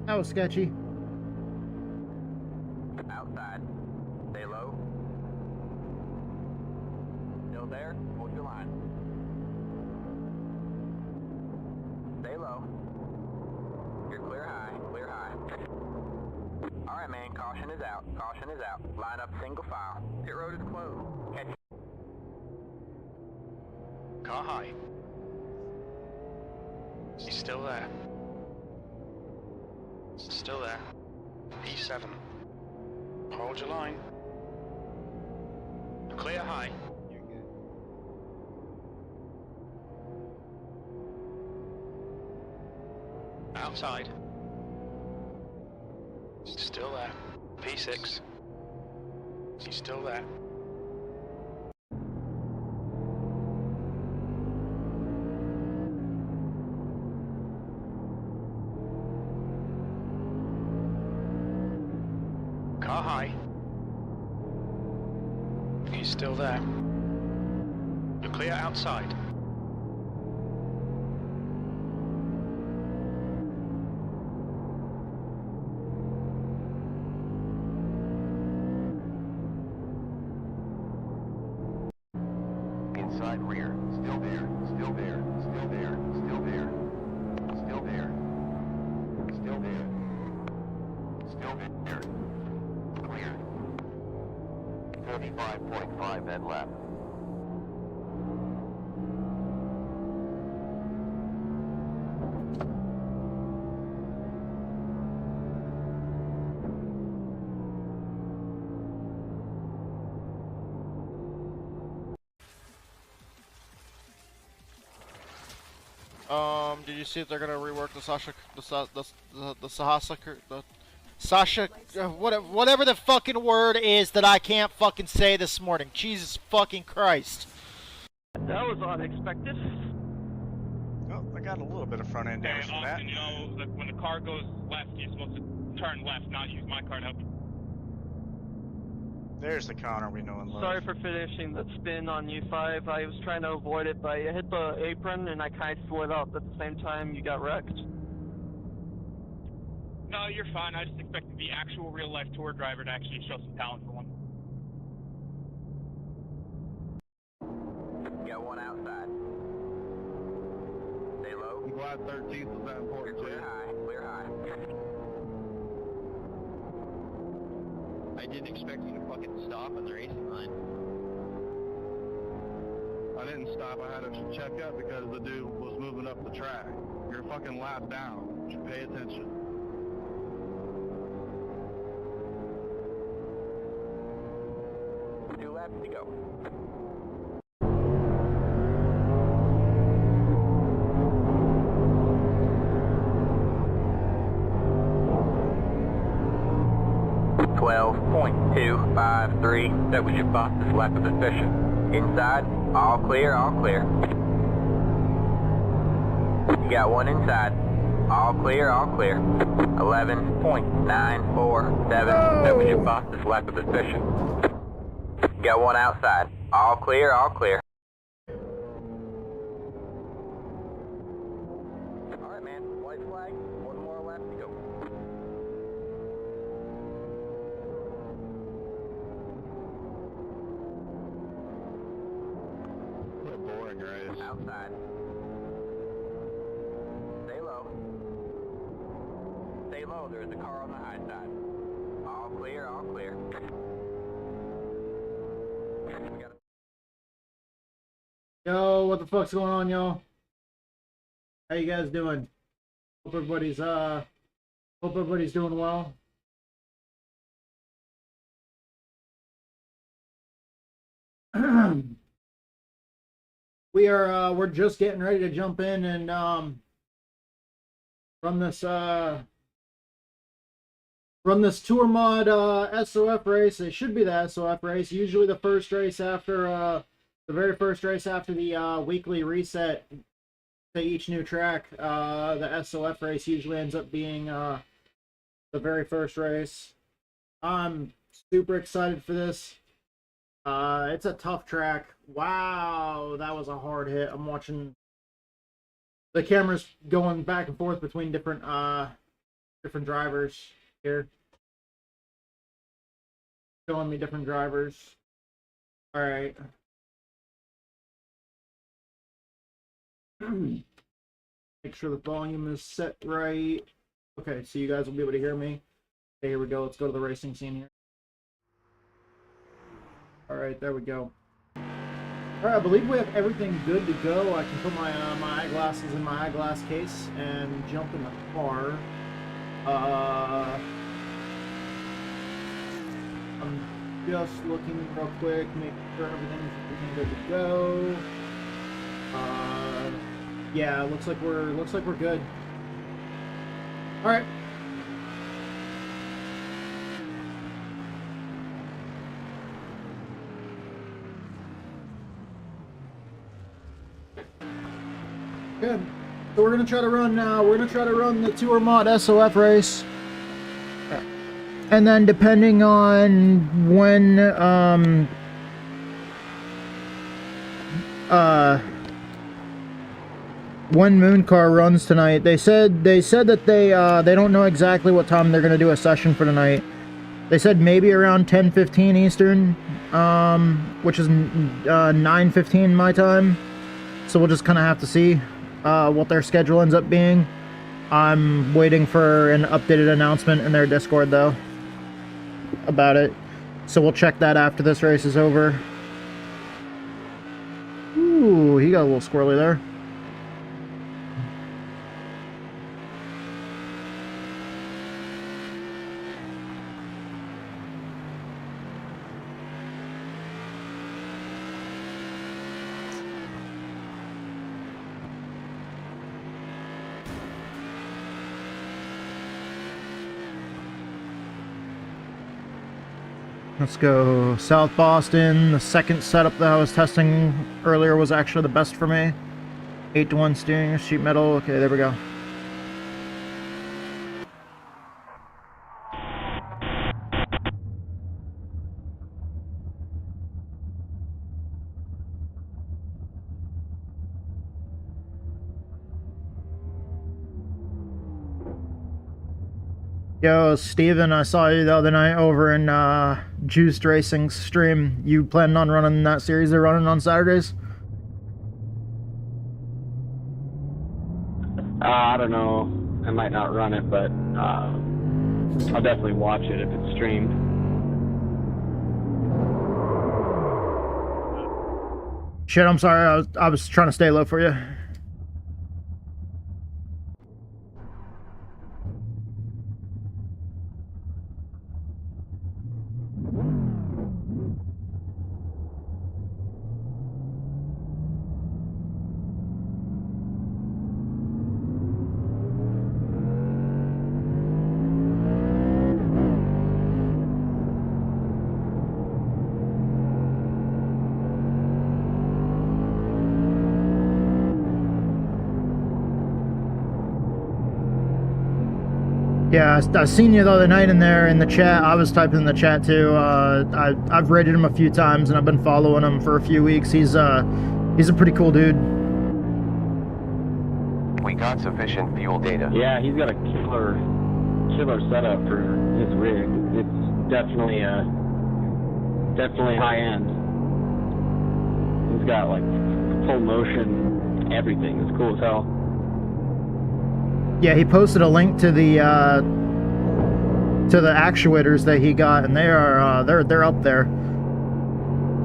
That was sketchy. Outside. Stay low. Still there? Hold your line. Stay low. You're clear high. Clear high. Alright, man. Caution is out. Caution is out. Line up single file. Pit road is closed. Catch. Car high. He's still there. Still there. P7. Hold your line. Clear high. You're good. Outside. Still there. P6. He's still there. Car high. He's still there. You're clear outside. Inside rear. Still there. Still there. Still there. Still there. Still there. Still there. Still there. Clear. 35.5 at left. Did you see if they're gonna rework the Sasha, the Sahasa, the Sasha, whatever the fucking word is that I can't fucking say this morning. Jesus fucking Christ. That was unexpected. Oh, I got a little bit of front end damage from that. You know, that when the car goes left, you're supposed to turn left, not use my car to help you. There's the counter we know and love. Sorry for finishing the spin on U5. I was trying to avoid it, but I hit the apron and I kind of slid up at the same time you got wrecked. No, you're fine. I just expected the actual real-life tour driver to actually show some talent for once. Got one outside. Stay low. I'm glad 13th was that You're important to clear you. high. Clear high. I didn't expect you to fucking stop on the racing line. I didn't stop. I had to check up because the dude was moving up the track. You're a fucking lap down. You should pay attention. Two laps to go. .253. That was your fastest lap of the session. Inside, all clear, all clear. You got one inside. All clear, all clear. 11.947. That was your fastest lap of the session. You got one outside. All clear, all clear. Alright, man. White flag. One more lap to go. What a boring race. Outside. Stay low. Stay low. There's a car on the high side. All clear, all clear. We got Yo, what the fuck's going on, y'all? How you guys doing? Hope everybody's doing well. We're just getting ready to jump in and from this tour mod SOF race. It should be the SOF race. Usually the first race after the very first race after the weekly reset to each new track. The SOF race usually ends up being the very first race. I'm super excited for this. It's a tough track. Wow, that was a hard hit. I'm watching the cameras going back and forth between different different drivers here. Showing me different drivers. All right. Make sure the volume is set right. Okay, so you guys will be able to hear me. Okay, here we go. Let's go to the racing scene here. All right, there we go. All right, I believe we have everything good to go. I can put my my eyeglasses in my eyeglass case and jump in the car. I'm just looking real quick, make sure everything's good to go. Yeah, looks like we're good. All right. Good. So we're gonna try to run. We're gonna try to run the Tour Mod SOF race, and then depending on when MOONCAR runs tonight, they said that they don't know exactly what time they're gonna do a session for tonight. They said maybe around 10:15 Eastern, which is 9:15 my time. So we'll just kind of have to see what their schedule ends up being. I'm waiting for an updated announcement in their Discord though about it, so we'll check that after this race is over. Ooh, he got a little squirrely there. Let's go South Boston. The second setup that I was testing earlier was actually the best for me. 8-to-1 steering, sheet metal. Okay, there we go. Yo, Steven, I saw you the other night over in Juiced Racing's stream. You planning on running that series they're running on Saturdays? I don't know. I might not run it, but I'll definitely watch it if it's streamed. Shit, I'm sorry. I was trying to stay low for you. Yeah, I seen you the other night in there in the chat. I was typing in the chat too. I've rated him a few times and I've been following him for a few weeks. He's a pretty cool dude. We got sufficient fuel data. Yeah, he's got a killer setup for his rig. It's definitely high end. He's got like full motion, everything. It's cool as hell. Yeah, he posted a link to the actuators that he got, and they're up there.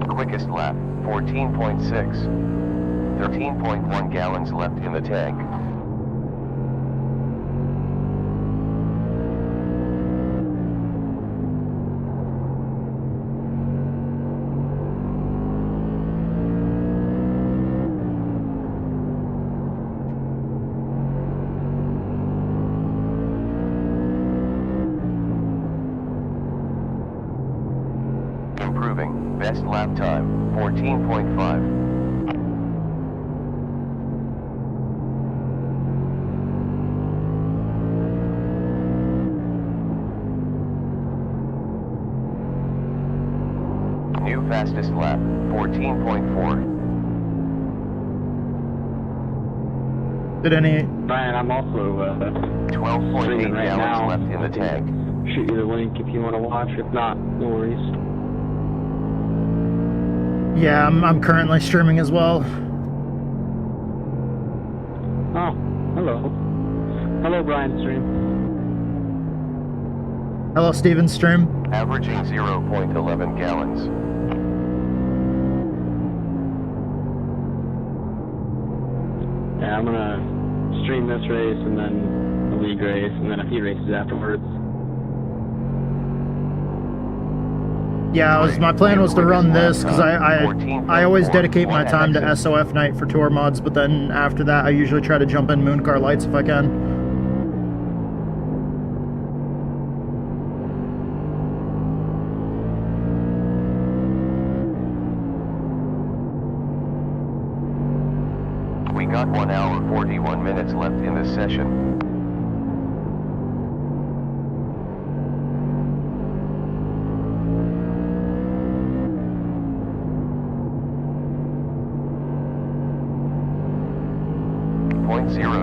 Quickest lap, 14.6. 13.1 gallons left in the tank. Improving. Best lap time, 14.5. New fastest lap, 14.4. Did any? Brian, I'm also 12.8 streaming right gallons now. left in the tank. Shoot you the link if you want to watch. If not, no worries. Yeah, I'm currently streaming as well. Oh, hello. Hello, Brian stream. Hello, Steven stream. Averaging 0.11 gallons. Yeah, I'm gonna stream this race and then the league race and then a few races afterwards. Yeah, my plan was to run this because I always dedicate my time to SOF night for tour mods, but then after that I usually try to jump in MOONCAR Lights if I can. We got 1 hour 41 minutes left in the session.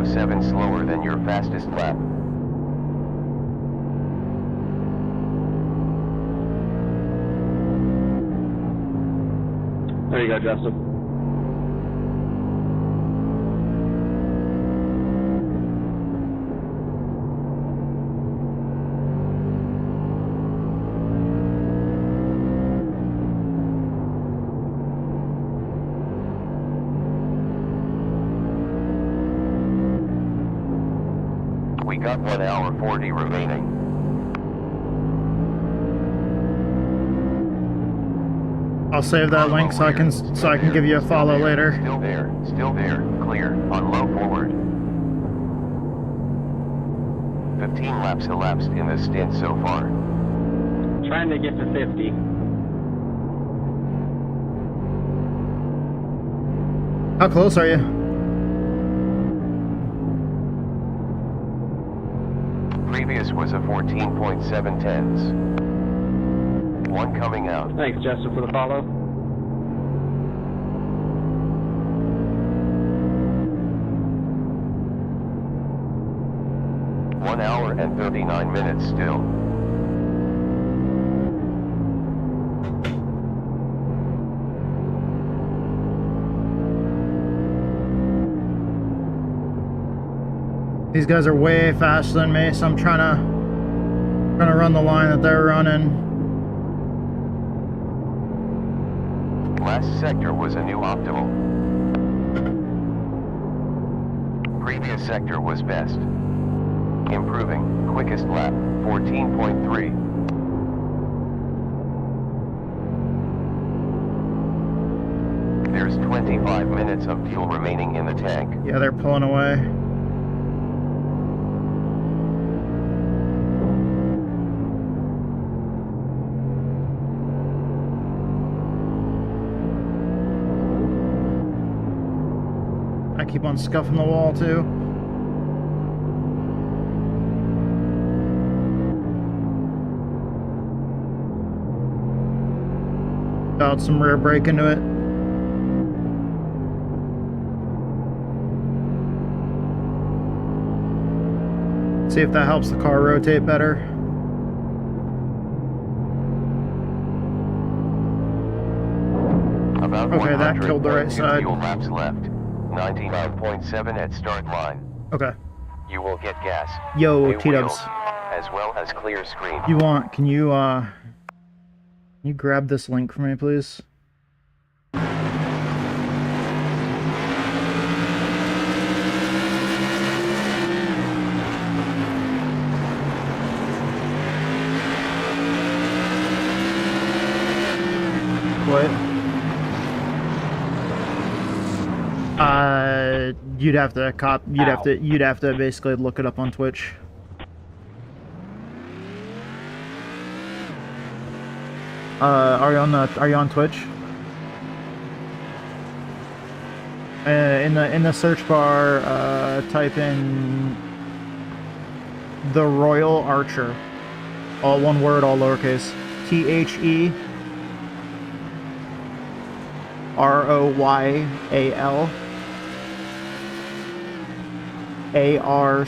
.07 slower than your fastest lap. There you go, Justin. We got 1 hour 40 remaining. I'll save that link so I can give you a follow later. Still there, clear, on low forward. 15 laps elapsed in this stint so far. Trying to get to 50. How close are you? Previous was a 14.710s. One coming out. Thanks, Justin, for the follow. One hour and 39 minutes still. These guys are way faster than me, so I'm trying to run the line that they're running. Last sector was a new optimal. Previous sector was best. Improving, quickest lap, 14.3. There's 25 minutes of fuel remaining in the tank. Yeah, they're pulling away. I keep on scuffing the wall too. Got some rear brake into it. See if that helps the car rotate better. About okay, that killed the right side. Fuel laps left. 99.7 at start line. Okay. You will get gas. Yo, T-dubs. As well as clear screen. Can you grab this link for me, please? What? You'd have to you'd have to basically look it up on Twitch. Are you on Twitch? In the search bar, type in The Royal Archer. All one word, all lowercase. TheRoyal. Archer.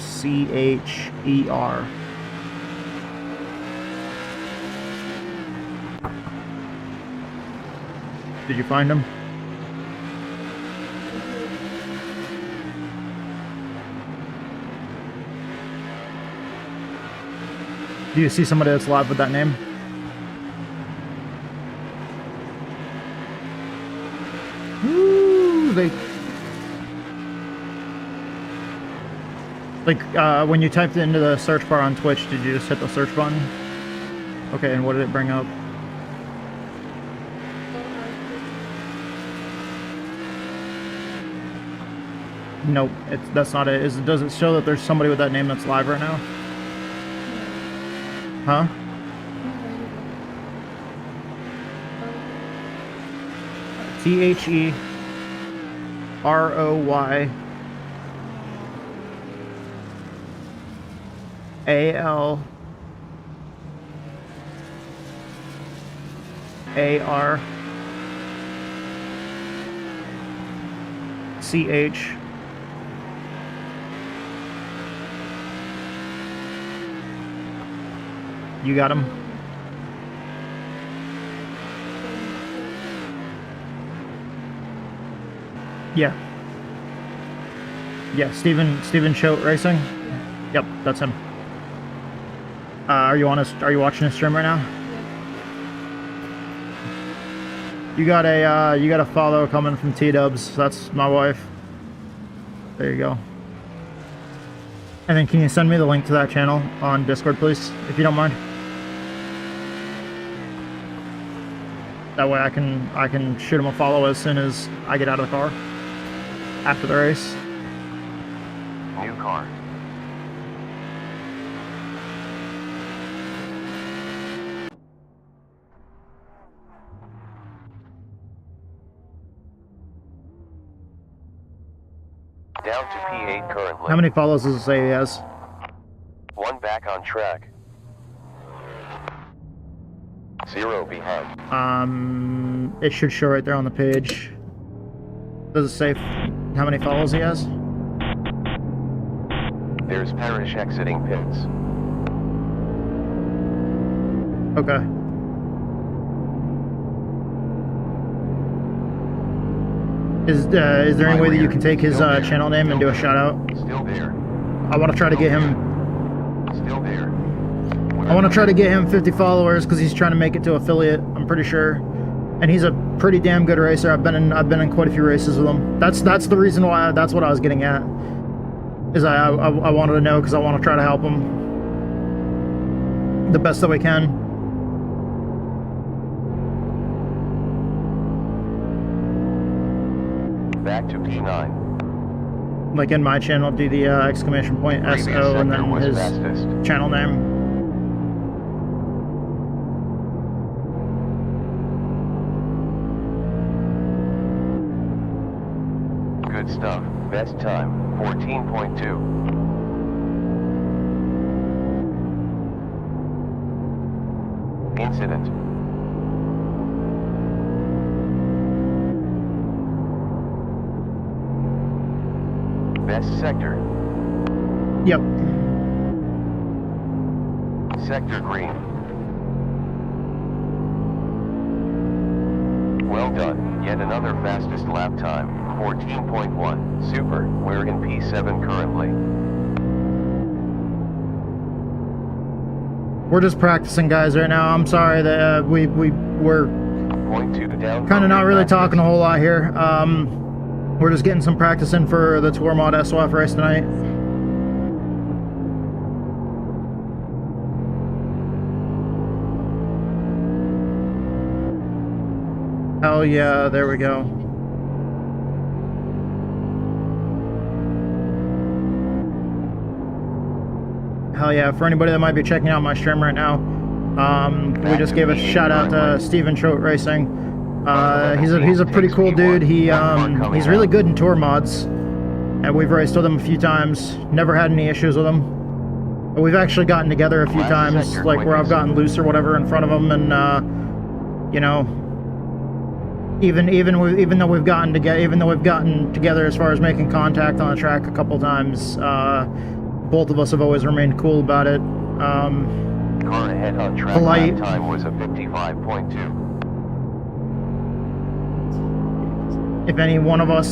Did you find him? Do you see somebody that's live with that name? Woo, when you typed it into the search bar on Twitch, did you just hit the search button? Okay, and what did it bring up? Nope, that's not it. Does it show that there's somebody with that name that's live right now? Huh? THEROY ALARCH. You got him? Yeah. Yeah, Steven Choate Racing? Yep, that's him. Are you watching his stream right now? You got a follow coming from T-Dubs. That's my wife. There you go. And then can you send me the link to that channel on Discord, please, if you don't mind? That way I can shoot him a follow as soon as I get out of the car after the race. New car. Down to P8 currently. How many follows does it say he has? 1 back on track. 0 behind. It should show right there on the page. Does it say how many follows he has? There's Parrish exiting pits. Okay. Is there any way that you can take his channel name and do a shout out? Still there. I want to try to get him. Still there. I want to try to get him 50 followers because he's trying to make it to affiliate. I'm pretty sure, and he's a pretty damn good racer. I've been in quite a few races with him. That's the reason why. That's what I was getting at. Is I wanted to know because I want to try to help him the best that we can. Back to P9. Like in my channel, do the exclamation point SO and then his channel name. Good stuff. Best time, 14.2. Incident. Best sector. Yep. Sector green. Well done. Yet another fastest lap time. 14.1. Super. We're in P7 currently. We're just practicing, guys, right now. I'm sorry that we're kind of not really talking a whole lot here. We're just getting some practice in for the Tour Mod SOF race tonight. Hell yeah, there we go. Hell yeah, for anybody that might be checking out my stream right now, we just gave a shout out to Steven Choate Racing. He's a pretty cool dude. He's really good in tour mods, and we've raced with him a few times. Never had any issues with him. But we've actually gotten together a few times, like where I've gotten loose or whatever in front of him, and you know, Even though we've gotten together as far as making contact on the track a couple times, both of us have always remained cool about it. Car ahead on track. Polite. Lap time was a 55.2. If any one of us,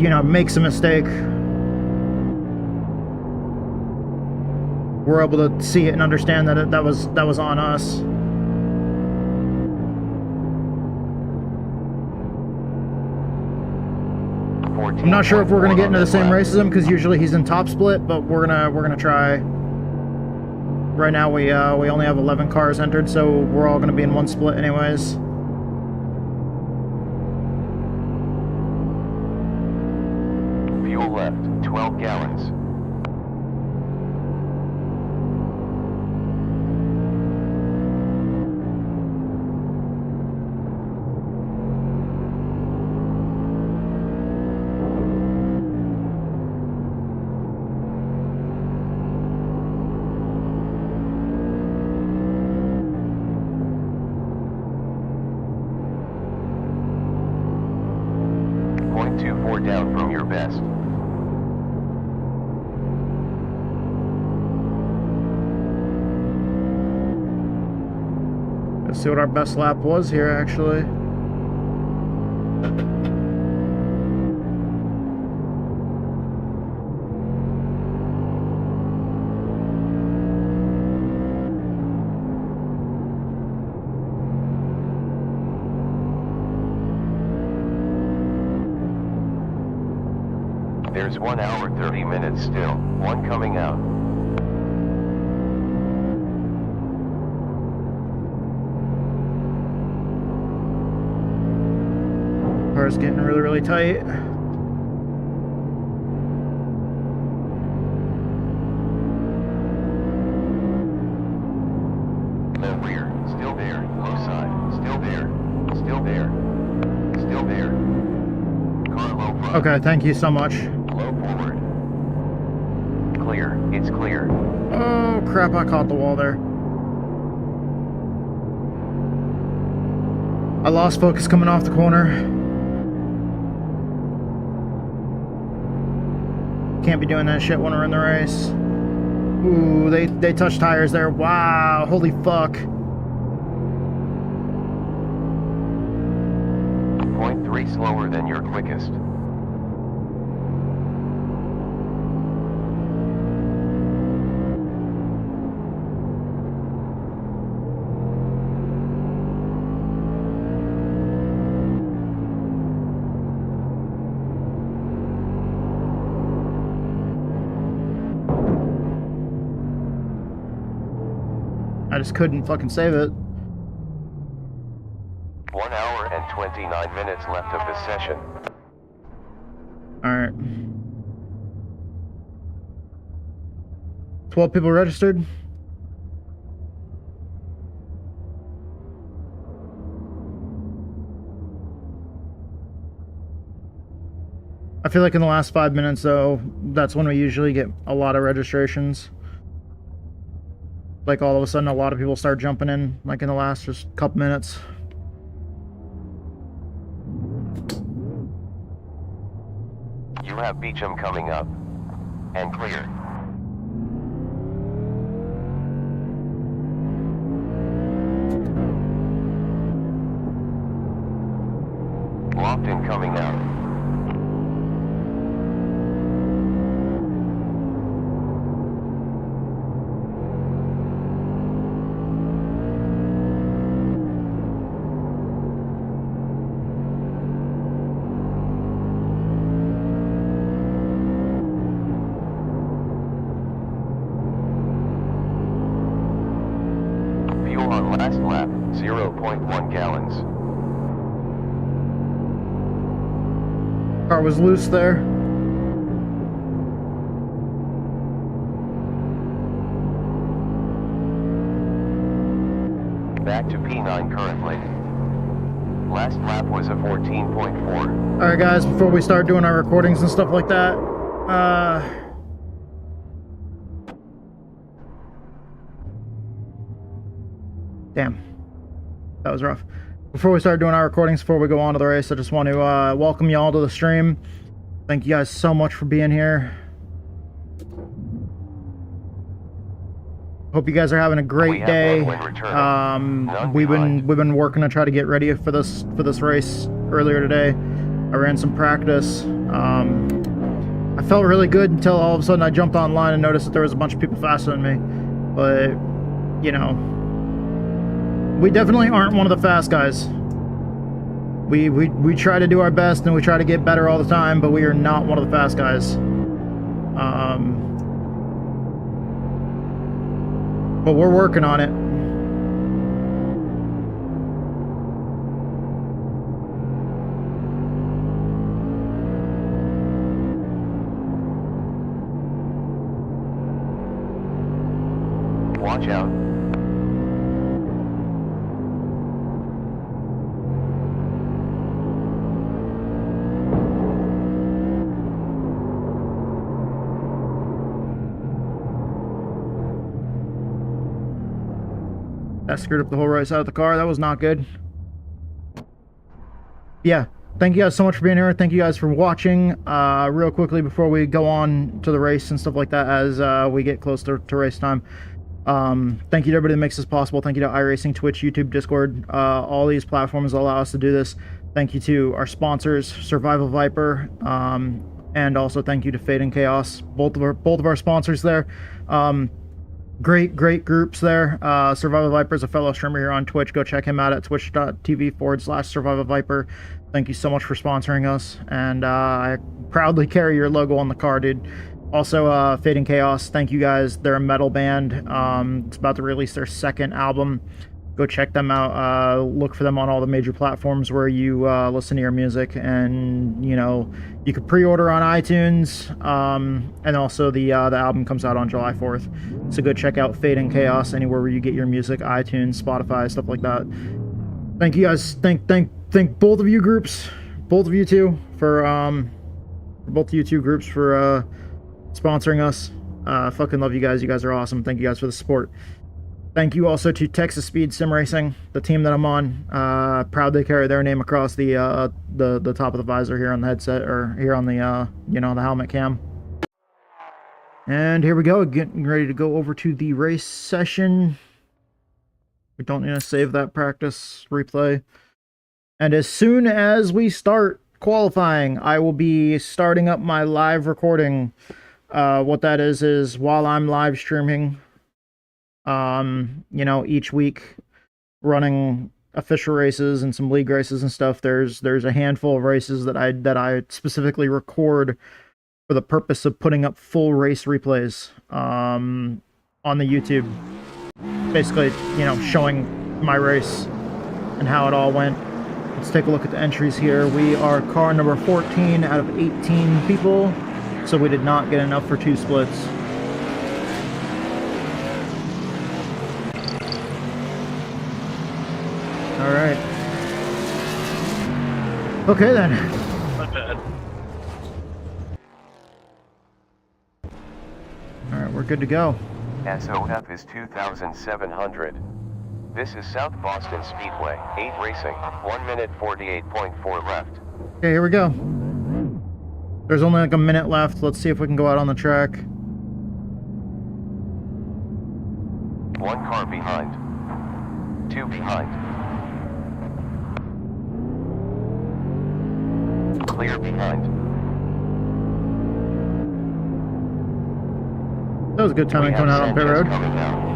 you know, makes a mistake, we're able to see it and understand that that was on us. I'm not sure if we're gonna get into the same race as him because usually he's in top split, but we're gonna try. Right now we only have 11 cars entered, so we're all gonna be in one split anyways. Fuel left, 12 gallons. Down from your best. Let's see what our best lap was here, actually. There's 1 hour 30 minutes still, one coming out. Car's getting really tight. Left rear, still there, low side, still there, still there, still there. Car low front. Okay, thank you so much. Low forward. Clear, it's clear. Oh crap, I caught the wall there. I lost focus coming off the corner. Can't be doing that shit when we're in the race. Ooh, they touched tires there. Wow, holy fuck. 0.3 slower than your quickest. I just couldn't fucking save it. 1 hour and 29 minutes left of the session. Alright. 12 people registered. I feel like in the last 5 minutes, though, that's when we usually get a lot of registrations. Like, all of a sudden, a lot of people start jumping in, like, in the last just couple minutes. You have Beecham coming up. And clear. Lofton coming out. Last lap, 0.1 gallons. Car was loose there. Back to P9 currently. Last lap was a 14.4. Alright guys, before we start doing our recordings and stuff like that, Damn. That was rough. Before we start doing our recordings, before we go on to the race, I just want to welcome y'all to the stream. Thank you guys so much for being here. Hope you guys are having a great day. We've been working to try to get ready for this race earlier today. I ran some practice. I felt really good until all of a sudden I jumped online and noticed that there was a bunch of people faster than me. But, you know, we definitely aren't one of the fast guys. We try to do our best and we try to get better all the time, but we are not one of the fast guys. But we're working on it. Watch out. That screwed up the whole right side of the car. That was not good. Yeah, thank you guys so much for being here. Thank you guys for watching. Real quickly before we go on to the race and stuff like that, as we get close to race time. Thank you to everybody that makes this possible. Thank you to iRacing, Twitch, YouTube, Discord. All these platforms allow us to do this. Thank you to our sponsors, Survival Viper, and also thank you to Fade and Chaos. Both of our sponsors there. Great groups there. Survival Viper is a fellow streamer here on Twitch. Go check him out at twitch.tv/Survival Viper. Thank you so much for sponsoring us, and I proudly carry your logo on the car, dude. Also, Fade and Chaos, thank you guys. They're a metal band. It's about to release their second album. Go check them out. Look for them on all the major platforms where you listen to your music, and you know you can pre-order on iTunes. And also the album comes out on July 4th. So go check out Fade and Chaos anywhere where you get your music, iTunes, Spotify, stuff like that. Thank you guys. Thank both of you groups, both of you two for sponsoring us. Fucking love you guys. You guys are awesome. Thank you guys for the support. Thank you also to Texas Speed Sim Racing, the team that I'm on. Proud to carry their name across the top of the visor here on the headset, or here on the the helmet cam. And here we go, getting ready to go over to the race session. We don't need to save that practice replay. And as soon as we start qualifying, I will be starting up my live recording. What that is while I'm live streaming, each week, running official races and some league races and stuff. There's a handful of races that I specifically record for the purpose of putting up full race replays on the YouTube. Basically, showing my race and how it all went. Let's take a look at the entries here. We are car number 14 out of 18 people, so we did not get enough for 2 splits. All right. Okay then. Not bad. All right, we're good to go. SOF is 2,700. This is South Boston Speedway, 8 racing, 1 minute 48.4 left. Okay, here we go. There's only like a minute left. Let's see if we can go out on the track. 1 car behind. 2 behind. Clear behind. That was a good timing coming out on pit road. Coming now.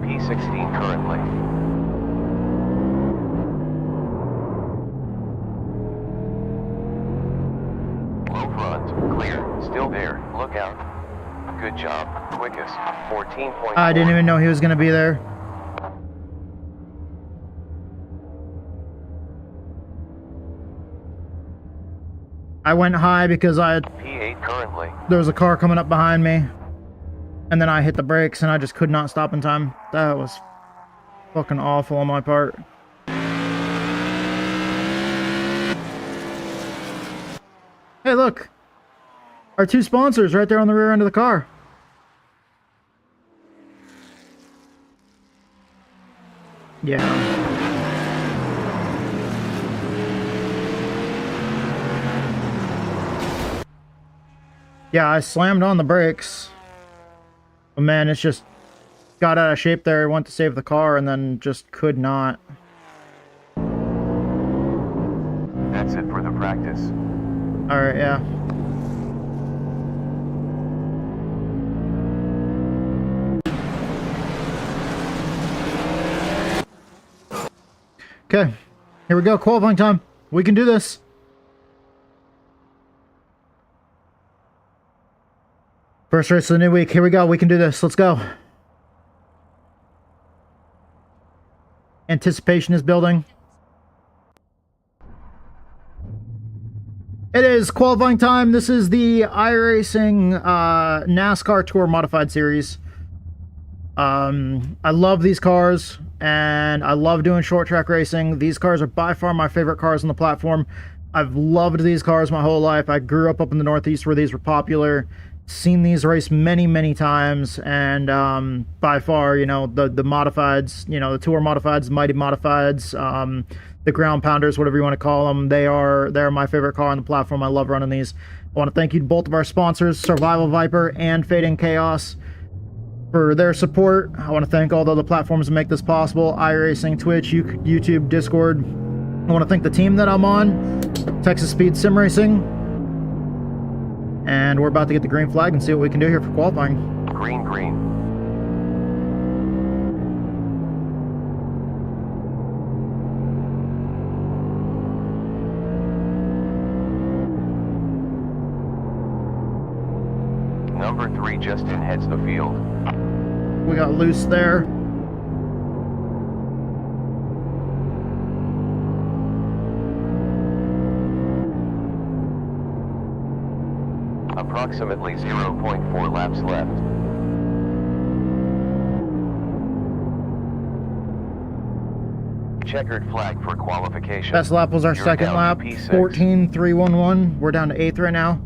P16 currently. Low front, clear, still there, look out. Good job, quickest, 14.4. I didn't even know he was going to be there. I went high because P8 currently. there was a car coming up behind me, and then I hit the brakes and I just could not stop in time. That was fucking awful on my part. Hey, look. Our two sponsors right there on the rear end of the car. Yeah. Yeah, I slammed on the brakes. But man, it's just got out of shape there. I went to save the car and then just could not. That's it for the practice. Alright, yeah. Okay, here we go. Qualifying time. We can do this. First race of the new week. Here we go. We can do this. Let's go. Anticipation is building. It is qualifying time. This is the iRacing NASCAR Tour Modified Series. I love these cars, and I love doing short track racing. These cars are by far my favorite cars on the platform. I've loved these cars my whole life. I grew up in the Northeast where these were popular. Seen these race many, many times, and by far, you know, the modifieds, you know, the Tour Modifieds, Mighty Modifieds, the Ground Pounders, whatever you want to call them, they're my favorite car on the platform. I love running these. I want to thank you to both of our sponsors, Survival Viper and Fading Chaos, for their support. I want to thank all the other platforms that make this possible: iRacing, Twitch, YouTube, Discord. I want to thank the team that I'm on, Texas Speed Sim Racing. And we're about to get the green flag and see what we can do here for qualifying. Green, green. Number 3 Justin heads the field. We got loose there. Approximately 0.4 laps left. Checkered flag for qualification. Best lap was our You're second down lap, to P6. 14.311. We're down to 8th right now.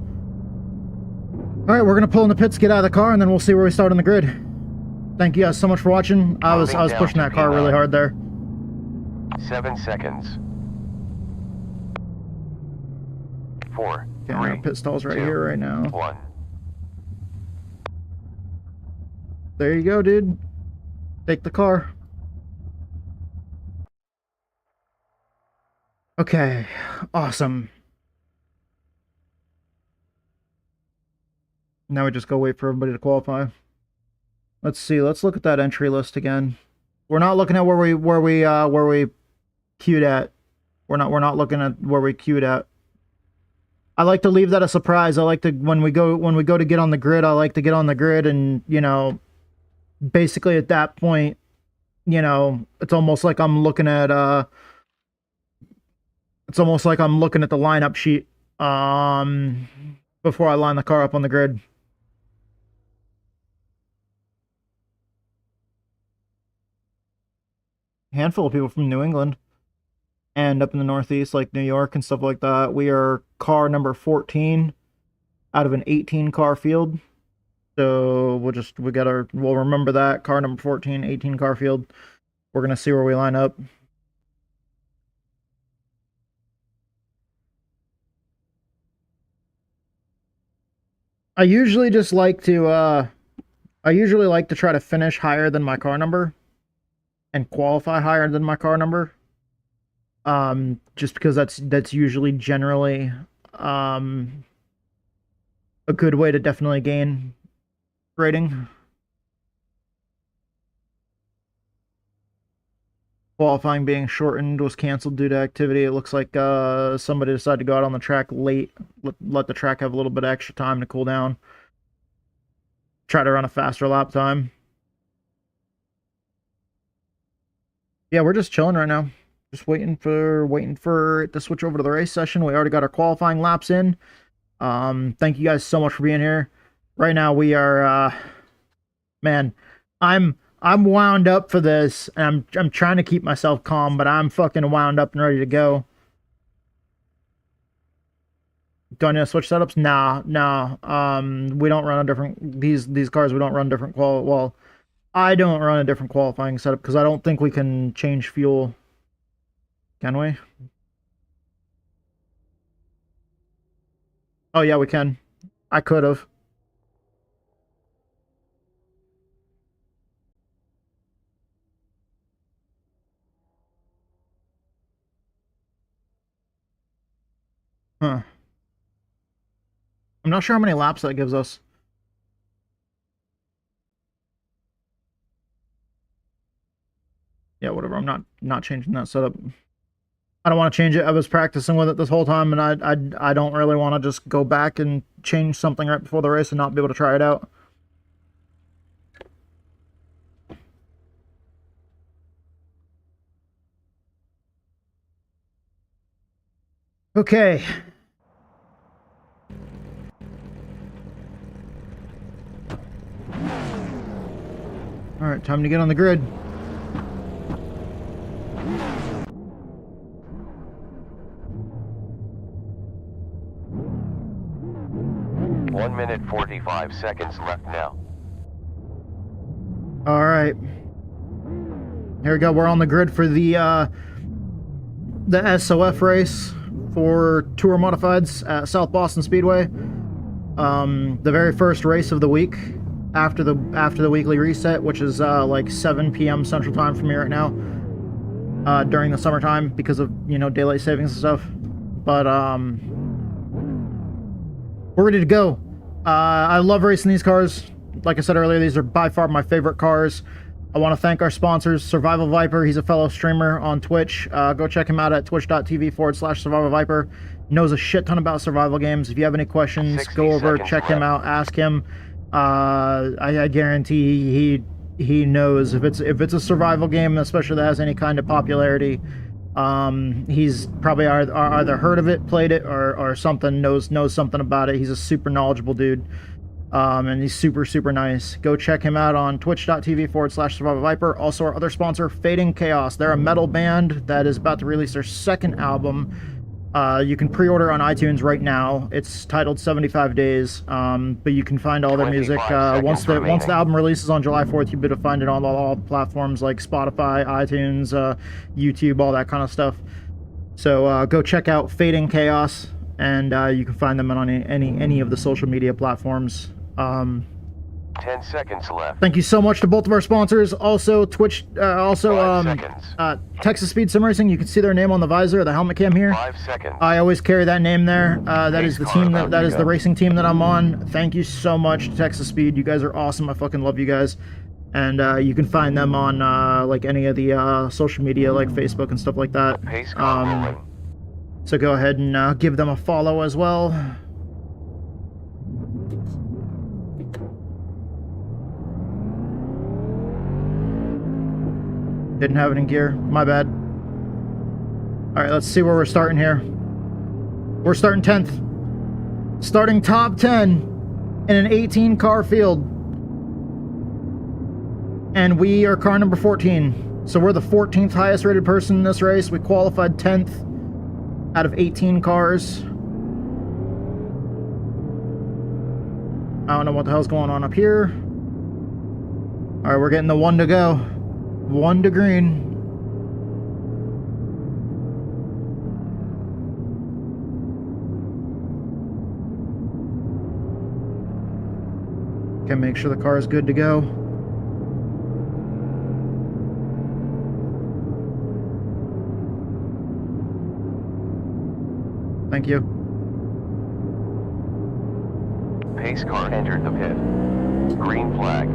All right, we're gonna pull in the pits, get out of the car, and then we'll see where we start on the grid. Thank you guys so much for watching. I was pushing that car really hard there. 7 seconds. 4, Okay, our 3, pit stall's right 2, here right now. 1. There you go, dude. Take the car. Okay, awesome. Now we just go wait for everybody to qualify. Let's see. Let's look at that entry list again. We're not looking at where we queued at. We're not looking at where we queued at. I like to leave that a surprise. I like to when we go to get on the grid, I like to get on the grid, and you know, basically at that point, you know, it's almost like I'm looking at the lineup sheet before I line the car up on the grid. Handful of people from New England and up in the Northeast, like New York and stuff like that. We are car number 14 out of an 18 car field. So we'll remember that. Car number 14, 18 car field. We're going to see where we line up. I usually like to try to finish higher than my car number and qualify higher than my car number. Just because that's usually generally a good way to definitely gain rating. Qualifying being shortened was canceled due to activity. It looks like somebody decided to go out on the track late. Let the track have a little bit of extra time to cool down. Try to run a faster lap time. Yeah, we're just chilling right now. Just waiting for it to switch over to the race session. We already got our qualifying laps in. Thank you guys so much for being here. Right now we are man, I'm wound up for this, and I'm trying to keep myself calm, but I'm fucking wound up and ready to go. Do I need to switch setups? Nah. We don't run a different these cars. We don't run different well, I don't run a different qualifying setup because I don't think we can change fuel. Can we? Oh yeah, we can. I could have. Huh. I'm not sure how many laps that gives us. Yeah, whatever. I'm not changing that setup. I don't want to change it. I was practicing with it this whole time, and I don't really want to just go back and change something right before the race and not be able to try it out. Okay. All right, time to get on the grid. One minute 45 seconds left now. All right. Here we go. We're on the grid for the SOF race for Tour Modifieds at South Boston Speedway. The very first race of the week after the weekly reset, which is like 7 p.m. Central Time for me right now. During the summertime because of, you know, daylight savings and stuff. But we're ready to go. I love racing these cars. Like I said earlier, these are by far my favorite cars. I want to thank our sponsors, Survival Viper. He's a fellow streamer on Twitch. Go check him out at twitch.tv/Survival Viper. Knows a shit ton about survival games. If you have any questions, go over, check him out, ask him. I guarantee he knows if it's a survival game, especially that has any kind of popularity. He's probably either heard of it, played it, or something, knows something about it. He's a super knowledgeable dude. And he's super nice. Go check him out on twitch.tv/Survival Viper. Also, our other sponsor, Fading Chaos. They're a metal band that is about to release their second album. You can pre-order on iTunes right now. It's titled 75 Days, but you can find all their music once the album releases on July 4th. You'll be able to find it on all the platforms like Spotify, iTunes, YouTube, all that kind of stuff. So go check out Fading Chaos, and you can find them on any of the social media platforms. 10 seconds left. Thank you so much to both of our sponsors. Also, Twitch, Texas Speed Sim Racing. You can see their name on the visor of the helmet cam here. 5 seconds. I always carry that name there. That is the team that is the racing team that I'm on. Thank you so much to Texas Speed. You guys are awesome. I fucking love you guys. And you can find them on like any of the social media, like Facebook and stuff like that. So go ahead and give them a follow as well. Didn't have it in gear. My bad. Alright, let's see where we're starting here. We're starting 10th. Starting top 10 in an 18-car field. And we are car number 14. So we're the 14th highest rated person in this race. We qualified 10th out of 18 cars. I don't know what the hell's going on up here. Alright, we're getting the 1 to go. 1 to green. Okay, make sure the car is good to go. Thank you. Pace car entered the pit. Green flag.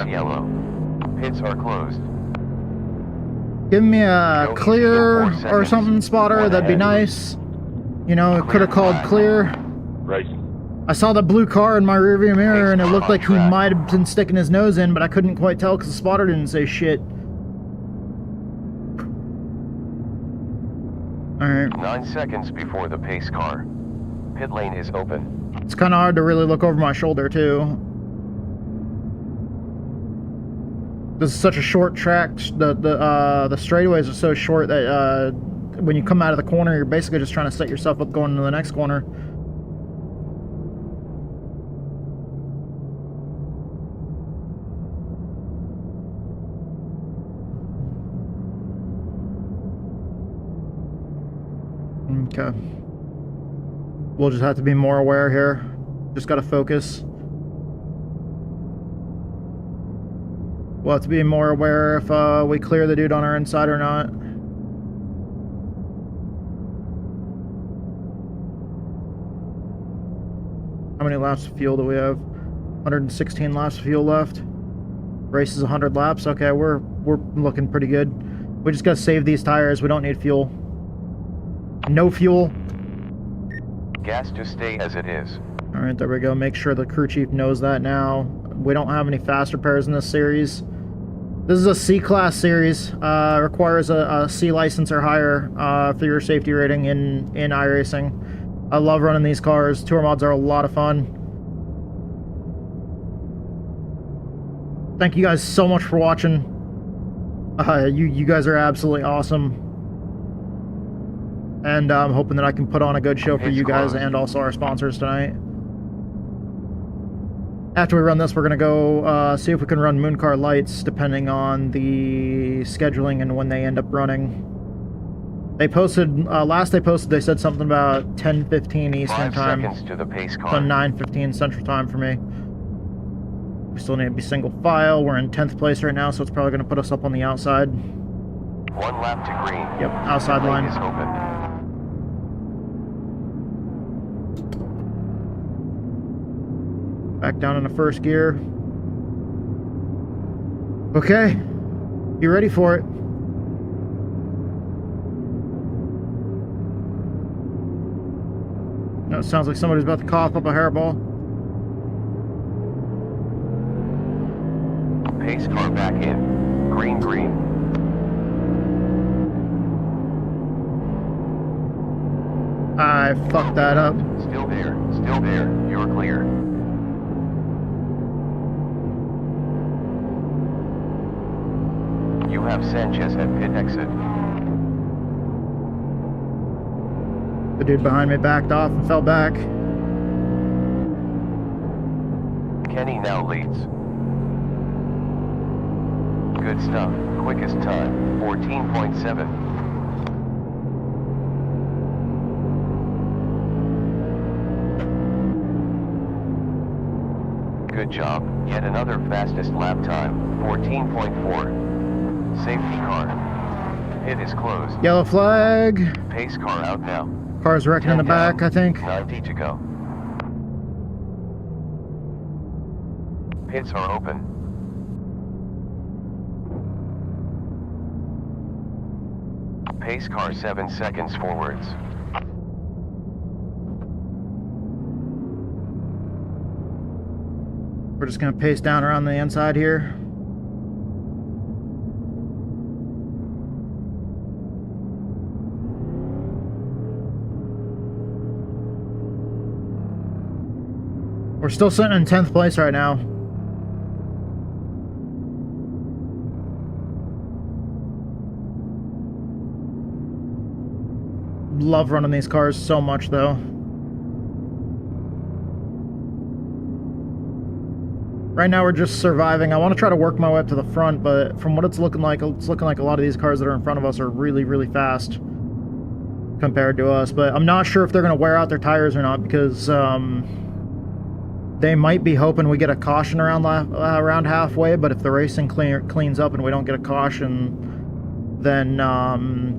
Yellow. Pits are closed. Give me a clear or something spotter, that'd be nice. You know, it could have called clear. Right. I saw the blue car in my rearview mirror and it looked like he might have been sticking his nose in, but I couldn't quite tell because the spotter didn't say shit. Alright. 9 seconds before the pace car. Pit lane is open. It's kind of hard to really look over my shoulder, too. This is such a short track. The straightaways are so short that when you come out of the corner, you're basically just trying to set yourself up going into the next corner. Okay. We'll just have to be more aware here. Just gotta focus. We'll have to be more aware if we clear the dude on our inside or not. How many laps of fuel do we have? 116 laps of fuel left. Race is 100 laps. Okay, we're looking pretty good. We just gotta save these tires. We don't need fuel. No fuel. Gas to stay as it is. Alright, there we go. Make sure the crew chief knows that now. We don't have any fast repairs in this series. This is a C-class series. Requires a C license or higher for your safety rating in iRacing. I love running these cars. Tour mods are a lot of fun. Thank you guys so much for watching. You guys are absolutely awesome. And I'm hoping that I can put on a good show for you guys and also our sponsors tonight. After we run this, we're going to go see if we can run MOONCAR Lights, depending on the scheduling and when they end up running. They posted, last they posted, they said something about 10:15 Eastern Time. 5 seconds to the pace car. So 9:15 Central Time for me. We still need to be single file. We're in 10th place right now, so it's probably going to put us up on the outside. 1 lap to green. Yep, outside Pit lane line. is open. Back down into first gear. Okay. You ready for it? No, it sounds like somebody's about to cough up a hairball. Pace car back in. Green, green. I fucked that up. Still there. Still there. You're clear. You have Sanchez at pit exit. The dude behind me backed off and fell back. Kenny now leads. Good stuff. Quickest time, 14.7. Good job. Yet another fastest lap time, 14.4. Safety car. Pit is closed. Yellow flag. Pace car out now. Car's wrecking in the 10 back, down, I think. 90 to go. Pits are open. Pace car 7 seconds forwards. We're just gonna pace down around the inside here. We're still sitting in 10th place right now. Love running these cars so much though. Right now we're just surviving. I want to try to work my way up to the front, but from what it's looking like a lot of these cars that are in front of us are really, really fast compared to us. But I'm not sure if they're going to wear out their tires or not, because they might be hoping we get a caution around halfway. But if the racing cleans up and we don't get a caution, then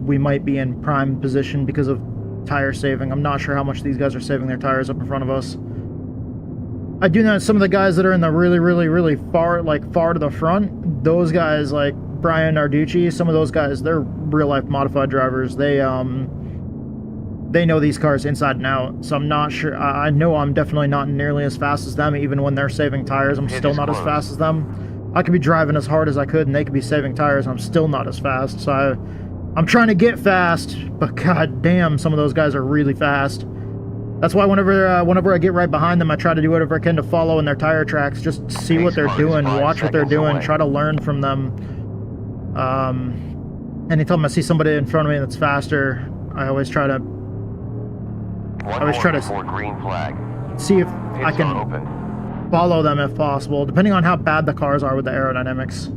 we might be in prime position because of tire saving. I'm not sure how much these guys are saving their tires up in front of us. I do know some of the guys that are in the really far to the front, those guys like Brian Narducci, some of those guys, they're real life modified drivers. They know these cars inside and out. So I'm not sure. I know I'm definitely not nearly as fast as them. Even when they're saving tires, I'm still not as fast as them. I could be driving as hard as I could and they could be saving tires and I'm still not as fast. So I'm trying to get fast, but god damn, some of those guys are really fast. That's why whenever I get right behind them, I try to do whatever I can to follow in their tire tracks, just see what they're doing, watch what they're doing, try to learn from them. Anytime I see somebody in front of me that's faster, I always try to green flag. see if I can follow them if possible, depending on how bad the cars are with the aerodynamics.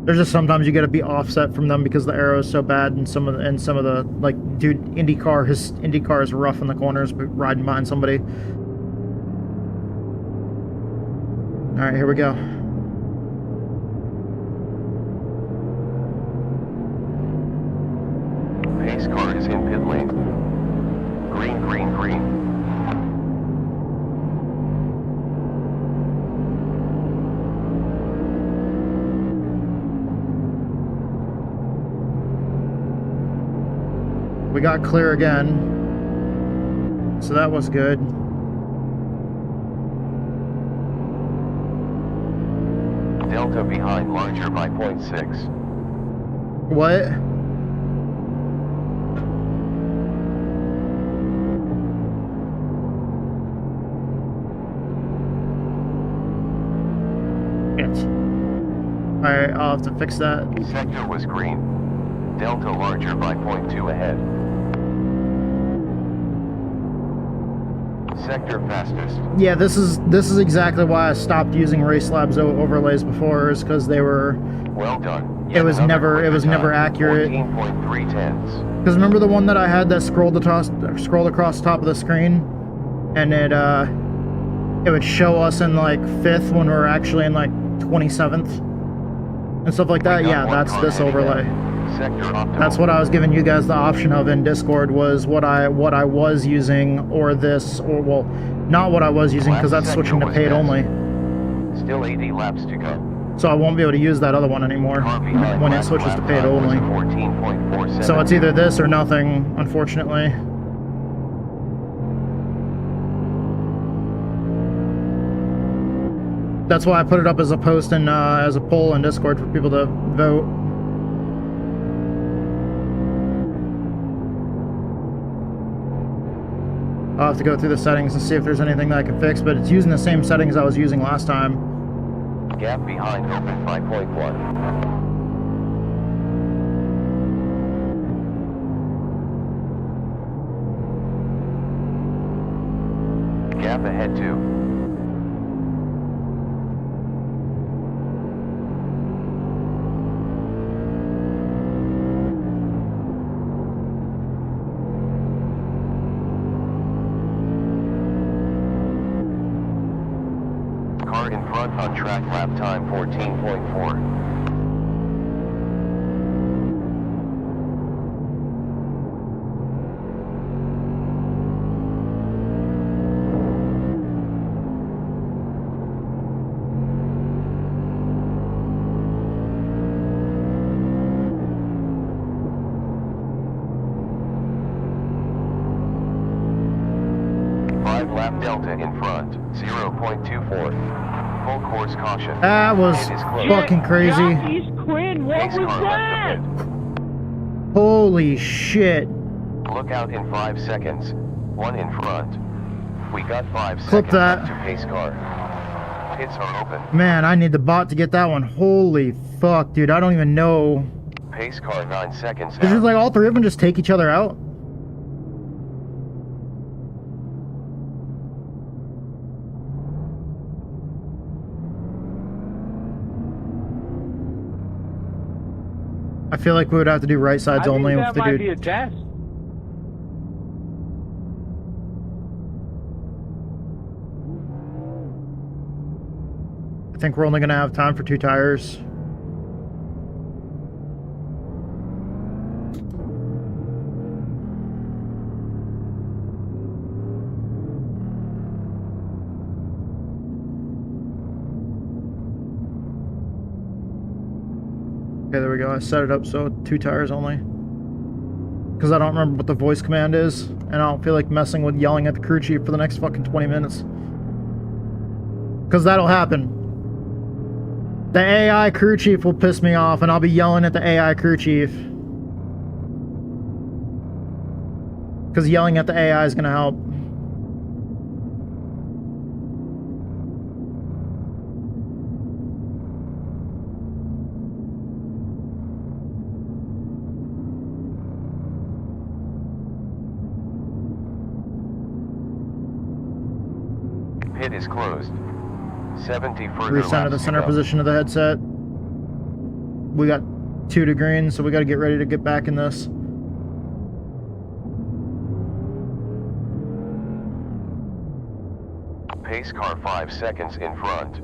There's just sometimes you got to be offset from them because the aero is so bad, and some of the like, dude, IndyCar is rough in the corners, but riding behind somebody. All right, here we go. Pace car is in pit lane. Green, green, green. We got clear again, so that was good. Delta behind, larger by 0.6. What? Alright, I'll have to fix that. Sector was green. Delta larger by 0.2 ahead. Sector fastest. Yeah, this is exactly why I stopped using Race Labs overlays before, is because they were... Well done. It was never accurate. 14.3 tenths. Because remember the one that I had that scrolled across the top of the screen, and it would show us in like 5th when we were actually in like 27th and stuff like that. Yeah, that's this overlay. That's what I was giving you guys the option of in Discord, was what I was using, or this, or well, not what I was using, because that's switching to paid only. Still 80 laps to go. So I won't be able to use that other one anymore when it switches to paid only. So it's either this or nothing, unfortunately. That's why I put it up as a post and as a poll in Discord for people to vote. I'll have to go through the settings and see if there's anything that I can fix, but it's using the same settings I was using last time. Gap behind open 5.1. Gap ahead 2. Car in front on track, lap time 14.4. Lap delta in front, 0.24. Full course caution. That was fucking crazy. Quinn, what was that? Holy shit. Look out in 5 seconds. 1 in front. We got 5 Clip seconds that. left to pace car. Pits are open. Man, I need the bot to get that one. Holy fuck, dude. I don't even know. Pace car 9 seconds It's just out. like all three of them just take each other out. I feel like we would have to do right sides only with the dude. Be a test. I think we're only going to have time for 2 tires. Okay, there we go. I set it up so 2 tires only. Because I don't remember what the voice command is, and I don't feel like messing with yelling at the crew chief for the next fucking 20 minutes. Because that'll happen. The AI crew chief will piss me off, and I'll be yelling at the AI crew chief. Because yelling at the AI is going to help. Pit is closed. 70 further Recenter the laps center to go. position of the headset. We got 2 to green, so we got to get ready to get back in this. Pace car 5 seconds in front.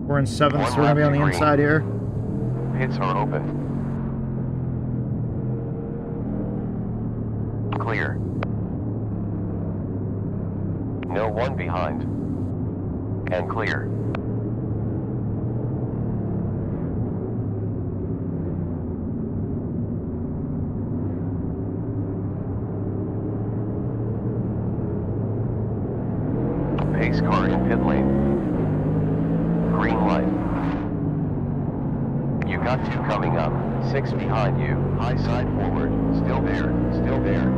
We're in 7th, One so we're going to be lap on to the green. inside here. Pits are open. Clear. No one behind. And clear. Pace car in pit lane. Green light. You got 2 coming up. 6 behind you. High side forward. Still there. Still there.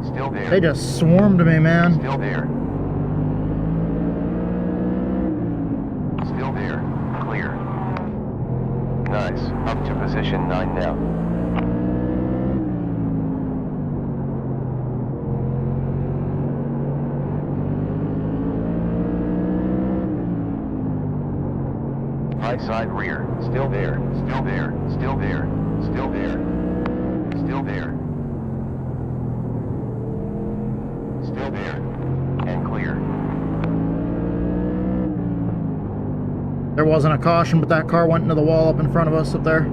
Still there. They just swarmed me, man. Still there. Still there. Clear. Nice. Up to position 9 now. High side rear. Still there. Still there. Still there. Still there. Still there. Still there. And clear. There wasn't a caution, but that car went into the wall up in front of us up there.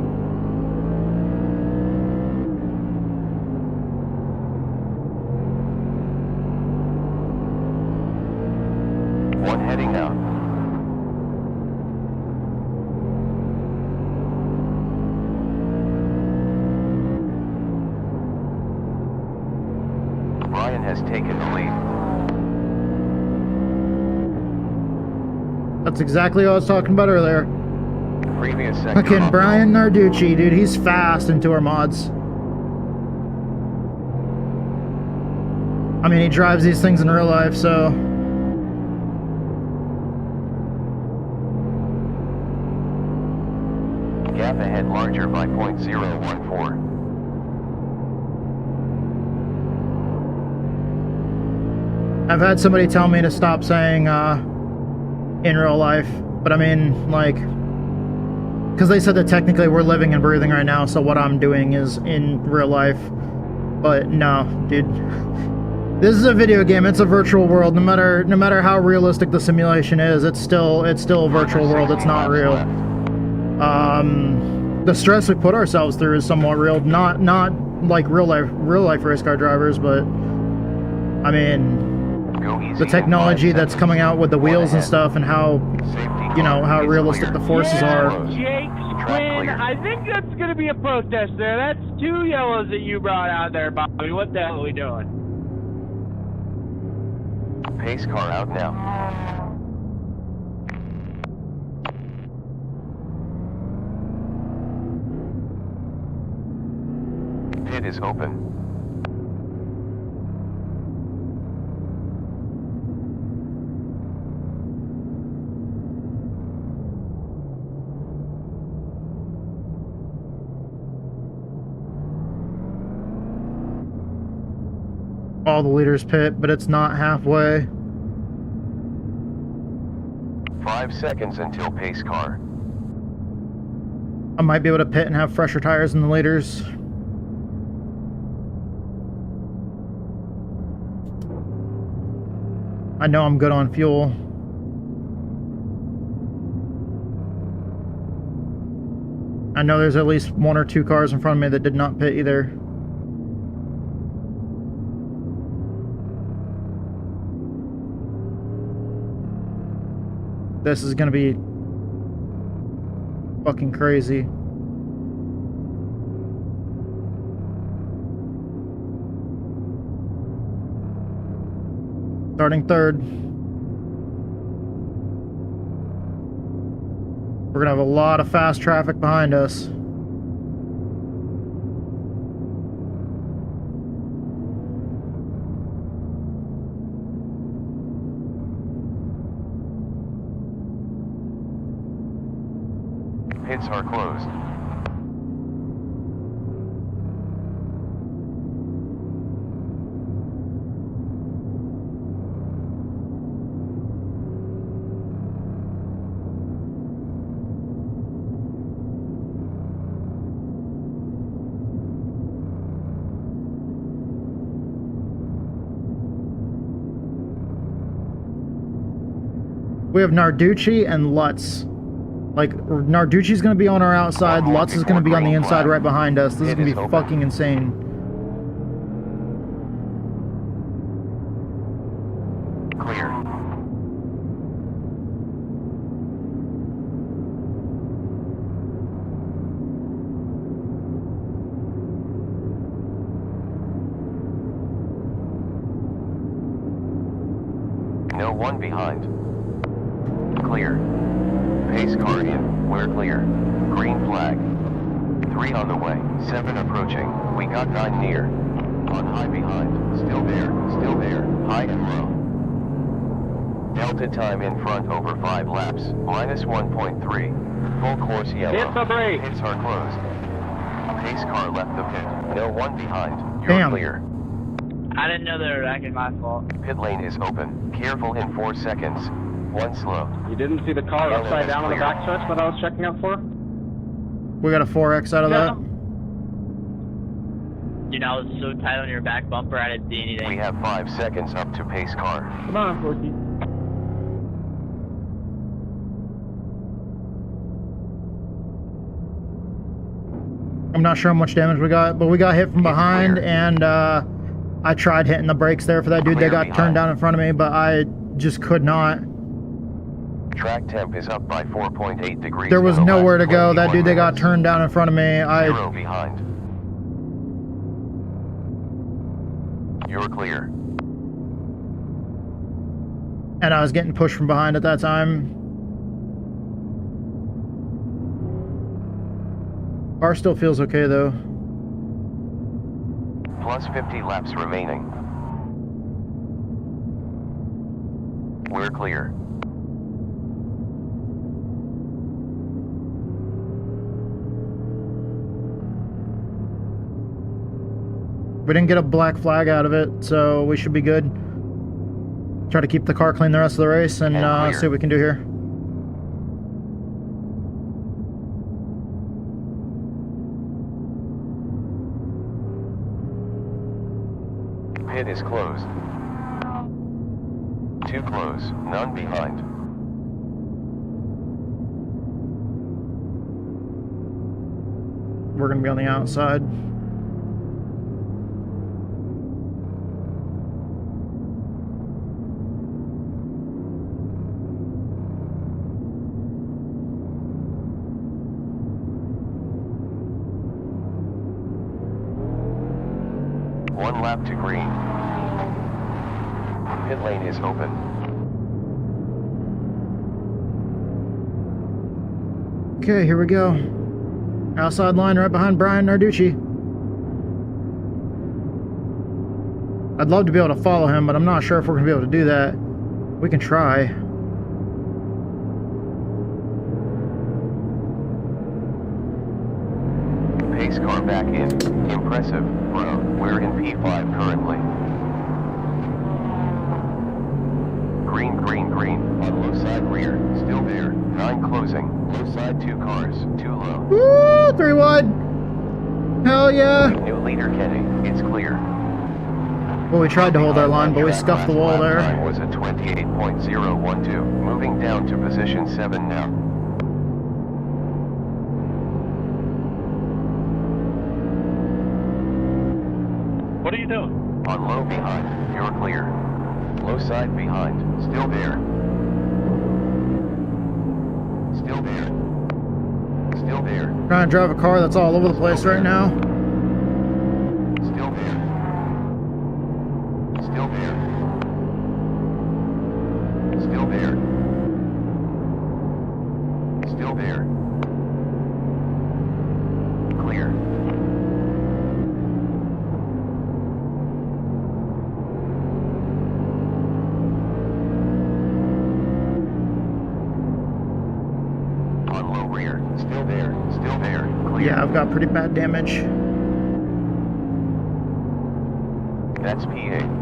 One heading out. Brian has taken the lead. That's exactly what I was talking about earlier. Previous sector. Fucking Brian Narducci, dude, he's fast into our mods. I mean, he drives these things in real life, so... Gap ahead larger by 0.014. I've had somebody tell me to stop saying, in real life, but I mean, like, because they said that technically we're living and breathing right now, so what I'm doing is in real life. But no, dude, this is a video game. It's a virtual world. No matter how realistic the simulation is, it's still a virtual world. It's not real. The stress we put ourselves through is somewhat real. Not like real life race car drivers, but I mean, the technology that's coming out with the wheels and stuff, and how, you know, how realistic the forces are. Jake Quinn, I think that's going to be a protest there. That's 2 yellows that you brought out there, Bobby. What the hell are we doing? Pace car out now. Pit is open. All the leaders pit, but it's not halfway. 5 seconds until pace car. I might be able to pit and have fresher tires than the leaders. I know I'm good on fuel. I know there's at least 1 or 2 cars in front of me that did not pit either. This is gonna be fucking crazy. Starting 3rd. We're gonna have a lot of fast traffic behind us. Pits are closed. We have Narducci and Lutz. Like, Narducci's gonna be on our outside, Lutz is gonna be on the inside right behind us. This is gonna be fucking insane. Clear. No one behind. Clear. Pace car in, we're clear. Green flag. 3 on the way, 7 approaching, we got 9 near. On high behind, still there, high and low. Delta time in front over 5 laps, minus 1.3. Full course yellow. Hit the brake! Pits are closed. Pace car left the pit, no one behind, you're Damn. clear. I didn't know they were acting my fault. Pit lane is open, careful in 4 seconds. 1 slow. You didn't see the car Yellow upside is down on the clear. back stretch that I was checking out for? We got a 4X out of that. Dude, I was so tight on your back bumper, I didn't see anything. We have 5 seconds up to pace car. Come on, Forky. I'm not sure how much damage we got, but we got hit from behind, and I tried hitting the brakes there for that dude that got turned down in front of me, but I just could not. Track temp is up by 4.8 degrees. There was in the nowhere to last go. That 21 dude that got minutes. turned down in front of me, 0 behind. You're clear. and I was getting pushed from behind at that time. Car still feels okay though. Plus 50 laps remaining. We're clear. We didn't get a black flag out of it, so we should be good. Try to keep the car clean the rest of the race and see what we can do here. Pit is closed. Too close, none behind. We're gonna be on the outside. One lap to green. Pit lane is open. Okay, here we go. Outside line right behind Brian Narducci. I'd love to be able to follow him, but I'm not sure if we're going to be able to do that. We can try. Pace car back in. Impressive, bro. We're in P5 currently. Green, green, green. On low side rear. Still there. 9 closing. Low side 2 cars. Too low. Woo! 3 wide. Hell yeah. New leader Kenny. It's clear. Well, we tried to hold our line, but we scuffed the wall there. Time was a 28.012. Moving down to position 7 now. What are you doing? On low behind. You're clear. Low side behind. Still there. Still there. Still there. Trying to drive a car that's all over the place right now. Still there. Still there. Still there. Still there. there, still there, clear. Yeah, I've got pretty bad damage. That's PA.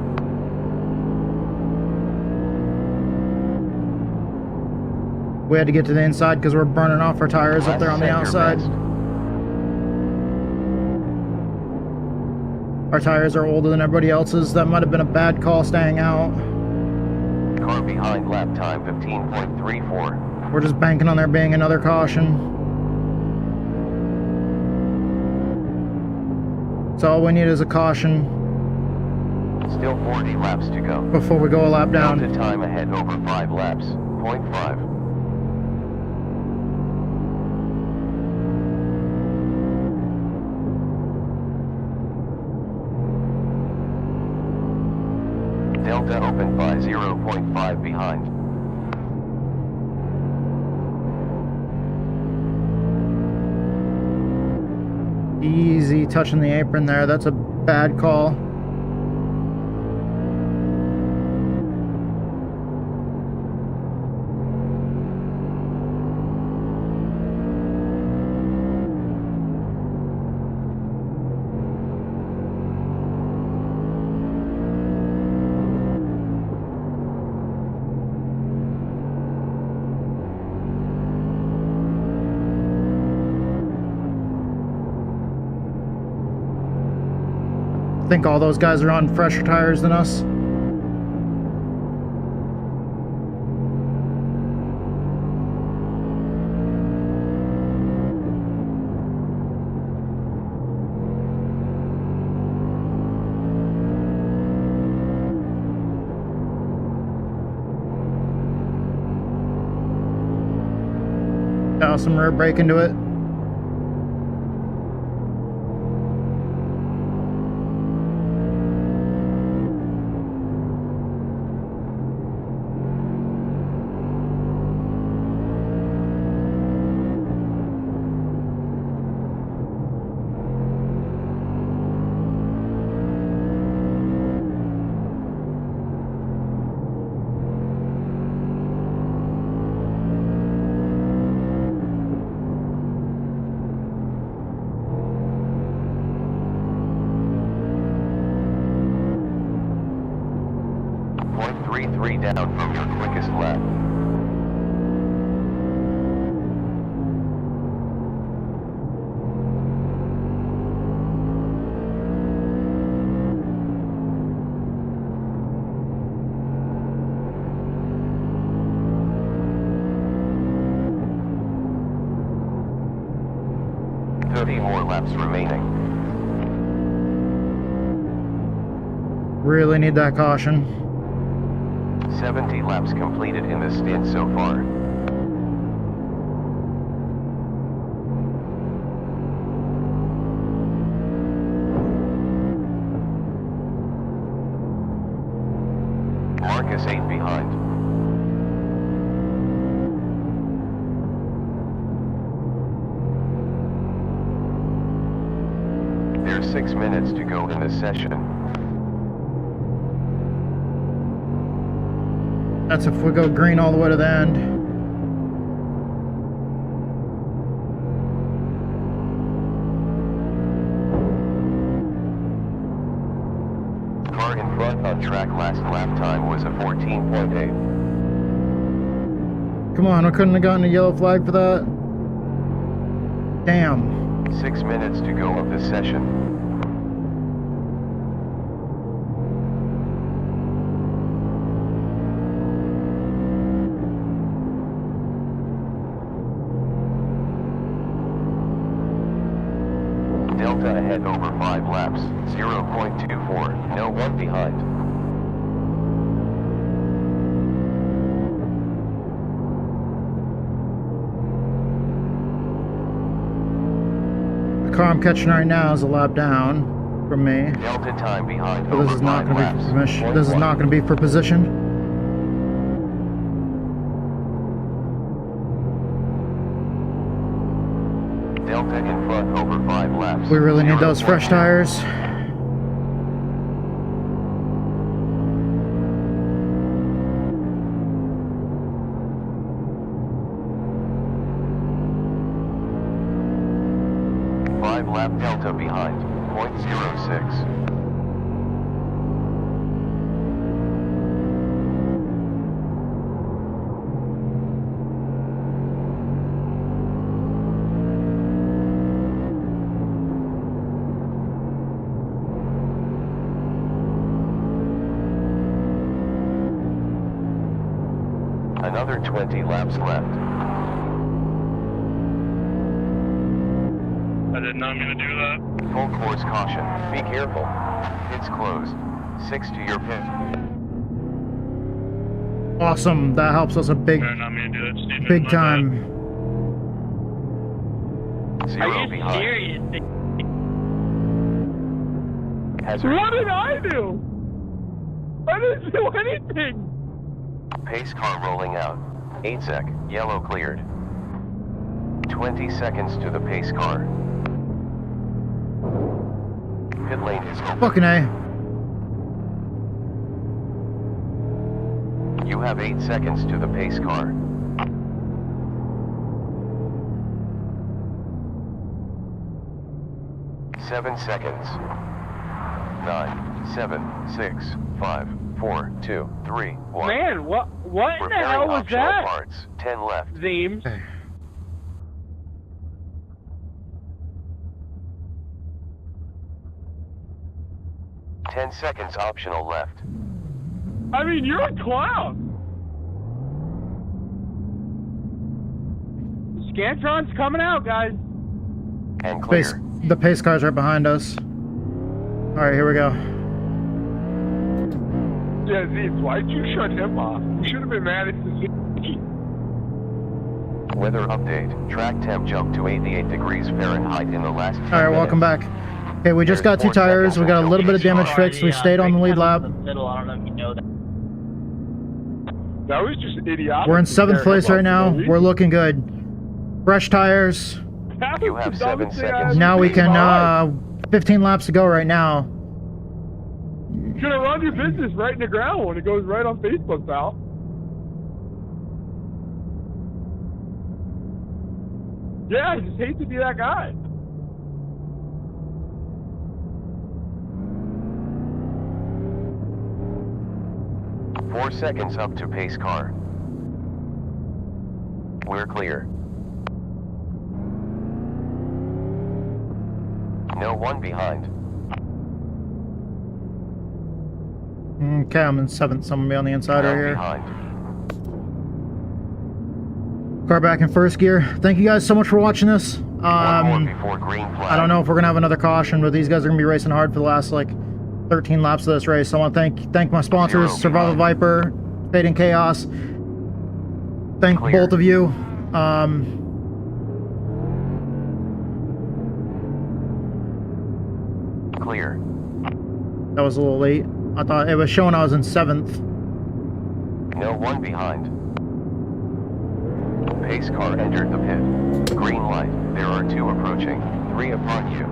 We had to get to the inside because we're burning off our tires up there on the Last sector outside. best. Our tires are older than everybody else's. That might have been a bad call staying out. Car behind, lap time 15.34. We're just banking on there being another caution. So all we need is a caution Still 40 laps to go. before we go a lap down. Delta time ahead over 5 laps. 0.5. Delta opened by 0.5 behind. Easy touching the apron there. That's a bad call. I think all those guys are on fresher tires than us. Got some rear brake into it. .33 down from your quickest lap. More laps remaining. Really need that caution. 70 laps completed in this stint so far. Marcus 8 behind. There's 6 minutes to go in this session. That's if we go green all the way to the end. Car in front on track last lap time was a 14.8. Come on, we couldn't have gotten a yellow flag for that. Damn. 6 minutes to go of this session. Delta ahead over 5 laps, 0.24, no one behind. The car I'm catching right now is a lap down from me. Delta time behind So this over is not 5 going to laps, be for permission. This is 0.1. not going to be for position. Delta in front over 5 laps. We really need those fresh 0.2. tires. lap delta behind, 0.06. Another 20 laps left. I did not mean to do that. Full course caution. Be careful. Pit's closed. 6 to your pit. Awesome. That helps us a I did not mean to do that, Stephen. big My time. Zero Are you behind. serious? Hazard. What did I do? I didn't do anything. Pace car rolling out. 8 sec. Yellow cleared. 20 seconds to the pace car. Pit lane is open. Fucking A. You have 8 seconds to the pace car. Seven seconds. 9, 7, 6, 5, 4, 2, 3, 1. Man, what in the Repairing hell was optional that? parts. 10 left. Zeems. Ten seconds optional left. I mean, you're a clown. Scantron's coming out, guys. And Pace, clear. the pace car's right behind us. Alright, here we go. Yeah, Zeems, why'd you shut him off? You should have been mad at Suzuki. Weather update. Track temp jumped to 88 degrees Fahrenheit in the last 10 Alright, welcome minutes. back. Okay, we just got There's 2 4 tires. seconds We got a until little bit of pace car. damage fixed. We stayed on the lead lap. Middle, I don't know if you know that. That was just idiotic. We're in 7th place right now. We're We're looking good. Fresh tires. You have 7 seconds. Now we can, 15 laps to go right now. You're gonna run your business right in the ground when it goes right on Facebook, pal. Yeah, I just hate to be that guy. Four seconds up to pace car. We're clear. No one behind. Okay, I'm in 7th. Someone be on the inside right None here. behind. Car back in 1st gear. Thank you guys so much for watching this. One more before green flag. I don't know if we're gonna have another caution, but these guys are gonna be racing hard for the last like 13 laps of this race. So I want to thank my sponsors, Zero Survival behind. Viper, Fade and Chaos. Thank Clear. both of you. Clear. That was a little late. I thought it was showing I was in 7th. No one behind. Pace car entered the pit. Green light. There are 2 approaching. 3 upon you.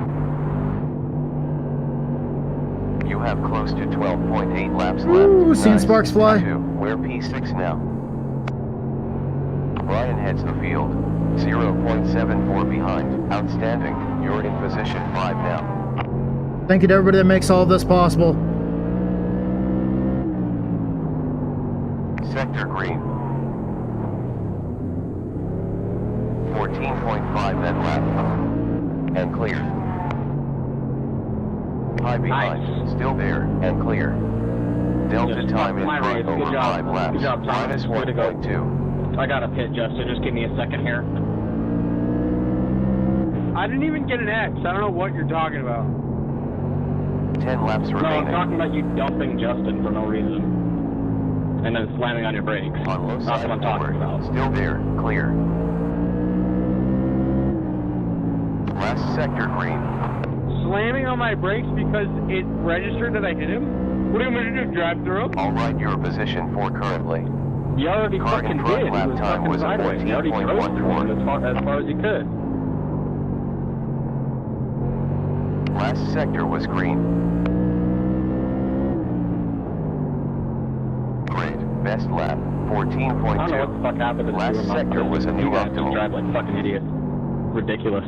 You have close to 12.8 laps left. Ooh, seeing Nice. sparks fly. 2. We're P6 now. Brian heads the field. 0.74 behind. Outstanding. You're in position 5 now. Thank you to everybody that makes all of this possible. Sector green. 14.5 then left. And clear. High behind. Nice. Still there. And clear. Delta Just time in my front race. Good over job. 5 laps. Good job, Thomas. Minus Way to go. 1.2. I got a pit, Justin. Just give me a second here. I didn't even get an X. I don't know what you're talking about. 10 laps No, I'm remaining. talking about you dumping Justin for no reason. And then slamming on your brakes. On low That's side what I'm talking forward. about. Still there. Clear. Last sector green. Slamming on my brakes because it registered that I hit him? What am I gonna do? Drive through him? Alright, your position 4 currently. You already Car in fucking front did. lap It was time fucking was a sideways. You already drove through 14.14. him as far as you could. Last sector was green. Great. Best lap. I don't know what the 14.2. fuck happened to the Last two of them. sector was a new You guys just optimal. drive like fucking idiots. Ridiculous.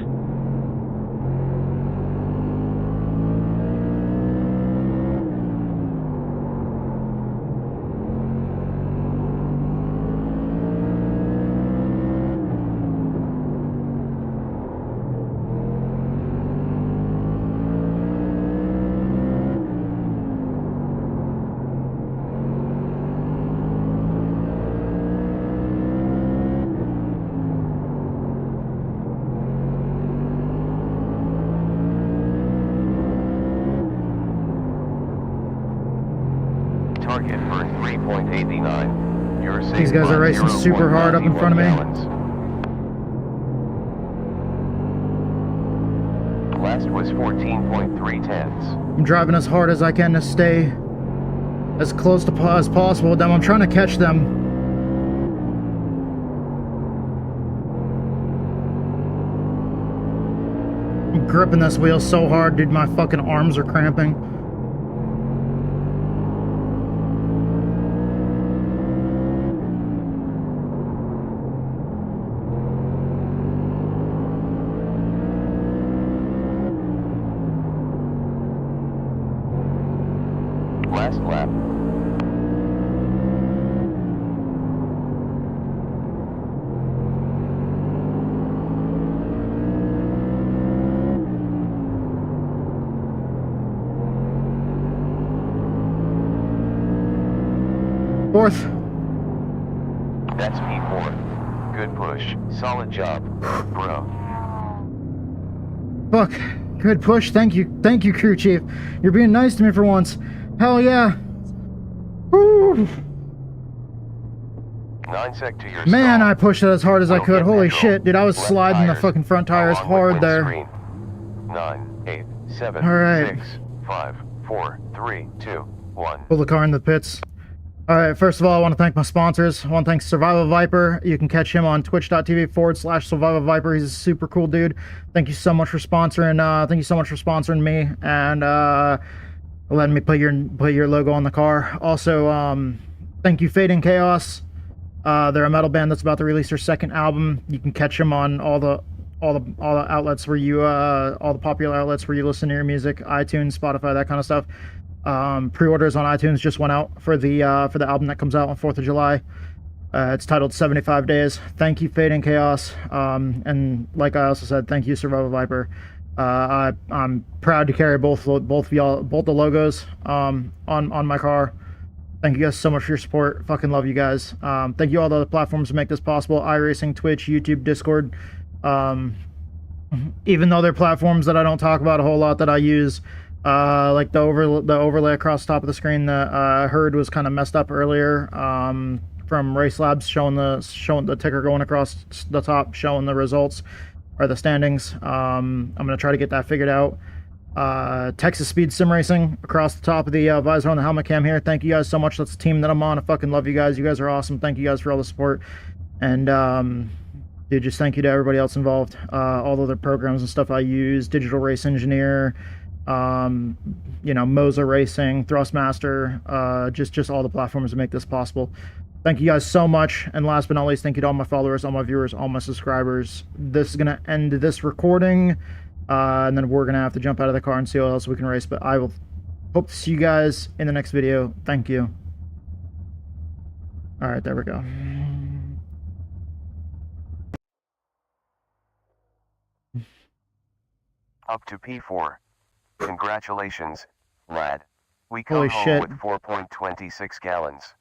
89. You're safe. These guys are on racing super hard up in 0.91 front of me. gallons. Last was 14.3 tenths. I'm driving as hard as I can to stay as close to as possible with them. I'm trying to catch them. I'm gripping this wheel so hard, dude, my fucking arms are cramping. Last lap. Fourth. That's P4. Good push. Solid job, bro. Fuck. Good push. Thank you, crew chief. You're being nice to me for once. Hell yeah. Woo. 9 sec to your Man, stall. I pushed it as hard as I Don't could. get Holy neutral. shit, dude. I was Left sliding the tires. fucking front tires Along hard with there. windscreen. 9, 8, 7, All right. 6, 5, 4, 3, 2, 1. Pull the car in the pits. Alright, first of all, I want to thank my sponsors. I want to thank Survival Viper. You can catch him on twitch.tv/Survival Viper. He's a super cool dude. Thank you so much for sponsoring. Thank you so much for sponsoring me and letting me put your logo on the car. Also, thank you, Fade and Chaos. They're a metal band that's about to release their second album. You can catch them on all the outlets where you all the popular outlets where you listen to your music, iTunes, Spotify, that kind of stuff. Pre-orders on iTunes just went out for the album that comes out on 4th of July. It's titled 75 Days. Thank you, Fade and Chaos. And like I also said, thank you, Survival Viper. I'm proud to carry both the logos on my car. Thank you guys so much for your support. Fucking love you guys. Thank you all the other platforms that make this possible: iRacing, Twitch, YouTube, Discord. Even though they're platforms that I don't talk about a whole lot, that I use. Like the overlay across the top of the screen that I heard was kind of messed up earlier, from Race Labs, showing the ticker going across the top, showing the results or the standings. I'm gonna try to get that figured out. Texas Speed Sim Racing across the top of the visor on the helmet cam here. Thank you guys so much. That's the team that I'm on. I fucking love you guys. You guys are awesome. Thank you guys for all the support. And dude, just thank you to everybody else involved. All the other programs and stuff I use: Digital Race Engineer, Moza Racing, Thrustmaster, just all the platforms that make this possible. Thank you guys so much. And last but not least, thank you to all my followers, all my viewers, all my subscribers. This is gonna end this recording, and then we're gonna have to jump out of the car and see what else we can race. But I will hope to see you guys in the next video. Thank you. All right, there we go. Up to P4. Congratulations, lad. We Holy come home shit. with 4.26 gallons.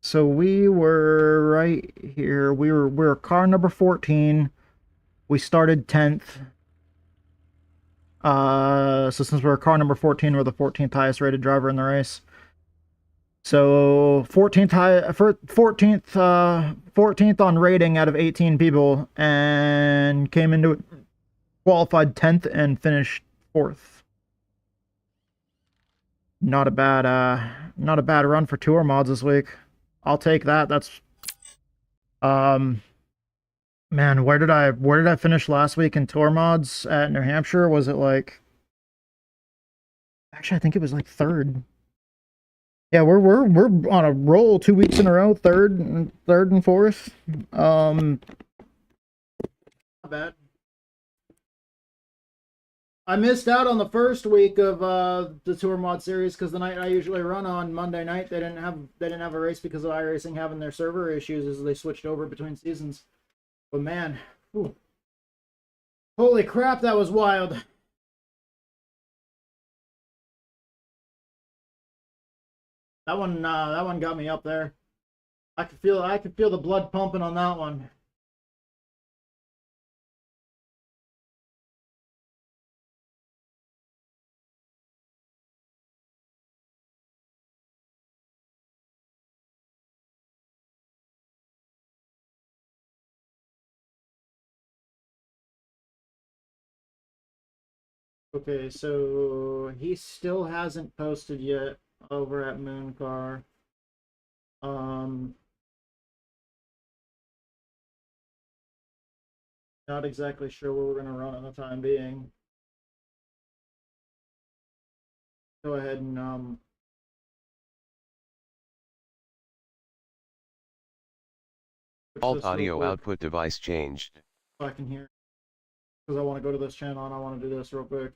So we were right here. We were car number 14. We started 10th. So since we're car number 14, we're the 14th highest rated driver in the race. So 14th on rating out of 18 people, and came into it, qualified 10th and finished 4th. Not a bad run for tour mods this week. I'll take that. That's man, where did I finish last week in tour mods at New Hampshire? Was it like, actually I think it was like 3rd. Yeah, we're on a roll 2 weeks in a row, 3rd and 4th. Not bad. I missed out on the first week of the Tour Mod series because the night I usually run on, Monday night, they didn't have a race because of iRacing having their server issues as they switched over between seasons. But man, whew. Holy crap, that was wild. That one got me up there. I could feel the blood pumping on that one. Okay, so he still hasn't posted yet over at MOONCAR. Not exactly sure what we're gonna run in the time being. Go ahead and switch Alt this real audio quick output device changed. so I can hear, because I want to go to this channel and I want to do this real quick.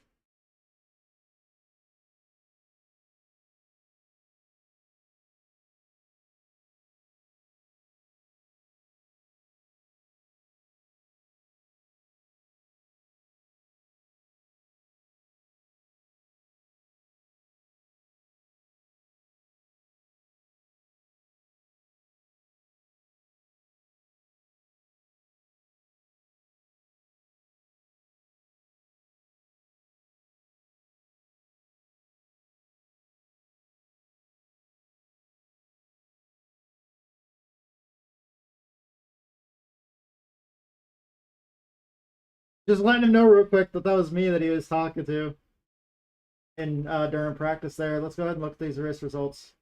Just letting him know real quick that that was me that he was talking to in during practice there. Let's go ahead and look at these race results.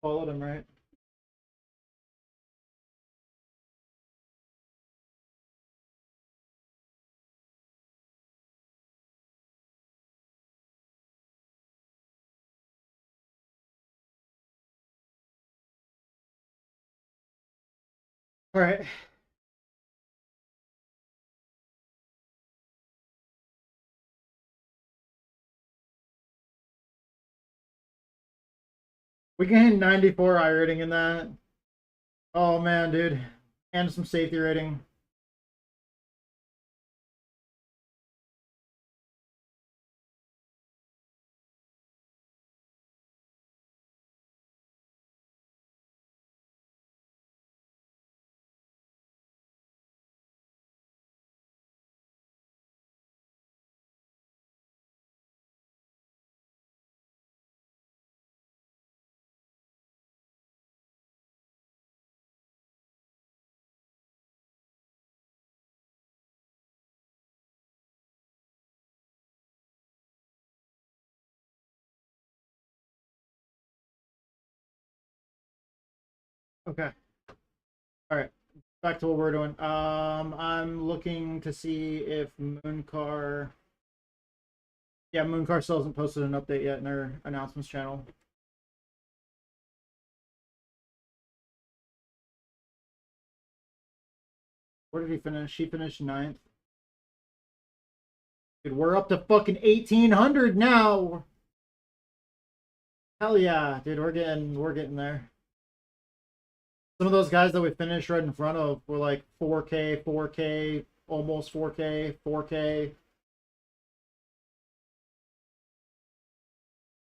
Followed him, right? All right. We gained 94 I rating in that. Oh man, dude. And some safety rating. Okay. All right. Back to what we're doing. I'm looking to see if MOONCAR. Yeah, MOONCAR still hasn't posted an update yet in their announcements channel. Where did he finish? He finished 9th. Dude, we're up to fucking 1,800 now. Hell yeah, dude, we're getting there. Some of those guys that we finished right in front of were like 4K, 4K, almost 4K, 4K.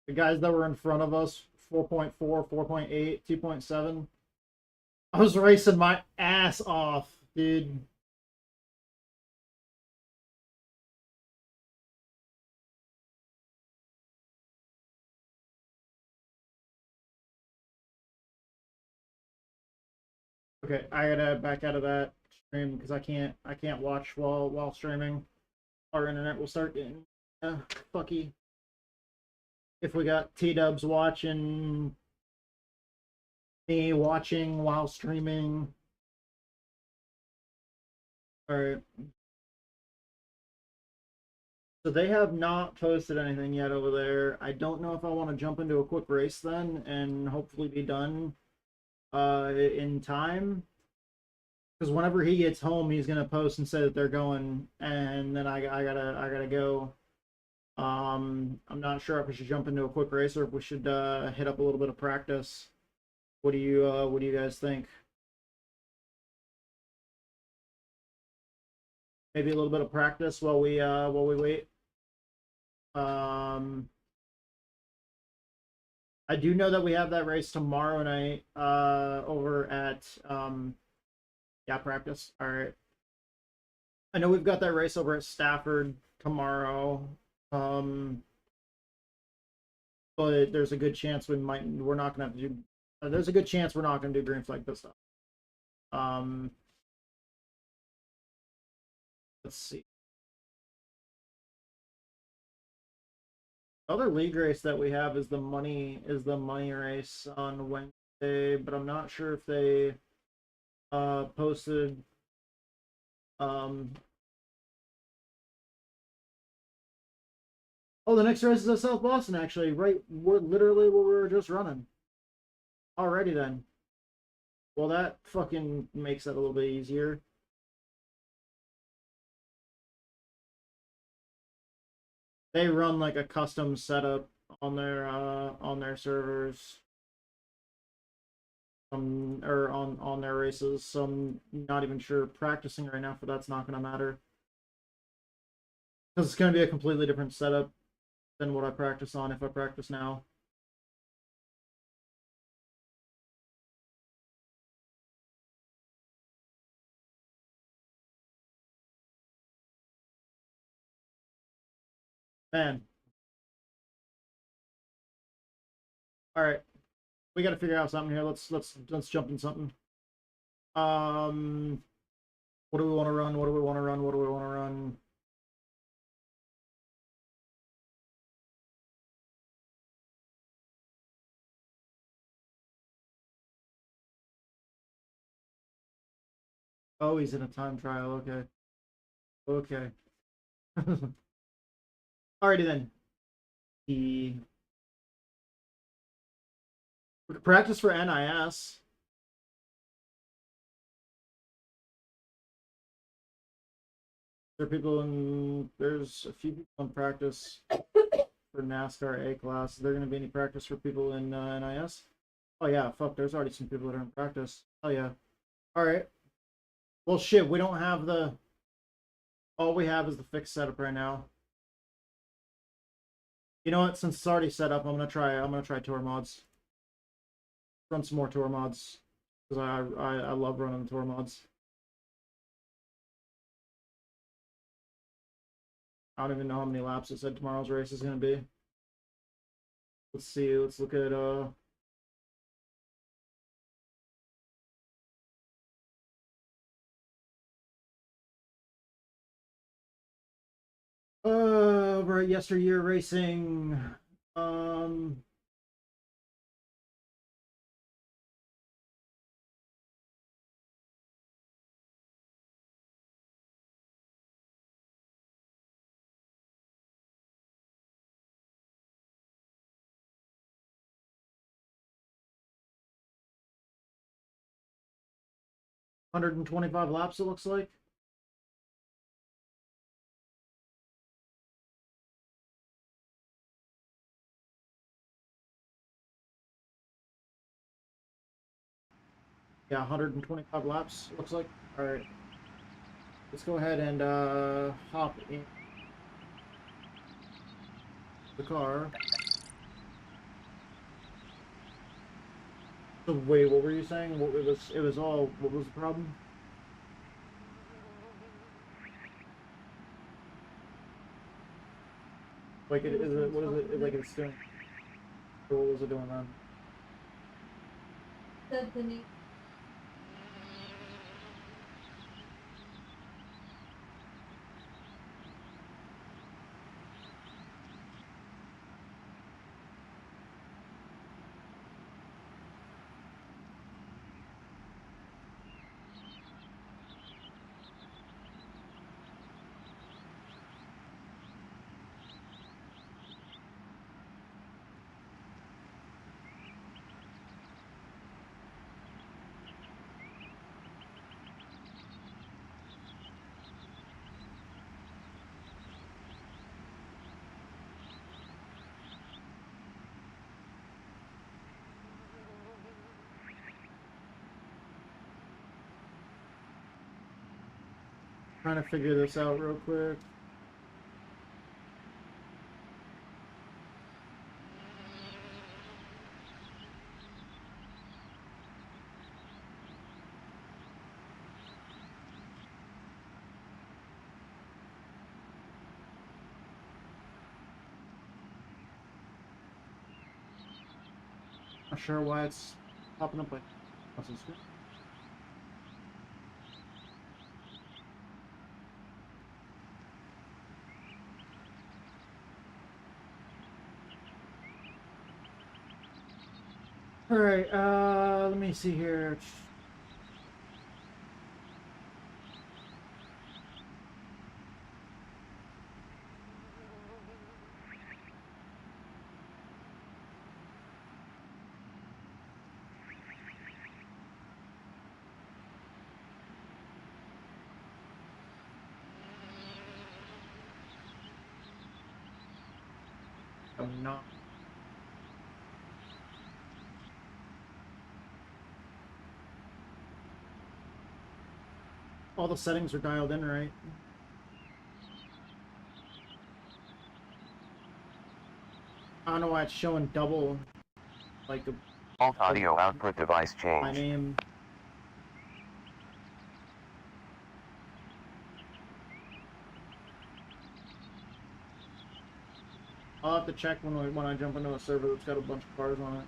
The guys that were in front of us, 4.4, 4.8, 2.7. I was racing my ass off, dude. Okay, I gotta back out of that stream because I can't watch while streaming. Our internet will start getting fucky. If we got T-dubs watching, me watching while streaming. Alright. So they have not posted anything yet over there. I don't know if I want to jump into a quick race then and hopefully be done in time. Because whenever he gets home, he's gonna post and say that they're going, and then I gotta go. I'm not sure if we should jump into a quick race or if we should hit up a little bit of practice. What do you guys think? Maybe a little bit of practice while we wait. I do know that we have that race tomorrow night over at practice. All right. I know we've got that race over at Stafford tomorrow. But there's a good chance we're not gonna have to do. There's a good chance we're not gonna do green flag pit stop. Let's see. Other league race that we have is the money race on Wednesday, but I'm not sure if they posted oh, the next race is at South Boston, actually. Right, we're literally where we were just running. Alrighty then. Well, that fucking makes it a little bit easier. They run like a custom setup on their servers. Or on their races, so I'm not even sure practicing right now for that's not gonna matter. Because it's gonna be a completely different setup than what I practice on if I practice now. Man. Alright. We gotta figure out something here. Let's jump in something. What do we want to run? What do we want to run? What do we want to run? Oh, he's in a time trial. Okay. Okay. Alrighty then. We could practice for NIS. There's a few people in practice for NASCAR A class. Is there going to be any practice for people in NIS? Oh yeah, fuck, there's already some people that are in practice. Oh yeah. Alright. Well shit, we don't have all we have is the fixed setup right now. You know what, since it's already set up, I'm gonna try tour mods. Run some more tour mods. Because I love running tour mods. I don't even know how many laps it said tomorrow's race is gonna be. Let's see, let's look at over at Yesteryear Racing. 125 laps, it looks like. Yeah, 125 laps, looks like. Alright. Let's go ahead and hop in the car. So wait, what were you saying? It was all, what was the problem? Like what is it, like it's doing? What was it doing then? Trying to figure this out real quick. Not sure why it's popping up like what's this? All right, let me see here. Oh, no. All the settings are dialed in right. I don't know why it's showing double, like the Alt audio output device my change. name. I'll have to check when I jump into a server that's got a bunch of cars on it.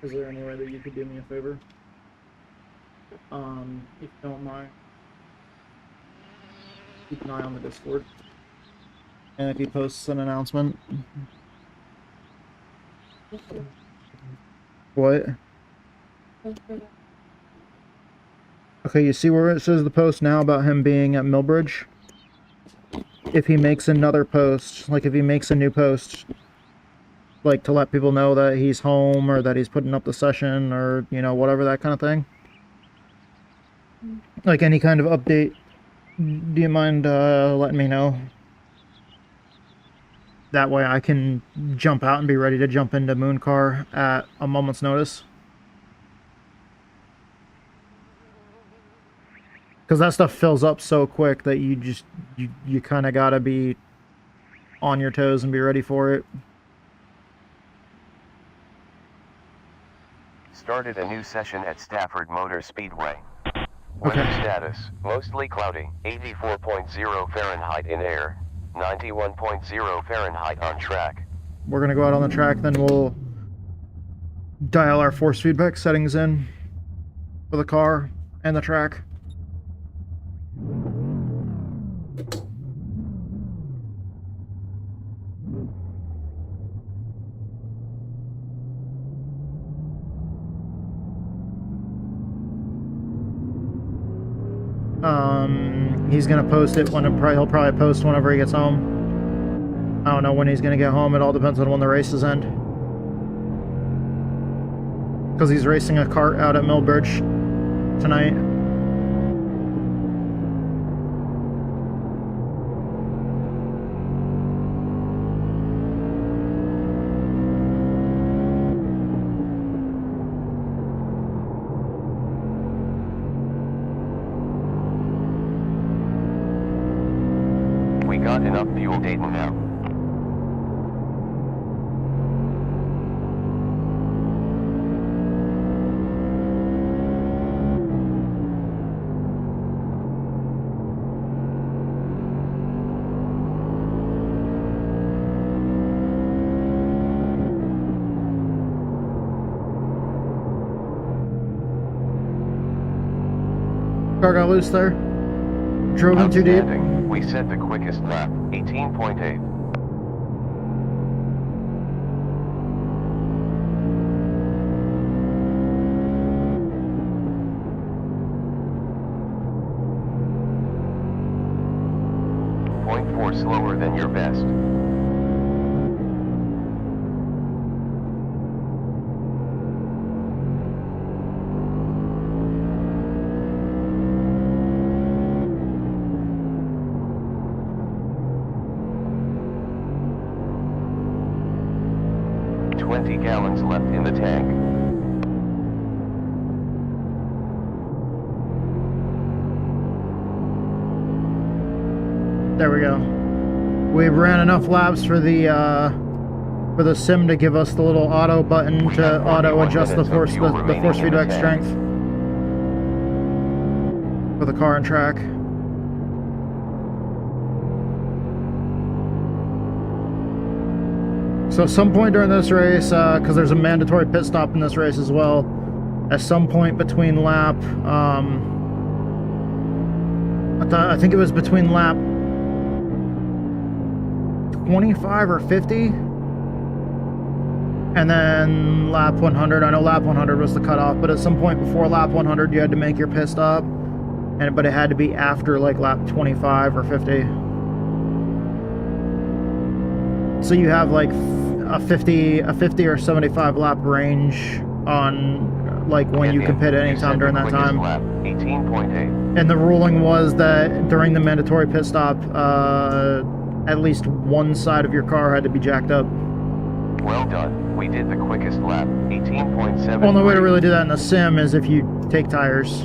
Is there any way that you could do me a favor? If you don't mind, keep an eye on the Discord. And if he posts an announcement. What? Okay, you see where it says the post now about him being at Millbridge? If he makes another post, like if he makes a new post, like to let people know that he's home or that he's putting up the session or, you know, whatever, that kind of thing. Like any kind of update, do you mind letting me know? That way I can jump out and be ready to jump into MOONCAR at a moment's notice. Because that stuff fills up so quick that you kind of gotta be on your toes and be ready for it. Started a new session at Stafford Motor Speedway. Weather status, mostly cloudy, 84.0 Fahrenheit in air, 91.0 Fahrenheit on track. We're gonna go out on the track, then we'll dial our force feedback settings in for the car and the track. He's gonna post it when he'll probably post whenever he gets home. I don't know when he's gonna get home. It all depends on when the races end. Because he's racing a kart out at Millbridge tonight. We got enough fuel, Dayton, now. Car got loose there. Drove in too deep. Outstanding. We set the quickest lap, 18.8. .4 slower than your best. 20 gallons left in the tank. There we go. We ran enough laps for the sim to give us the little auto button to auto adjust the force feedback strength for the car and track. So at some point during this race, because there's a mandatory pit stop in this race as well, at some point between lap, I think it was between lap 25 or 50, and then lap 100. I know lap 100 was the cutoff, but at some point before lap 100, you had to make your pit stop, but it had to be after like lap 25 or 50. So you have like a 50 or 75 lap range on like when you can pit at any time during that time. 18.8. And the ruling was that during the mandatory pit stop, at least one side of your car had to be jacked up. Well done. We did the quickest lap. 18.7. Well, the way to really do that in the sim is if you take tires.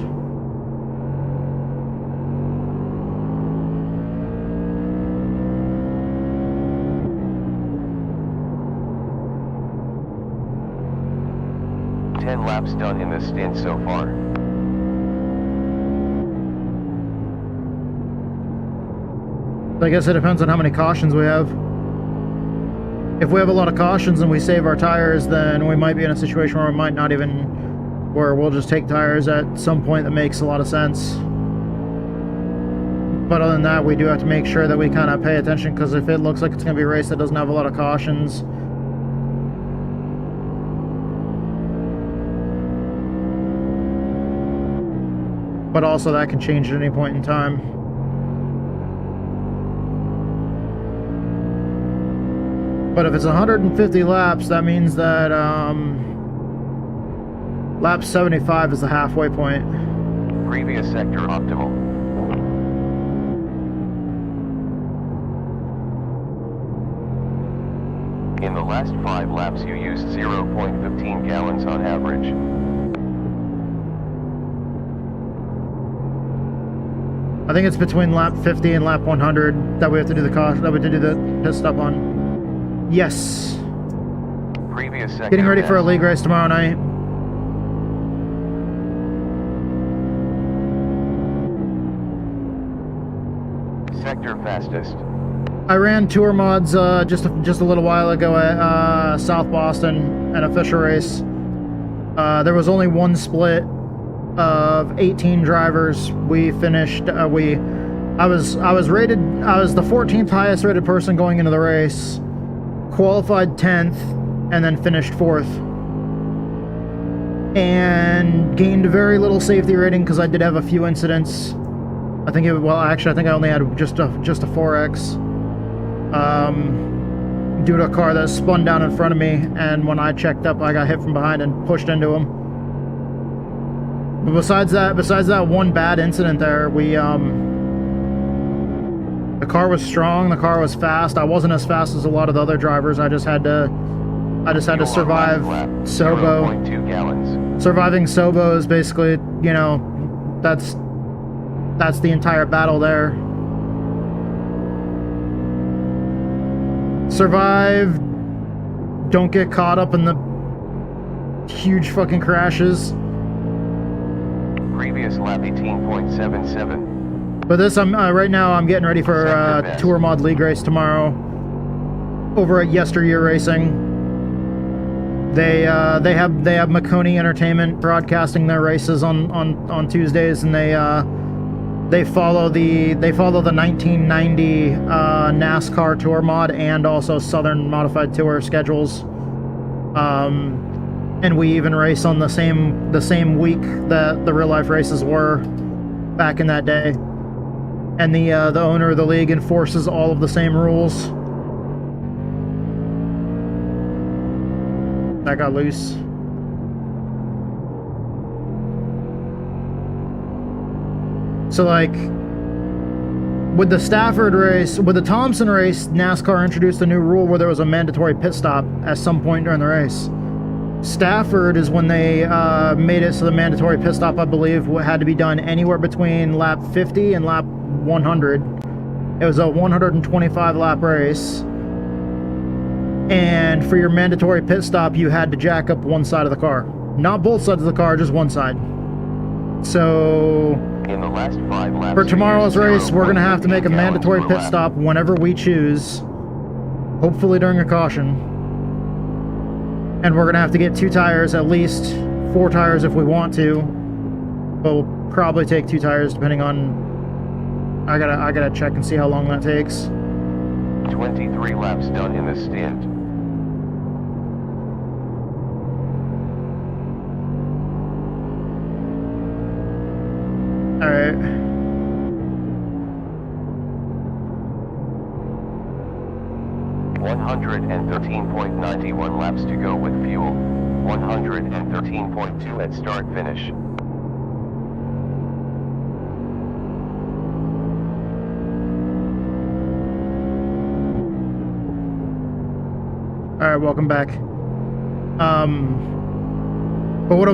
Laps done in this stint so far. I guess it depends on how many cautions we have. If we have a lot of cautions and we save our tires, then we might be in a situation where we might not even, where we'll just take tires at some point that makes a lot of sense. But other than that, we do have to make sure that we kind of pay attention, because if it looks like it's going to be a race that doesn't have a lot of cautions, but also that can change at any point in time. But if it's 150 laps, that means that lap 75 is the halfway point. Previous sector optimal. In the last 5 laps you used 0.15 gallons on average. I think it's between lap 50 and lap 100 that we have to do the caution, that we have to do the pit stop on. Yes. Previous sector. Getting ready for a league race tomorrow night. Sector fastest. I ran tour mods just a little while ago at South Boston, an official race. There was only one split of 18 drivers. We finished. I was rated. I was the 14th highest rated person going into the race. Qualified 10th, and then finished 4th. And gained very little safety rating because I did have a few incidents. I think I only had just a 4X. Due to a car that spun down in front of me, and when I checked up, I got hit from behind and pushed into him. But besides that one bad incident there, the car was strong, the car was fast. I wasn't as fast as a lot of the other drivers. I just had to survive Sobo. 0.2 gallons. Surviving Sobo is basically, you know, that's the entire battle there. Survive, don't get caught up in the huge fucking crashes. Previous lap 18.77. But this, right now I'm getting ready for Tour Mod League race tomorrow over at Yesteryear Racing. They have Maconi Entertainment broadcasting their races on Tuesdays, and they follow the 1990 NASCAR Tour Mod and also Southern Modified Tour schedules. And we even race on the same week that the real life races were back in that day. And the owner of the league enforces all of the same rules. That got loose. So like with the Stafford race, with the Thompson race, NASCAR introduced a new rule where there was a mandatory pit stop at some point during the race. Stafford is when they made it so the mandatory pit stop, I believe, had to be done anywhere between lap 50 and lap 100. It was a 125 lap race. And for your mandatory pit stop, you had to jack up one side of the car. Not both sides of the car, just one side. So In the last 5 laps, for tomorrow's race, we're going to have to make a 0.15 mandatory gallons per pit lap. stop whenever we choose. Hopefully during a caution. And we're going to have to get 2 tires, at least 4 tires if we want to. But we'll probably take 2 tires depending on... I gotta check and see how long that takes. 23 laps done in this stint. Alright. $113.91 laps to go with fuel. 113.2 at start finish. Alright, welcome back. But what I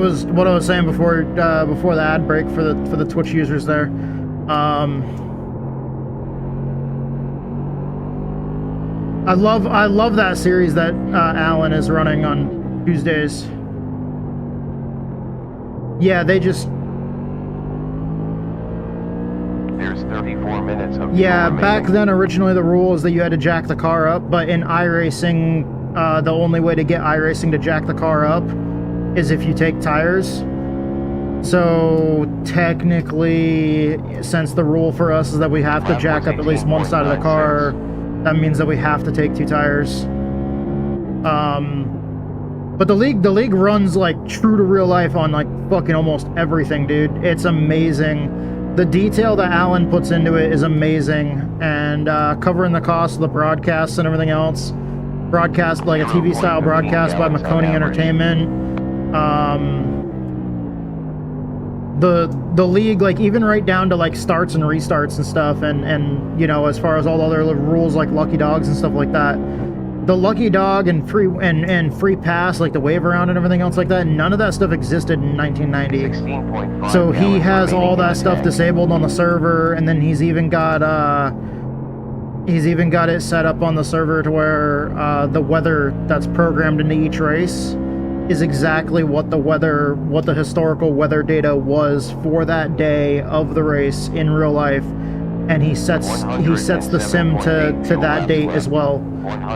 was saying before before the ad break for the Twitch users there, I love that series that Alan is running on Tuesdays. Yeah, they just... There's 34 minutes of Yeah, fuel back remaining. then originally the rule is that you had to jack the car up, but in iRacing, the only way to get iRacing to jack the car up is if you take tires. So technically, since the rule for us is that we have to Lap jack was up at least one side of the car, 18.96. that means that we have to take 2 tires. But the league runs like true to real life on like fucking almost everything, dude. It's amazing. The detail that Alan puts into it is amazing, and covering the cost of the broadcasts and everything else. Broadcast, like a TV style broadcast by Marconi Entertainment. The league, like even right down to like starts and restarts and stuff, and you know, as far as all the other rules like lucky dogs and stuff like that. The lucky dog and free pass, like the wave around and everything else like that, none of that stuff existed in 1990. 16.5 So he gallons has all remaining in that the stuff tank. disabled on the server, and then he's even got it set up on the server to where the weather that's programmed into each race is exactly what the historical weather data was for that day of the race in real life, and he sets the sim to that date as well.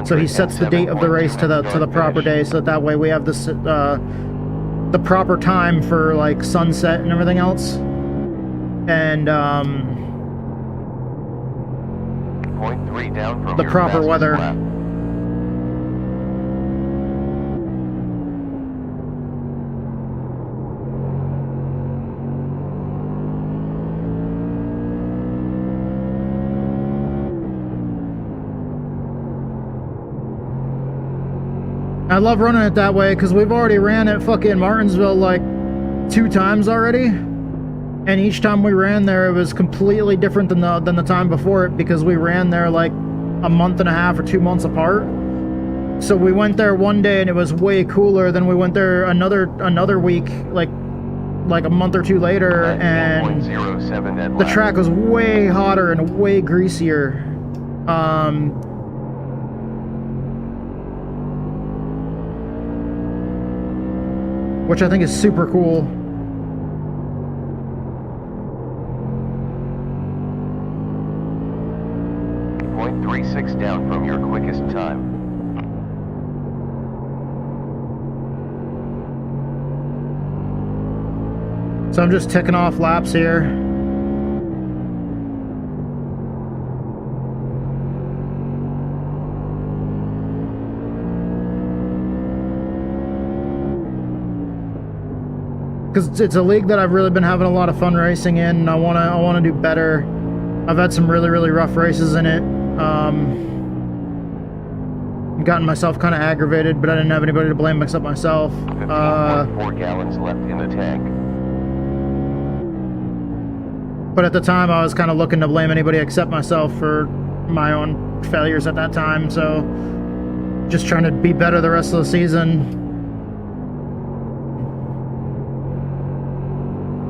So he sets the date of the race to the proper day, so that way we have the proper time for like sunset and everything else. And 0.3 down from the your proper fastest weather. lap. I love running it that way because we've already ran at fucking Martinsville like 2 times already, and each time we ran there it was completely different than the time before it, because we ran there like a month and a half or 2 months apart. So we went there one day and it was way cooler. Then we went there another week, like a month or 2 later, and 19.07 at the lap. track was way hotter and way greasier. Which I think is super cool. .36 down from your quickest time. So I'm just ticking off laps here. Because it's a league that I've really been having a lot of fun racing in, and I wanna do better. I've had some really rough races in it. Gotten myself kind of aggravated, but I didn't have anybody to blame except myself. 15.4 gallons left in the tank. But at the time, I was kind of looking to blame anybody except myself for my own failures at that time, so just trying to be better the rest of the season.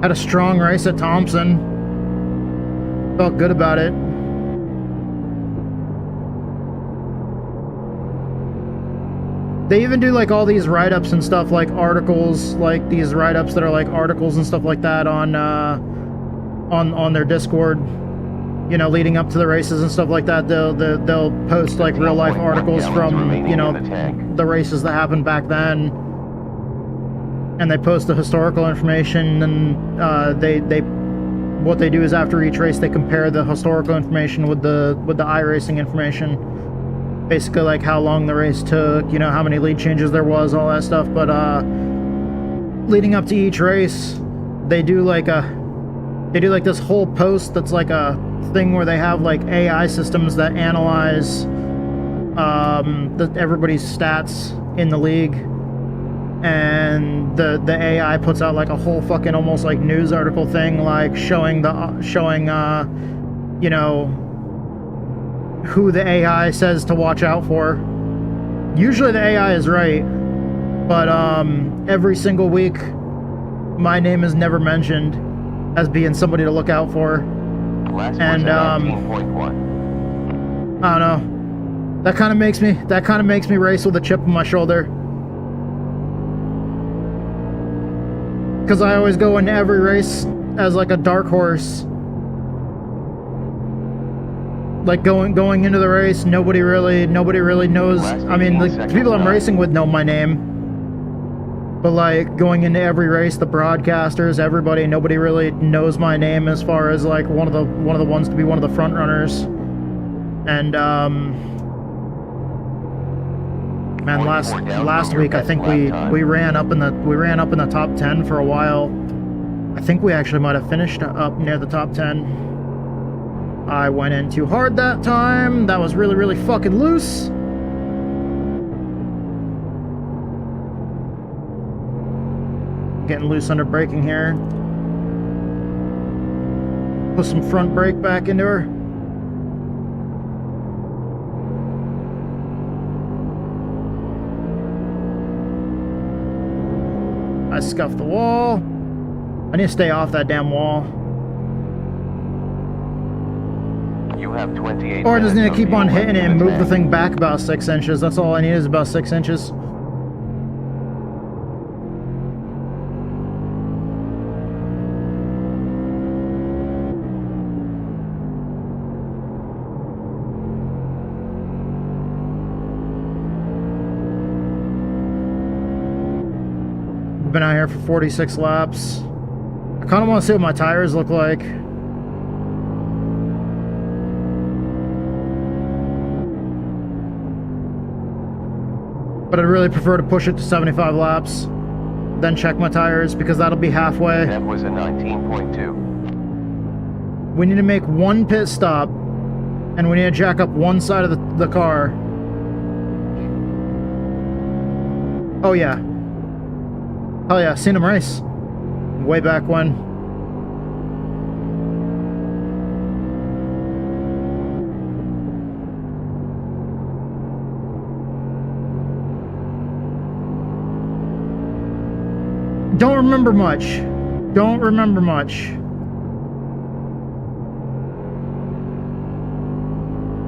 Had a strong race at Thompson. Felt good about it. They even do like all these write-ups and stuff, like articles, like these write-ups that are like articles and stuff like that on their Discord, you know, leading up to the races and stuff like that. They'll post like real life articles from, you know, the races that happened back then, and they post the historical information. And they what they do is after each race they compare the historical information with the iRacing information, basically like how long the race took, you know, how many lead changes there was, all that stuff. But leading up to each race, they do like this whole post that's like a thing where they have like AI systems that analyze everybody's stats in the league, and the AI puts out like a whole fucking almost like news article thing, like showing you know, who the AI says to watch out for. Usually the AI is right, but every single week my name is never mentioned as being somebody to look out for. And I don't know, that kind of makes me race with a chip on my shoulder, because I always go into every race as like a dark horse. Like going into the race, nobody really knows. I mean, the people I'm racing with know my name, but like going into every race, the broadcasters, everybody, nobody really knows my name as far as like one of the ones to be one of the front runners. And man, last week I think we ran up in the top 10 for a while. I think we actually might have finished up near the top 10. I went in too hard that time. That was really, really fucking loose. Getting loose under braking here. Put some front brake back into her. I scuffed the wall. I need to stay off that damn wall. You have 28 or I just need to minutes keep of on fuel hitting it left and in move the tank. thing back about 6 inches. That's all I need, is about 6 inches. Been out here for 46 laps. I kind of want to see what my tires look like. But I'd really prefer to push it to 75 laps, then check my tires, because that'll be halfway. That was a 19.2. We need to make one pit stop, and we need to jack up one side of the car. Oh yeah. Hell yeah, seen him race. Way back when. Don't remember much. Don't remember much.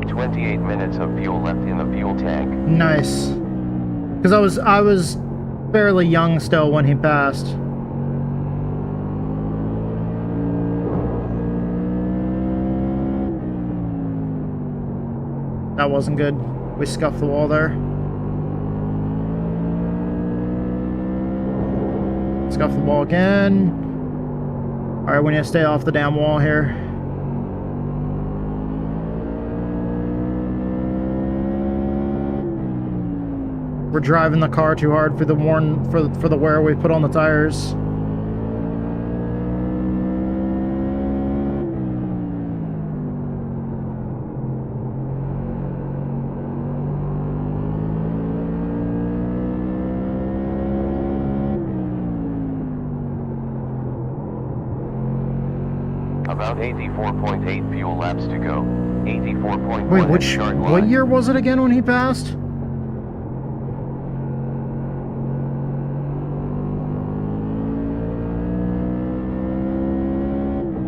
28 minutes of fuel left in the fuel tank. Nice. Because I was fairly young still when he passed. That wasn't good. We scuffed the wall there. Scuff the wall again. Alright, we need to stay off the damn wall here. We're driving the car too hard for the wear we put on the tires. About 84.8 fuel laps to go. 84.1 Wait, at start line. what year was it again when he passed?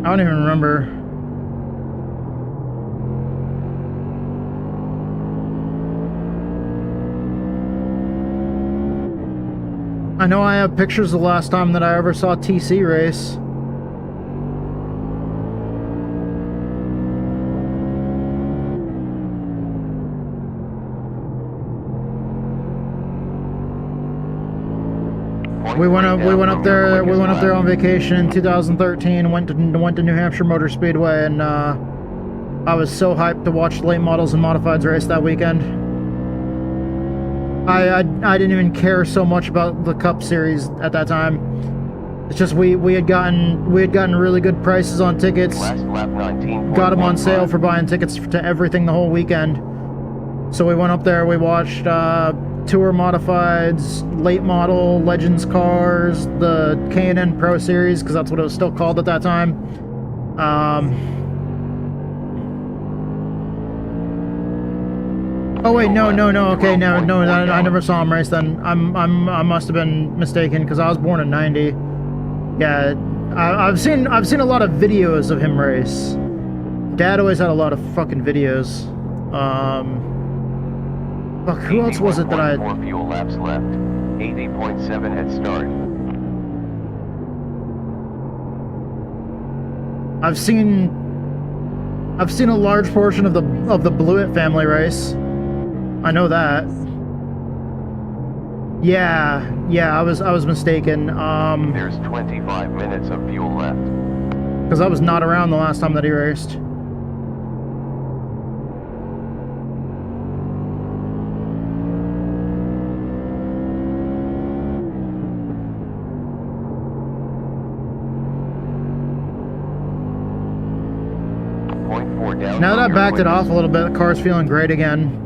I don't even remember. I know I have pictures the last time that I ever saw TC race. We went up there on vacation in 2013. Went to New Hampshire Motor Speedway, and I was so hyped to watch late models and modifieds race that weekend. I didn't even care so much about the Cup Series at that time. It's just we had gotten really good prices on tickets. Last lap 19. Got them on sale for buying tickets to everything the whole weekend. So we went up there. We watched Tour Modifieds, Late Model, Legends cars, the K&N Pro Series, because that's what it was still called at that time. Oh wait, no. Okay, no. I never saw him race then. I must have been mistaken because I was born in '90. Yeah, I've seen a lot of videos of him race. Dad always had a lot of fucking videos. Fuck, who else was it that I... 4 fuel laps left. 80.7 at start. I've seen a large portion of the Blewett family race. I know that. Yeah, I was mistaken. There's 25 minutes of fuel left. Because I was not around the last time that he raced. Now that I backed it off a little bit, the car's feeling great again.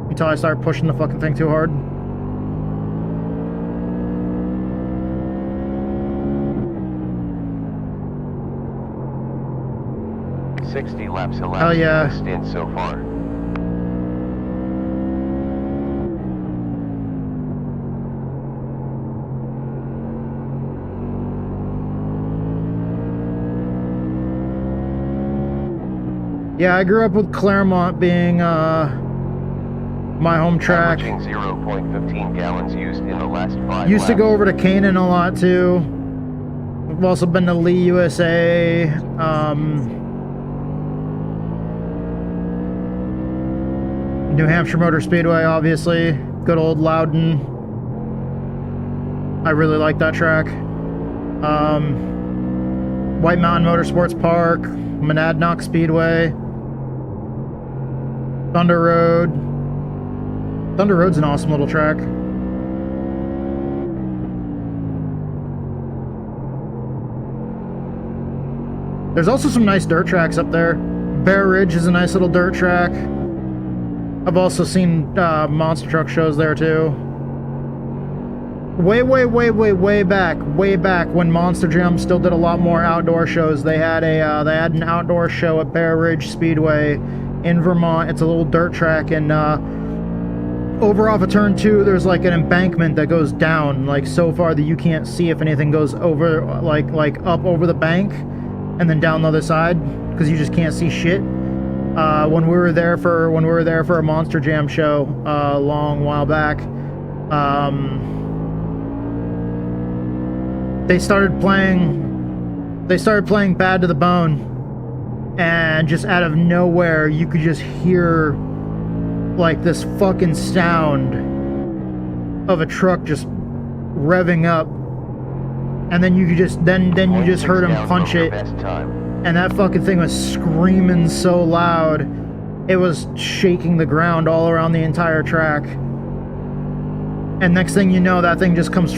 Until I start pushing the fucking thing too hard. $60 laps elapsed. Hell yeah. In the stint so far. Yeah, I grew up with Claremont being my home track. Averaging 0.15 gallons used in the last 5 Used to laps. go over to Canaan a lot too. I've also been to Lee, USA. New Hampshire Motor Speedway, obviously. Good old Loudon. I really like that track. White Mountain Motorsports Park, Monadnock Speedway, Thunder Road. Thunder Road's an awesome little track. There's also some nice dirt tracks up there. Bear Ridge is a nice little dirt track. I've also seen monster truck shows there too. Way back when Monster Jam still did a lot more outdoor shows. They had an outdoor show at Bear Ridge Speedway in Vermont. It's a little dirt track, and over off of turn 2 there's like an embankment that goes down like so far that you can't see if anything goes over like up over the bank and then down the other side because you just can't see shit. When we were there for a Monster Jam show a long while back, they started playing Bad to the Bone, and just out of nowhere you could just hear like this fucking sound of a truck just revving up, and then you could just then you just heard him punch it, and that fucking thing was screaming so loud it was shaking the ground all around the entire track. And next thing you know, that thing just comes,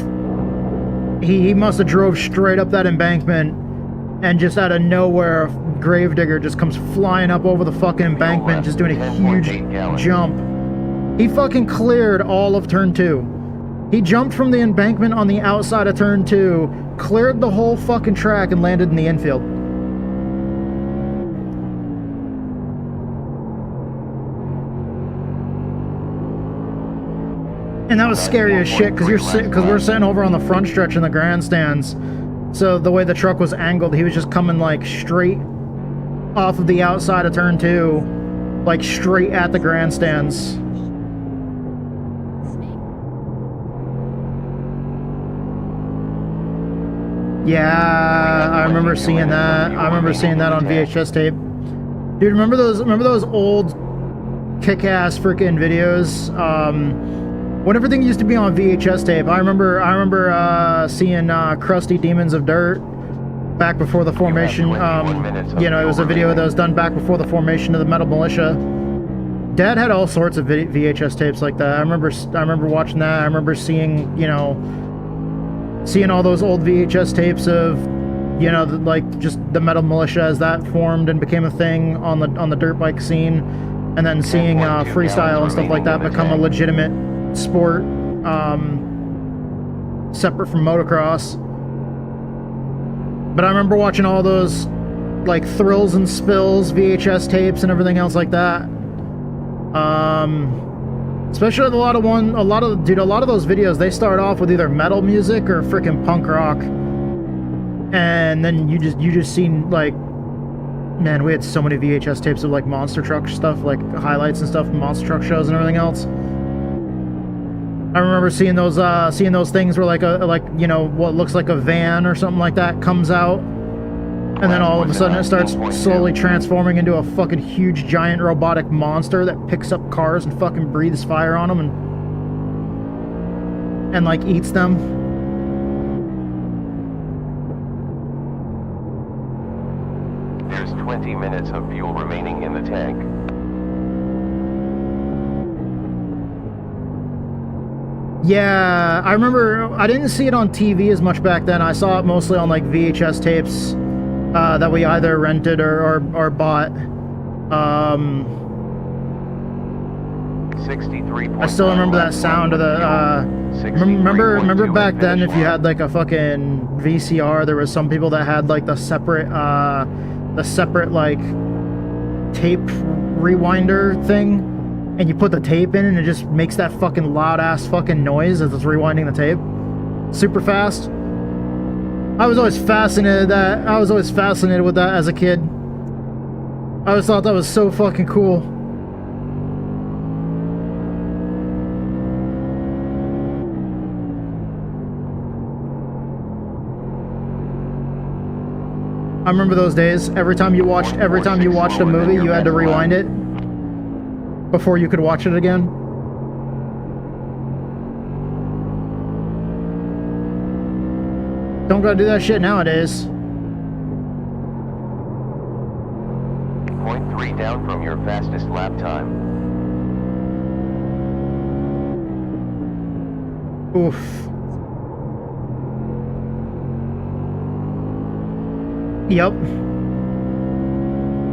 he must have drove straight up that embankment, and just out of nowhere, Gravedigger just comes flying up over the fucking embankment, just doing a huge jump. He fucking cleared all of turn 2. He jumped from the embankment on the outside of turn 2, cleared the whole fucking track, and landed in the infield. And that was scary as shit, because we're sitting over on the front stretch in the grandstands. So the way the truck was angled, he was just coming like straight off of the outside of turn 2, like straight at the grandstands. Yeah, I remember seeing that. I remember seeing that on VHS tape. Dude, remember those old kick-ass freaking videos? When everything used to be on VHS tape, I remember seeing Crusty Demons of Dirt back before the formation. You know, it was a video that was done back before the formation of the Metal Militia. Dad had all sorts of VHS tapes like that. I remember watching that. I remember seeing, you know, seeing all those old VHS tapes of, you know, like just the Metal Militia as that formed and became a thing on the dirt bike scene, and then seeing freestyle and stuff like that become a legitimate sport, separate from motocross. But I remember watching all those like Thrills and Spills VHS tapes and everything else like that. Especially a lot of those videos, they start off with either metal music or freaking punk rock, and then you just seen like, man, we had so many VHS tapes of like monster truck stuff, like highlights and stuff, monster truck shows and everything else. I remember seeing those things where like you know, what looks like a van or something like that comes out, and then all of a sudden it starts slowly transforming into a fucking huge giant robotic monster that picks up cars and fucking breathes fire on them and like eats them. There's 20 minutes of fuel remaining in the tank. Yeah, I remember, I didn't see it on TV as much back then. I saw it mostly on like VHS tapes that we either rented or bought. 63. I still remember that sound of the, remember back then if you had like a fucking VCR, there was some people that had like the separate like tape rewinder thing. And you put the tape in and it just makes that fucking loud ass fucking noise as it's rewinding the tape. Super fast. I was always fascinated with that as a kid. I always thought that was so fucking cool. I remember those days. Every time you watched a movie, you had to rewind it before you could watch it again. Don't gotta do that shit nowadays. 0.3 down from your fastest lap time. Oof. Yep.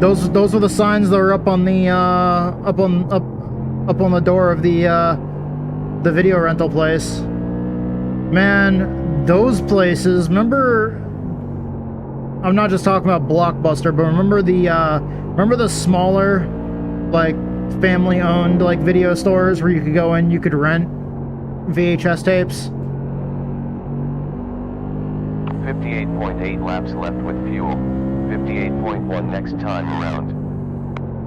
Those were the signs that were up on the up on the door of the video rental place. Man, those places, remember, I'm not just talking about Blockbuster, but remember the smaller, like, family-owned, like, video stores where you could go in, you could rent VHS tapes? 58.8 laps left with fuel. 58.1 next time around.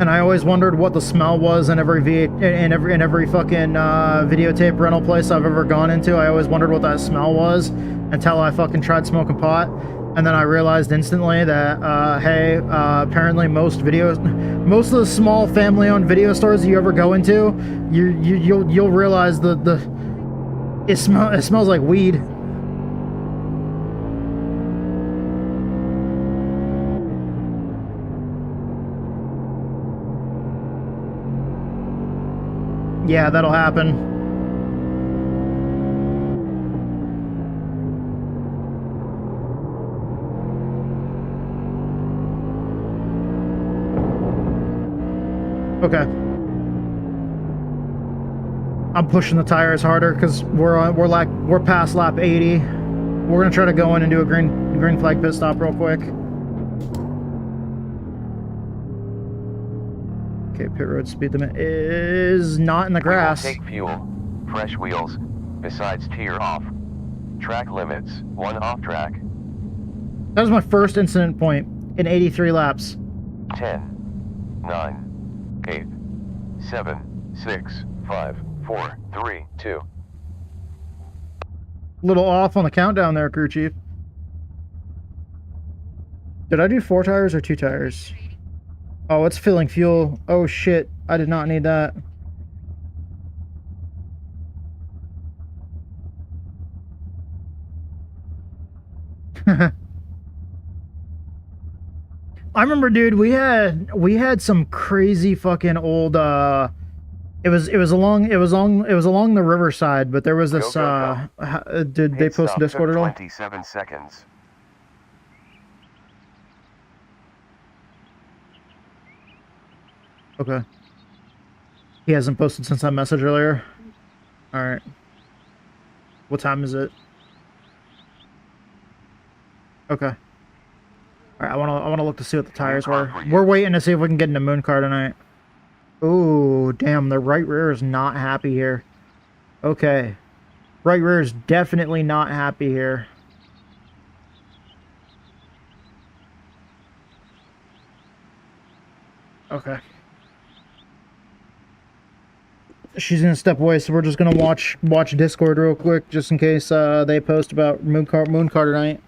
And I always wondered what the smell was in every fucking videotape rental place I've ever gone into. I always wondered what that smell was until I fucking tried smoking pot, and then I realized instantly that hey, apparently most of the small family-owned video stores that you ever go into, you'll realize it smells like weed. Yeah, that'll happen. Okay. I'm pushing the tires harder because we're past lap 80. We're gonna try to go in and do a green flag pit stop real quick. Okay, pit road speed limit is not in the grass. We will take fuel, fresh wheels, besides tier off. Track limits, 1 off track. That was my first incident point in 83 laps. 10, 9, 8, 7, 6, 5, 4, 3, 2. Little off on the countdown there, crew chief. Did I do 4 tires or 2 tires? Oh, it's filling fuel. Oh shit, I did not need that. I remember, dude, we had some crazy fucking old it was along the riverside, but there was this did they post in Discord at all? 27 seconds. Okay. He hasn't posted since that message earlier. All right. What time is it? Okay. All right. I want to look to see what the tires were. We're waiting to see if we can get into MOONCAR tonight. Ooh, damn! The right rear is not happy here. Okay. Right rear is definitely not happy here. Okay. She's gonna step away, so we're just gonna watch Discord real quick, just in case they post about MOONCAR tonight.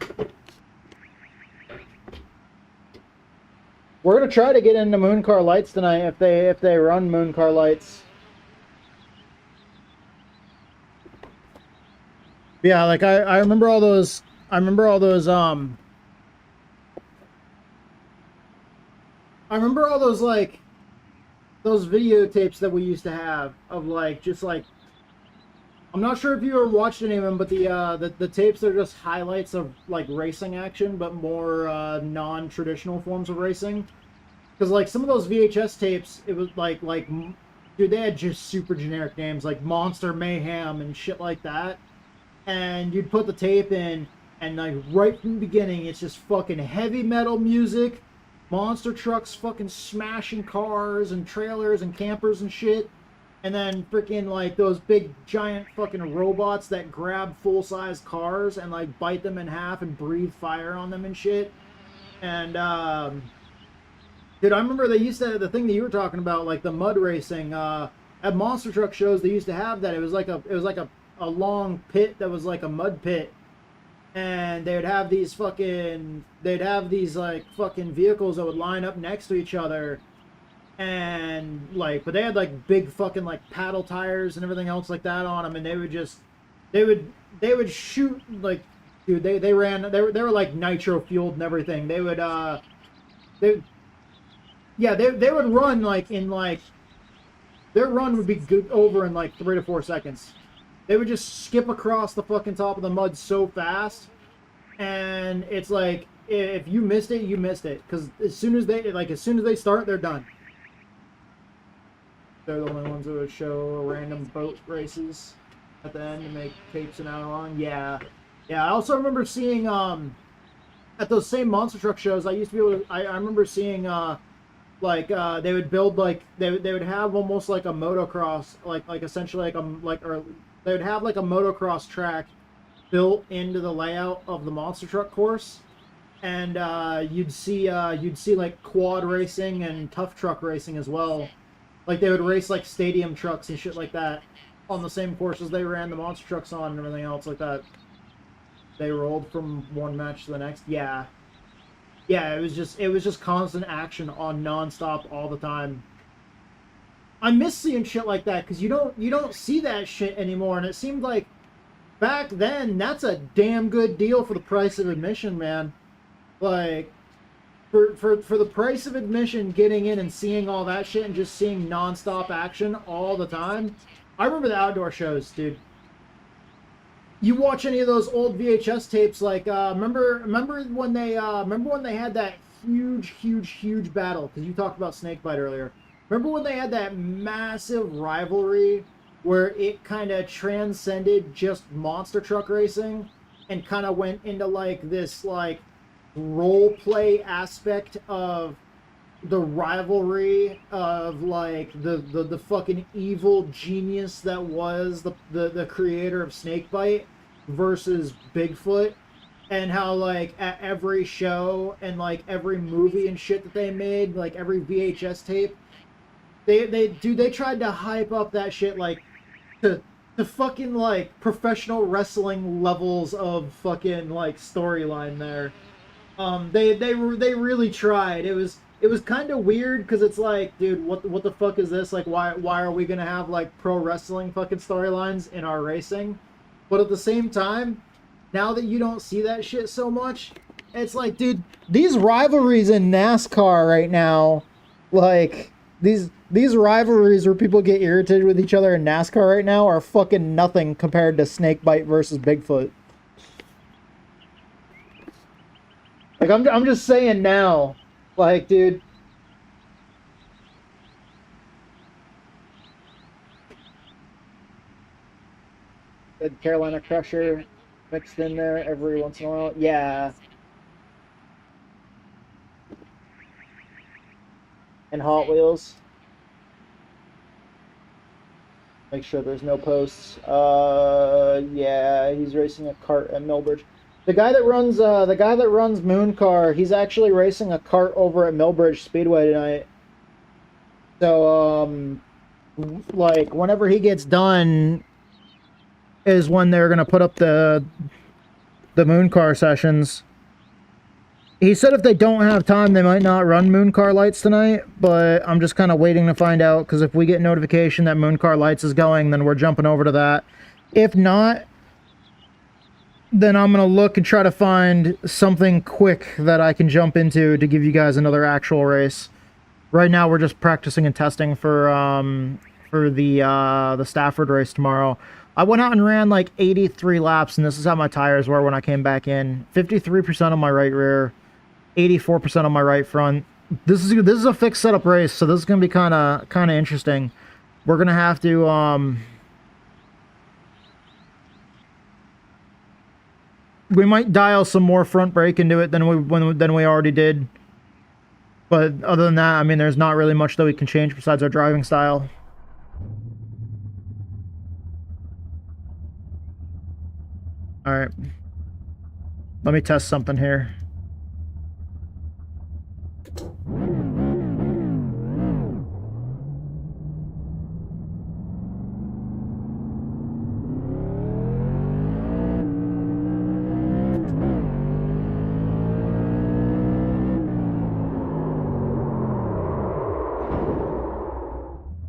We're gonna try to get into MOONCAR Lights tonight if they run MOONCAR Lights. Yeah, like I remember all those. I remember all those like those videotapes that we used to have of like just like, I'm not sure if you ever watched any of them, but the tapes are just highlights of like racing action, but more non-traditional forms of racing. Because like some of those VHS tapes, it was like dude, they had just super generic names like Monster Mayhem and shit like that. And you'd put the tape in, and like right from the beginning, it's just fucking heavy metal music. Monster trucks fucking smashing cars and trailers and campers and shit. And then freaking like those big giant fucking robots that grab full-size cars and like bite them in half and breathe fire on them and shit. And dude, I remember they used to, the thing that you were talking about, like the mud racing, at monster truck shows they used to have that. It was like a long pit that was like a mud pit. And they'd have these like fucking vehicles that would line up next to each other, and like, but they had like big fucking like paddle tires and everything else like that on them, and they would shoot like, dude, they were like nitro fueled and everything. They would would run like in like, their run would be good over in like 3 to 4 seconds. They would just skip across the fucking top of the mud so fast, and it's like, if you missed it, you missed it. Because as soon as they start, they're done. They're the only ones that would show random boat races at the end to make tapes an hour long. Yeah. I also remember seeing at those same monster truck shows, I used to be able to, I remember seeing they would build like they would have almost like a motocross, like essentially they would have like a motocross track built into the layout of the monster truck course, and you'd see like quad racing and tough truck racing as well. Like they would race like stadium trucks and shit like that on the same courses they ran the monster trucks on and everything else like that. They rolled from one match to the next. Yeah, it was just constant action on nonstop all the time. I miss seeing shit like that because you don't see that shit anymore, and it seemed like back then that's a damn good deal for the price of admission, man. Like for the price of admission, getting in and seeing all that shit and just seeing nonstop action all the time. I remember the outdoor shows, dude. You watch any of those old VHS tapes, like remember when they had that huge battle, because you talked about Snakebite earlier. Remember when they had that massive rivalry where it kind of transcended just monster truck racing and kind of went into like this like role play aspect of the rivalry of like the fucking evil genius that was the creator of Snakebite versus Bigfoot, and how like at every show and like every movie and shit that they made, like every VHS tape, they tried to hype up that shit like to fucking like professional wrestling levels of fucking like storyline there. They really tried. It was kind of weird because it's like, dude, what the fuck is this? Like, why are we gonna have like pro wrestling fucking storylines in our racing? But at the same time, now that you don't see that shit so much, it's like, dude, these rivalries in NASCAR right now, like these rivalries where people get irritated with each other in NASCAR right now are fucking nothing compared to Snakebite versus Bigfoot. Like, I'm just saying now, like, dude. Good Carolina Crusher mixed in there every once in a while. Yeah. And Hot Wheels. Make sure there's no posts. Yeah, he's racing a kart at Millbridge. The guy that runs MOONCAR, he's actually racing a kart over at Millbridge Speedway tonight. So, like, whenever he gets done is when they're gonna put up the MOONCAR sessions. He said if they don't have time, they might not run MOONCAR Lights tonight, but I'm just kind of waiting to find out, because if we get notification that MOONCAR Lights is going, then we're jumping over to that. If not, then I'm going to look and try to find something quick that I can jump into to give you guys another actual race. Right now, we're just practicing and testing for the Stafford race tomorrow. I went out and ran like 83 laps, and this is how my tires were when I came back in. 53% on my right rear, 84% on my right front. This is a fixed setup race, so this is going to be kind of interesting. We're going to have to we might dial some more front brake into it than we already did. But other than that, I mean, there's not really much that we can change besides our driving style. All right. Let me test something here.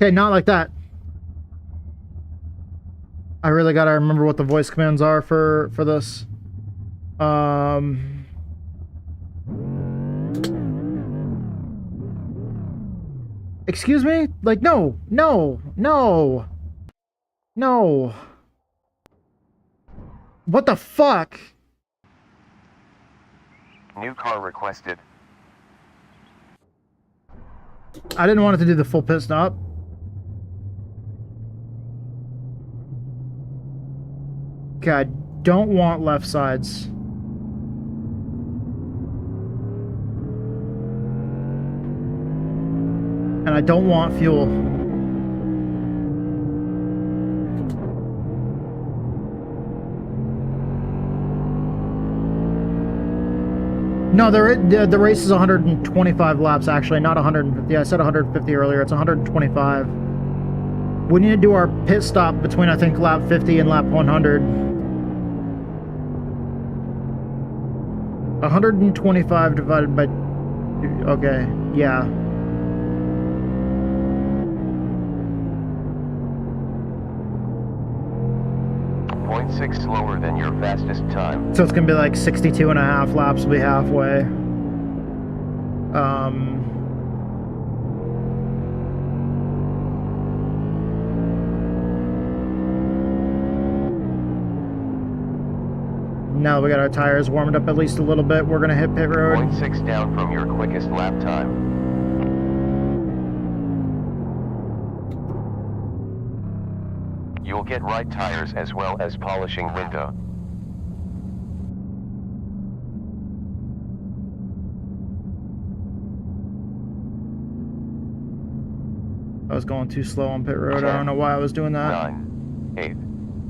Okay, not like that. I really gotta remember what the voice commands are for this. Excuse me? Like, no. What the fuck? New car requested. I didn't want it to do the full pit stop. Okay, I don't want left sides. And I don't want fuel. No, the race is 125 laps, actually, not 150. I said 150 earlier. It's 125. We need to do our pit stop between, I think, lap 50 and lap 100. 125 divided by... Okay, yeah. .6 slower than your fastest time. So it's gonna be like 62 and a half laps, will be halfway. Now we got our tires warmed up at least a little bit. We're gonna hit pit road. 0.6 down from your quickest lap time. You'll get right tires as well as polishing window. I was going too slow on pit road. I don't know why I was doing that. 9,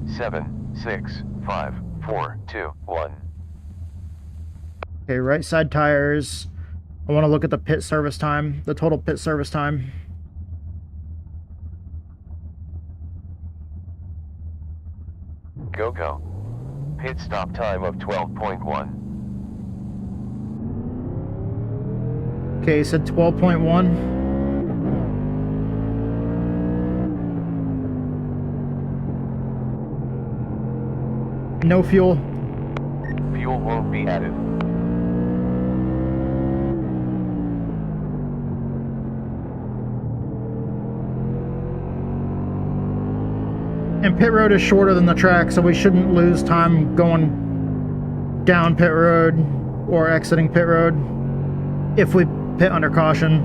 8, 7, 6, 5, 4, 2, 1. Okay, right side tires. I want to look at the pit service time, the total pit service time. Go. Pit stop time of 12.1. Okay, you said 12.1. No fuel. Fuel won't be added. And pit road is shorter than the track, so we shouldn't lose time going down pit road or exiting pit road if we pit under caution.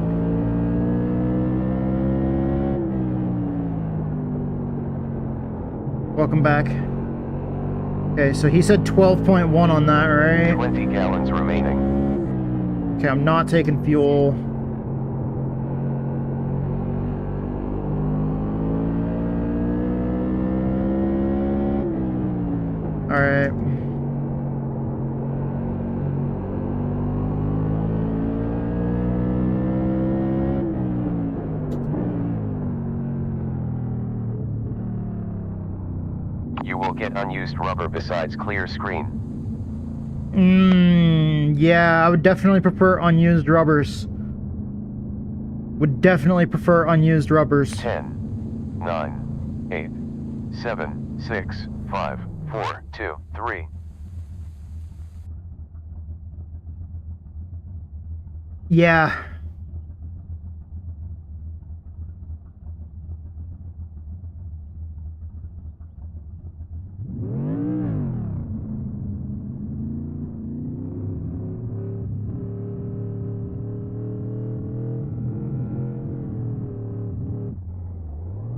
Welcome back. Okay, so he said 12.1 on that, right? 20 gallons remaining. Okay, I'm not taking fuel. Alright. You will get unused rubber besides clear screen. Yeah, I would definitely prefer unused rubbers. Would definitely prefer unused rubbers. 10, 9, 8, 7, 6, 5, 4, 2, 3. Yeah.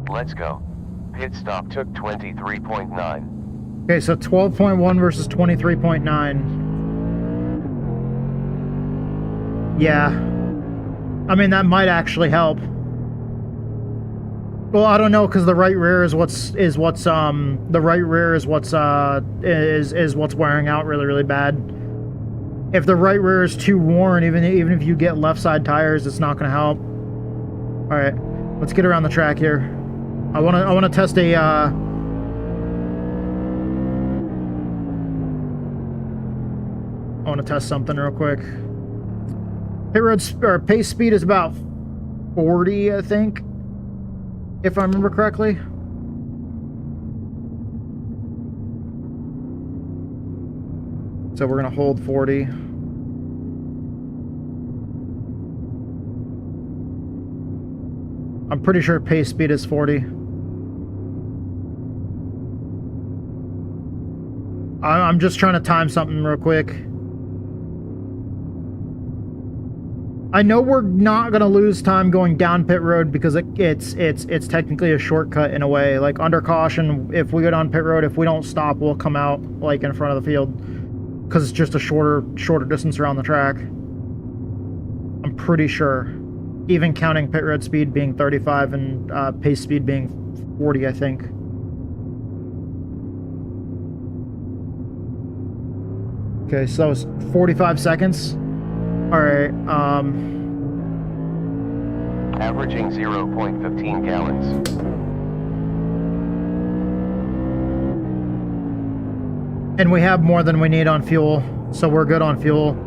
Let's go. Pit stop took 23.9. Okay, so 12.1 versus 23.9. Yeah. I mean, that might actually help. Well, I don't know, because the right rear is what's what's wearing out really, really bad. If the right rear is too worn, even if you get left side tires, it's not going to help. All right, let's get around the track here. I want to test a I want to test something real quick. Pit road or pace speed is about 40, I think, if I remember correctly. So we're gonna hold 40. I'm pretty sure pace speed is 40. I'm just trying to time something real quick. I know we're not gonna lose time going down pit road because it's technically a shortcut in a way. Like under caution, if we go down pit road, if we don't stop, we'll come out like in front of the field because it's just a shorter distance around the track. I'm pretty sure, even counting pit road speed being 35 and pace speed being 40, I think. Okay, so that was 45 seconds. All right. Averaging 0.15 gallons. And we have more than we need on fuel, so we're good on fuel.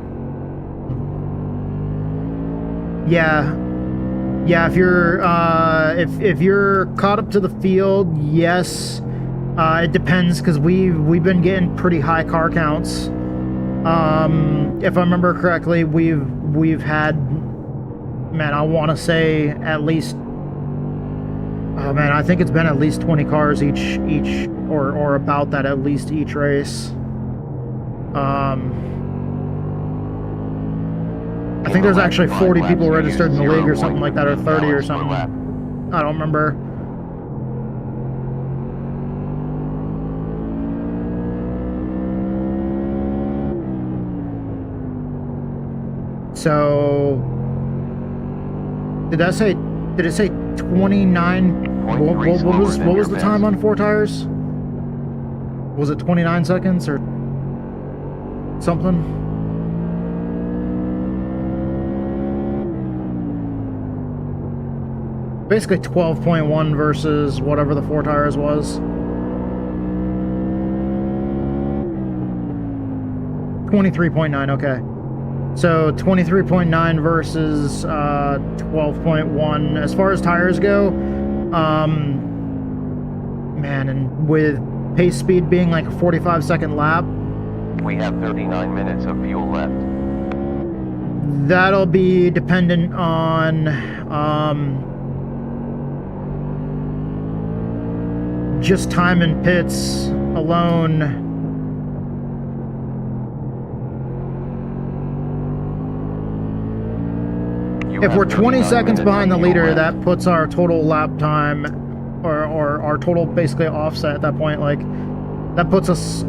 Yeah. Yeah, if you're caught up to the field, yes. It depends, because we've been getting pretty high car counts. If I remember correctly, we've had, man, I want to say at least, oh man, I think it's been at least 20 cars each or about that at least each race. I think there's actually 40 people registered in the league or something like that, or 30 or something. I don't remember. So did it say 29? What was the time on 4 tires? Was it 29 seconds or something? Basically 12.1 versus whatever the 4 tires was. 23.9, okay. So 23.9 versus 12.1. As far as tires go, man, and with pace speed being like a 45-second lap, We have 39 minutes of fuel left. that'll be dependent on just time in pits alone. If we're 20 seconds behind the leader, that puts our total lap time, or our total basically offset at that point, like, that puts us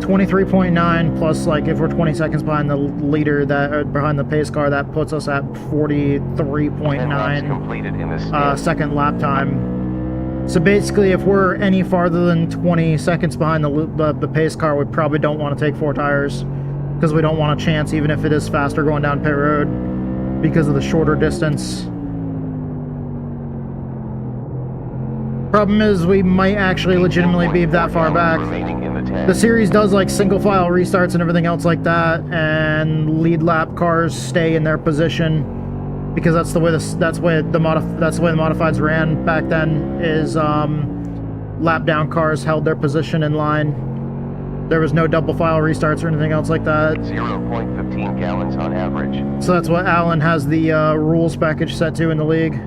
23.9 plus, like, if we're 20 seconds behind the leader, that behind the pace car, that puts us at 43.9 second lap time. So basically, if we're any farther than 20 seconds behind the pace car, we probably don't want to take 4 tires, because we don't want a chance, even if it is faster going down pit road, because of the shorter distance. Problem is, we might actually legitimately be that far back. The series does like single file restarts and everything else like that, and lead lap cars stay in their position, because that's the way the modifieds ran back then. Is lap down cars held their position in line. There was no double file restarts or anything else like that. 0.15 gallons on average. So that's what Alan has the rules package set to in the league.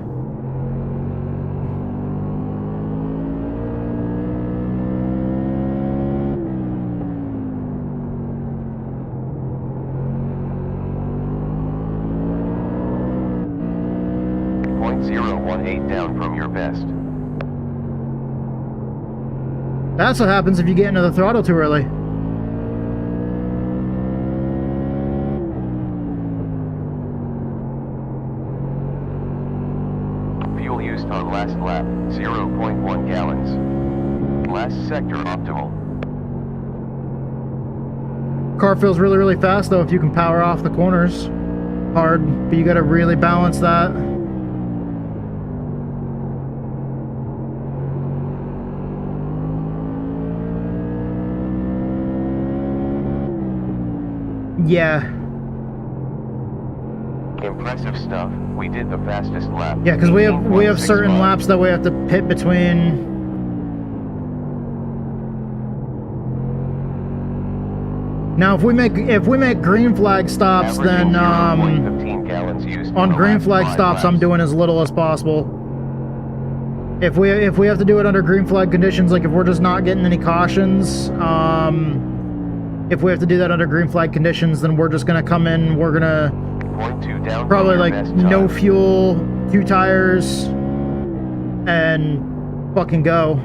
.018 down from your best. That's what happens if you get into the throttle too early. Fuel used on last lap, 0.1 gallons. Last sector optimal. Car feels really, really fast though if you can power off the corners. Hard, but you gotta really balance that. Yeah. Impressive stuff. We did the fastest lap. Yeah, because we have certain laps that we have to pit between. Now, if we make green flag stops, then on green flag stops, I'm doing as little as possible. If we have to do it under green flag conditions, like if we're just not getting any cautions, if we have to do that under green flag conditions, then we're just gonna come in. We're gonna probably like no fuel, 2 tires, and fucking go.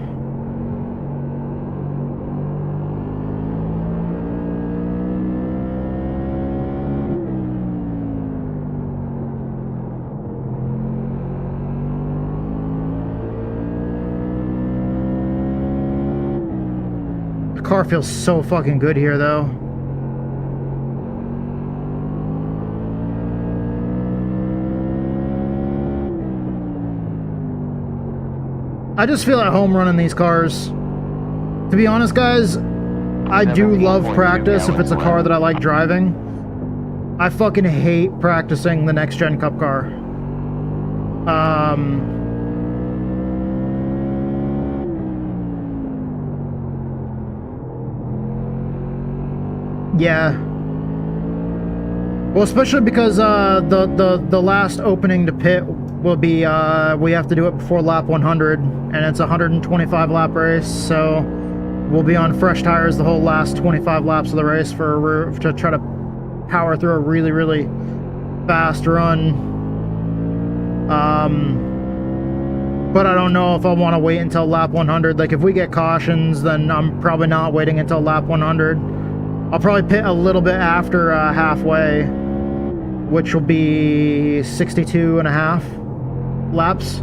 The car feels so fucking good here, though. I just feel at home running these cars. To be honest, guys, I do love practice if it's a car that I like driving. I fucking hate practicing the next gen cup car. Yeah. Well, especially because the last opening to pit will be we have to do it before lap 100, and it's a 125 lap race, so we'll be on fresh tires the whole last 25 laps of the race to try to power through a really, really fast run. But I don't know if I want to wait until lap 100. Like, if we get cautions, then I'm probably not waiting until lap 100. I'll probably pit a little bit after halfway. which will be 62.5 laps.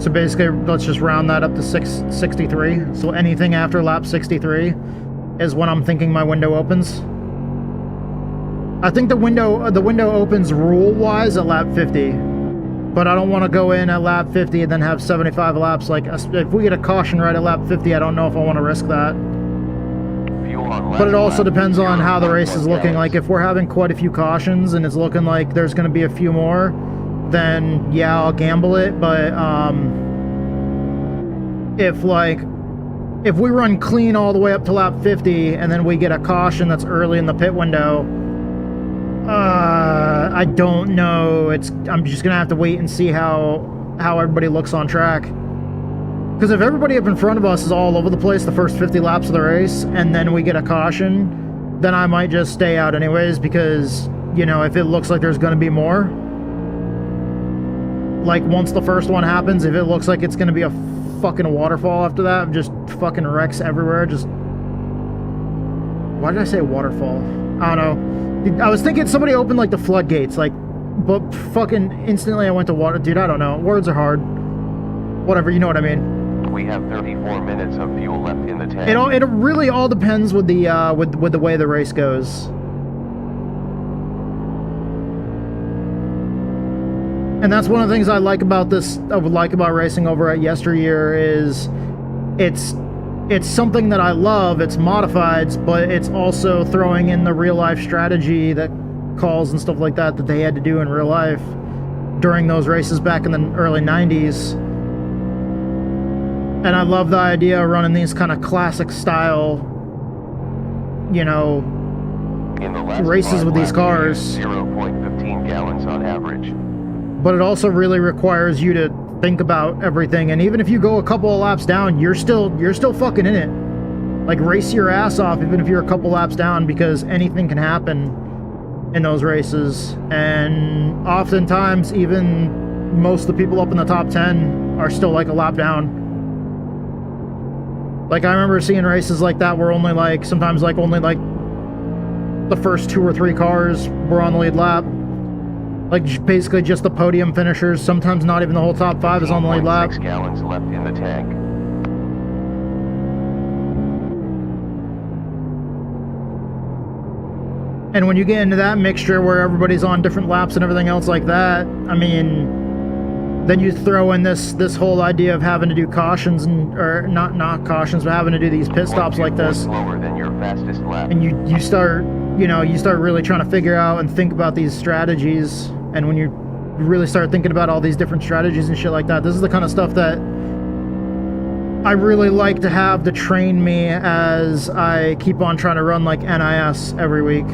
So basically, let's just round that up to 63. So anything after lap 63 is when I'm thinking my window opens. I think the window opens rule-wise at lap 50, but I don't want to go in at lap 50 and then have 75 laps. Like, if we get a caution right at lap 50, I don't know if I want to risk that. But it also depends on how the race is looking. Like, if we're having quite a few cautions and it's looking like there's going to be a few more, then yeah, I'll gamble it. But if we run clean all the way up to lap 50 and then we get a caution that's early in the pit window, I don't know. I'm just gonna have to wait and see how everybody looks on track. Because if everybody up in front of us is all over the place the first 50 laps of the race, and then we get a caution, then I might just stay out anyways, because, you know, if it looks like there's gonna be more, like, once the first one happens, if it looks like it's gonna be a fucking waterfall after that, just fucking wrecks everywhere, just... Why did I say waterfall? I don't know. I was thinking somebody opened, like, the floodgates, like, but fucking instantly I went to water. Dude, I don't know. Words are hard. Whatever, you know what I mean. We have 34 minutes of fuel left in the tank. It really all depends with the with the way the race goes. And that's one of the things I like about this. I would like about racing over at Yesteryear is it's something that I love. It's modifieds, but it's also throwing in the real life strategy that calls and stuff like that they had to do in real life during those races back in the early 90s. And I love the idea of running these kind of classic style, you know, races with these cars. 0.15 gallons on average. But it also really requires you to think about everything. And even if you go a couple of laps down, you're still fucking in it. Like, race your ass off even if you're a couple laps down, because anything can happen in those races. And oftentimes, even most of the people up in the top 10 are still like a lap down. Like, I remember seeing races like that where only like the first 2 or 3 cars were on the lead lap. Like, basically just the podium finishers. Sometimes not even the whole top 5 is on the lead lap. 6 gallons left in the tank. And when you get into that mixture where everybody's on different laps and everything else like that, I mean, then you throw in this whole idea of having to do cautions, or not cautions, but having to do these pit stops like this. Slower than your fastest lap. And you start really trying to figure out and think about these strategies. And when you really start thinking about all these different strategies and shit like that, this is the kind of stuff that I really like to have to train me as I keep on trying to run like NIS every week. We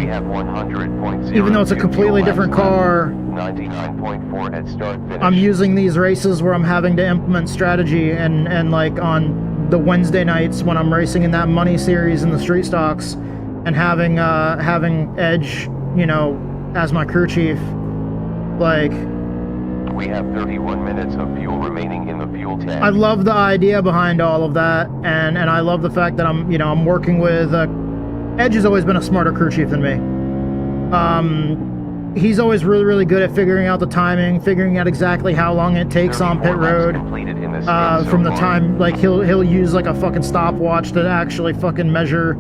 have 100.0. Even though it's a completely different car, 99.4 at start finish. I'm using these races where I'm having to implement strategy, and like on the Wednesday nights when I'm racing in that money series in the street stocks, and having Edge, you know, as my crew chief, like, we have 31 minutes of fuel remaining in the fuel tank. I love the idea behind all of that, and I love the fact that I'm working with Edge has always been a smarter crew chief than me. He's always really, really good at figuring out the timing, figuring out exactly how long it takes on pit road. From the time, like, he'll use like a fucking stopwatch to actually fucking measure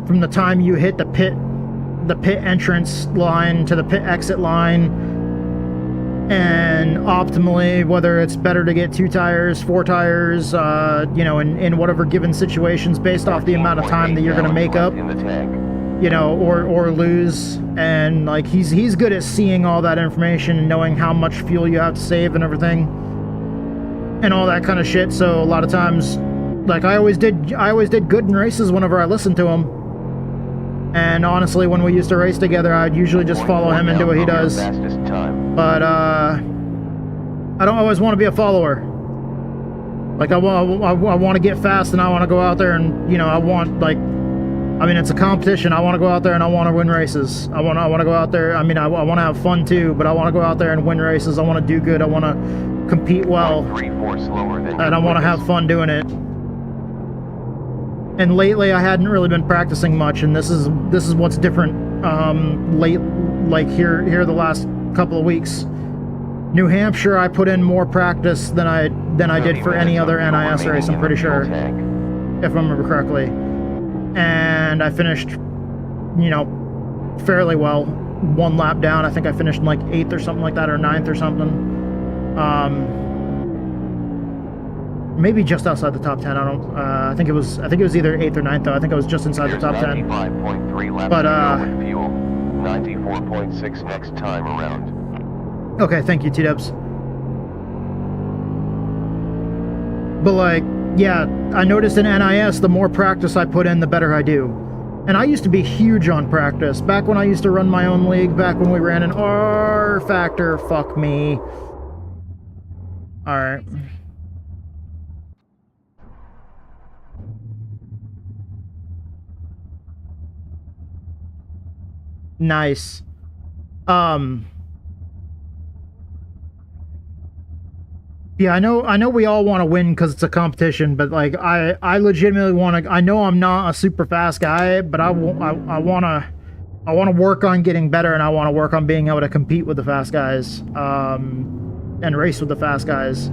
from the time you hit the pit entrance line to the pit exit line, and optimally whether it's better to get 2 tires, 4 tires, you know, in whatever given situations based off the amount of time that you're going to make up, you know, or lose. And like, he's good at seeing all that information and knowing how much fuel you have to save and everything and all that kind of shit. So a lot of times, like, I always did good in races whenever I listened to him. And honestly, when we used to race together, I'd usually just follow him and do what he does. But I don't always want to be a follower. Like, I want to get fast, and I want to go out there and, you know, I want, like, I mean, it's a competition. I want to go out there and I want to win races. I want to go out there. I mean, I want to have fun too, but I want to go out there and win races. I want to do good. I want to compete well, and I want to have fun doing it. And lately, I hadn't really been practicing much, and this is what's different late, like here the last couple of weeks. New Hampshire, I put in more practice than I did for any other NIS race, I'm pretty sure, if I remember correctly. And I finished, you know, fairly well. One lap down. I think I finished in like 8th or something like that, or 9th or something. Maybe just outside the top 10. I don't. I think it was either 8th or 9th though. I think I was just inside the top 10. 95.3 laps But with fuel. 94.6 next time around. Okay, thank you, T-Dubs. But like, yeah, I noticed in NIS, the more practice I put in, the better I do. And I used to be huge on practice. Back when I used to run my own league, back when we ran an R factor, fuck me. Alright. Nice. Yeah, I know we all want to win because it's a competition, but like I legitimately want to. I know I'm not a super fast guy, but I want to work on getting better, and I want to work on being able to compete with the fast guys, and race with the fast guys.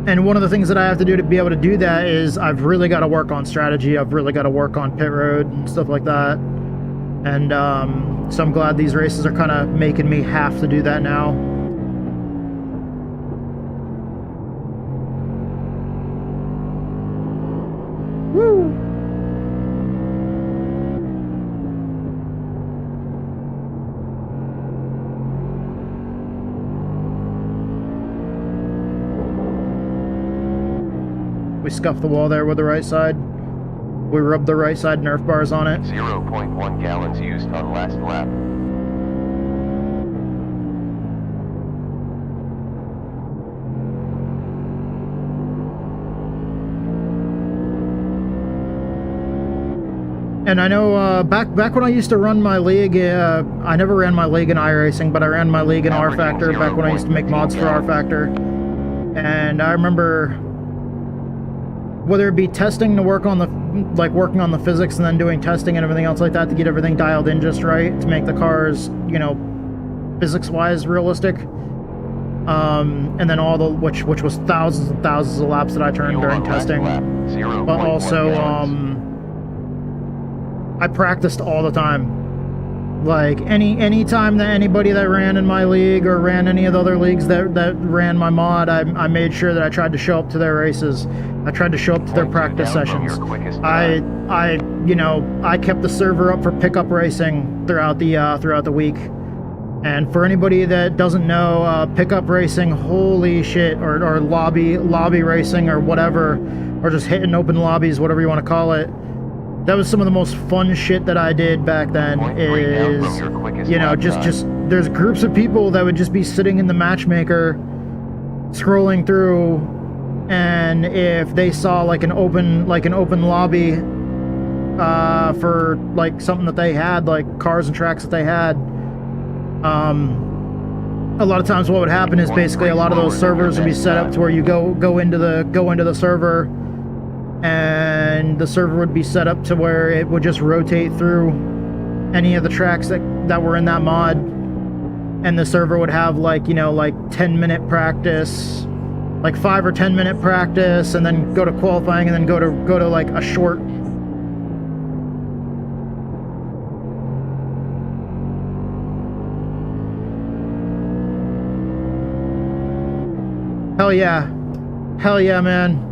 And one of the things that I have to do to be able to do that is I've really got to work on strategy. I've really got to work on pit road and stuff like that. And so I'm glad these races are kind of making me have to do that now. Woo! We scuffed the wall there with the right side. We rubbed the right side Nerf bars on it. 0.1 gallons used on last lap. And I know back when I used to run my league, I never ran my league in iRacing, but I ran my league in R Factor back when I used to make mods for R Factor. And I remember, whether it be testing to work on the, like working on the physics and then doing testing and everything else like that to get everything dialed in just right to make the cars, you know, physics-wise realistic. And then all the, which was thousands and thousands of laps that I turned during testing. But also, I practiced all the time. Like any time that anybody that ran in my league or ran any of the other leagues that ran my mod, I made sure that I tried to show up to their races. I tried to show up to their practice sessions. You know, I kept the server up for pickup racing throughout the week. And for anybody that doesn't know, pickup racing, holy shit, or lobby racing or whatever, or just hitting open lobbies, whatever you want to call it. That was some of the most fun shit that I did back then. Is, you know, just there's groups of people that would just be sitting in the matchmaker, scrolling through, and if they saw like an open lobby for like something that they had, like cars and tracks that they had, a lot of times what would happen is basically a lot of those servers would be set up to where you go into the server. And the server would be set up to where it would just rotate through any of the tracks that were in that mod, and the server would have like, you know, like 10-minute practice, like 5 or 10-minute practice, and then go to qualifying, and then go to like a short. Hell yeah, man.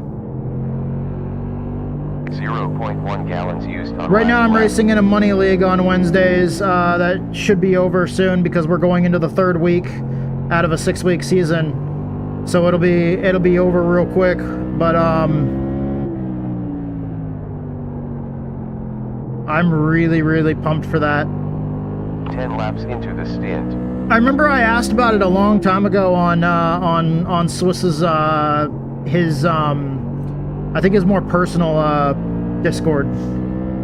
0.1 gallons used on right now I'm racing in a money league on Wednesdays. That should be over soon because we're going into the 3rd week out of a 6-week season. So it'll be over real quick, but I'm really pumped for that. 10 laps into the stint. I remember I asked about it a long time ago on Swiss's his I think his more personal Discord,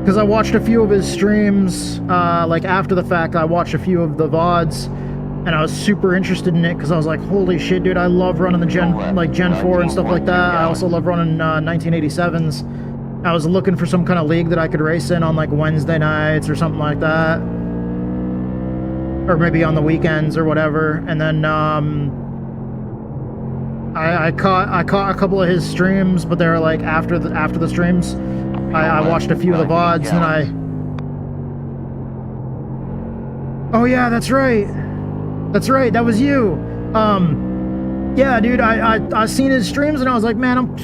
because I watched a few of his streams like after the fact. I watched a few of the VODs, and I was super interested in it because I was like, holy shit, dude, I love running the Gen 4 and stuff like that. I also love running 1987s. I was looking for some kind of league that I could race in on like Wednesday nights or something like that, or maybe on the weekends or whatever. And then I caught a couple of his streams, but they were like after the streams. I watched a few of the VODs, and oh yeah, that's right, that was you. Yeah, dude, I seen his streams and I was like, man, I'm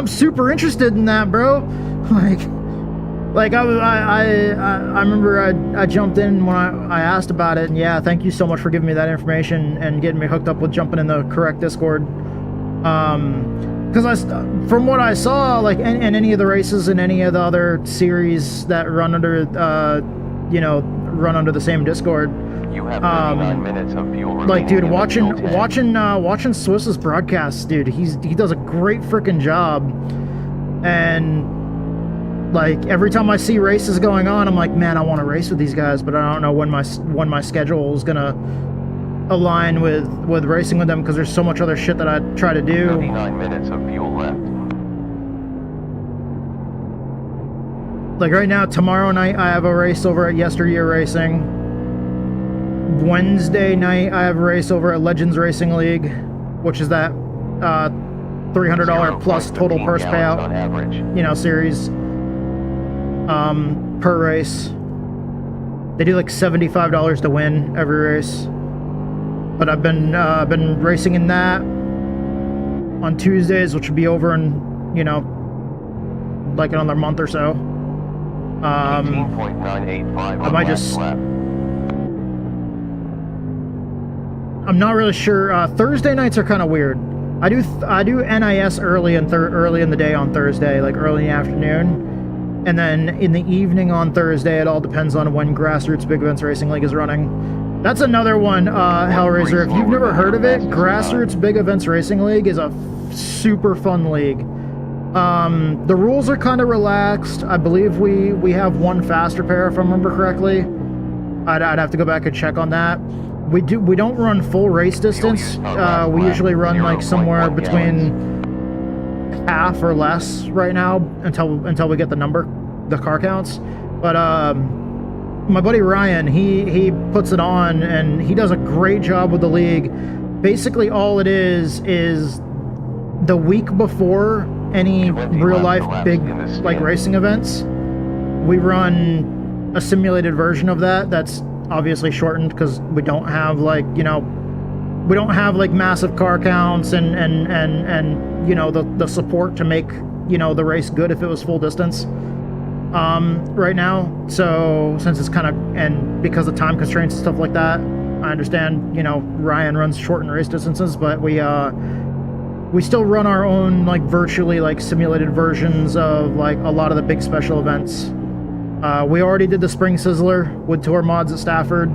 super interested in that, bro. Like I remember I jumped in when I asked about it, and yeah, thank you so much for giving me that information and getting me hooked up with jumping in the correct Discord. Because from what I saw, like in any of the races and any of the other series that run under run under the same Discord. You have 39 minutes of fuel remaining. Like, dude, watching Swiss's broadcasts, dude, he does a great freaking job. And like every time I see races going on, I'm like, man, I want to race with these guys, but I don't know when my schedule is gonna align with racing with them, because there's so much other shit that I try to do. 39 minutes of fuel left. Like right now, tomorrow night, I have a race over at Yesteryear Racing. Wednesday night, I have a race over at Legends Racing League, which is that $300 plus total purse payout, on average. Series per race. They do like $75 to win every race. But I've been racing in that on Tuesdays, which will be over in like another month or so. 18.985 I might just. I'm not really sure. Thursday nights are kind of weird. I do NIS early in the day on Thursday, like early in the afternoon, and then in the evening on Thursday. It all depends on when Grassroots Big Events Racing League is running. That's another one, Hellraiser. If you've never heard of it, Grassroots Big Events Racing League is a super fun league. The rules are kind of relaxed. I believe we have one faster pair, if I remember correctly. I'd have to go back and check on that. We don't run full race distance. We usually run like somewhere between half or less right now until we get the car counts. But my buddy Ryan, he puts it on and he does a great job with the league. Basically all it is the week before any real life big like racing events, we run a simulated version of that's obviously shortened, because we don't have like massive car counts and the support to make the race good if it was full distance right now. So since it's kind of, and because of time constraints and stuff like that, I understand Ryan runs shortened race distances, but we still run our own like virtually like simulated versions of like a lot of the big special events. We already did the Spring Sizzler with Tour Mods at Stafford.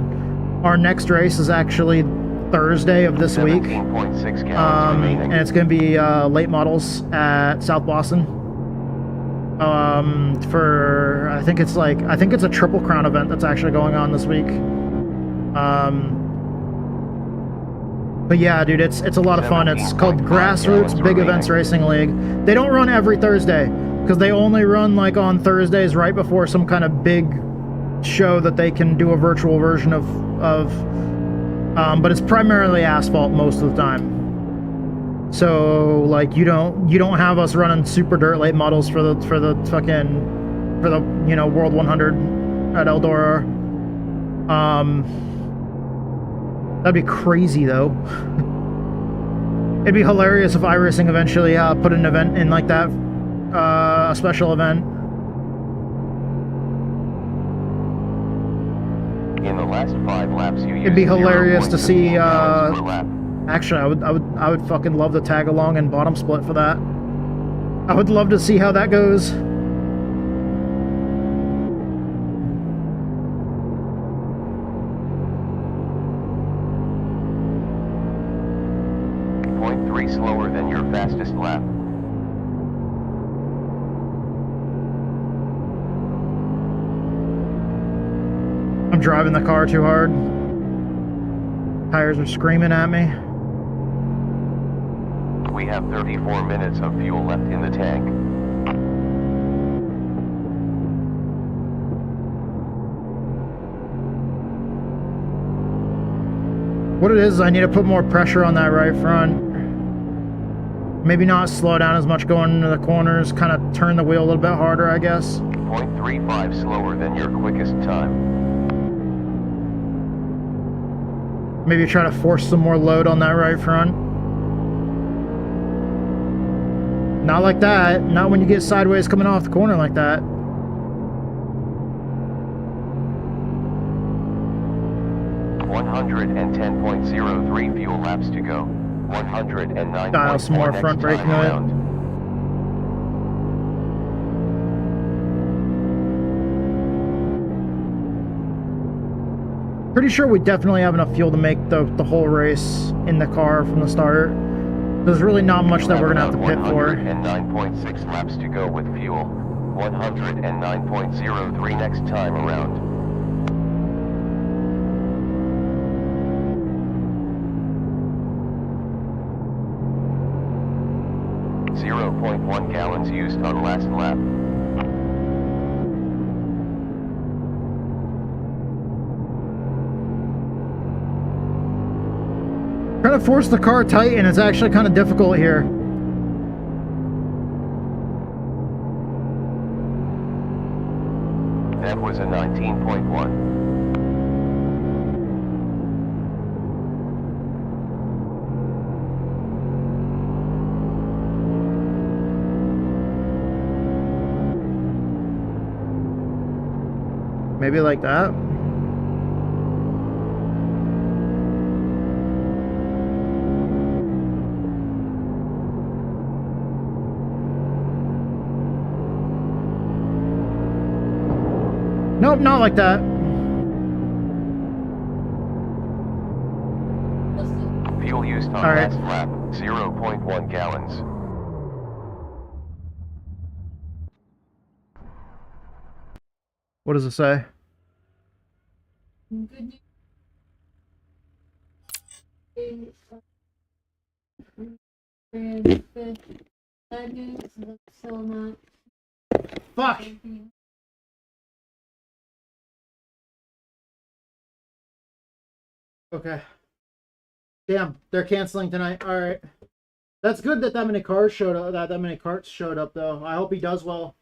Our next race is actually Thursday of this week, and it's going to be late models at South Boston. For I think it's a Triple Crown event that's actually going on this week. But yeah, dude, it's a lot of fun. It's called Grassroots Big Events Racing League. They don't run every Thursday, because they only run like on Thursdays right before some kind of big show that they can do a virtual version of but it's primarily asphalt most of the time. So like you don't have us running super dirt late models for the World 100 at Eldora. That'd be crazy though. It'd be hilarious if iRacing eventually put an event in like that. A special event. In the last 5 laps, you it'd be hilarious to see. Actually, I would fucking love to tag along in bottom split for that. I would love to see how that goes. .3 slower than your fastest lap. I'm driving the car too hard. Tires are screaming at me. We have 34 minutes of fuel left in the tank. What it is I need to put more pressure on that right front. Maybe not slow down as much going into the corners, kind of turn the wheel a little bit harder, I guess. 0.35 slower than your quickest time. Maybe try to force some more load on that right front. Not like that. Not when you get sideways coming off the corner like that. .03 fuel laps to go. 109. Dial some more front braking on it. Pretty sure we definitely have enough fuel to make the whole race in the car from the start. There's really not much that we're gonna have to pit for. 109.6 laps to go with fuel. 109.03 next time around. .1 gallons used on last lap. Trying to force the car tight, and it's actually kind of difficult here. That was a 19.1. Maybe like that. Nope, not like that. Fuel used on last lap, 0.1 gallons. What does it say? Fuck! Okay. Damn, they're canceling tonight. All right. That's good that many cars showed up. That many carts showed up, though. I hope he does well.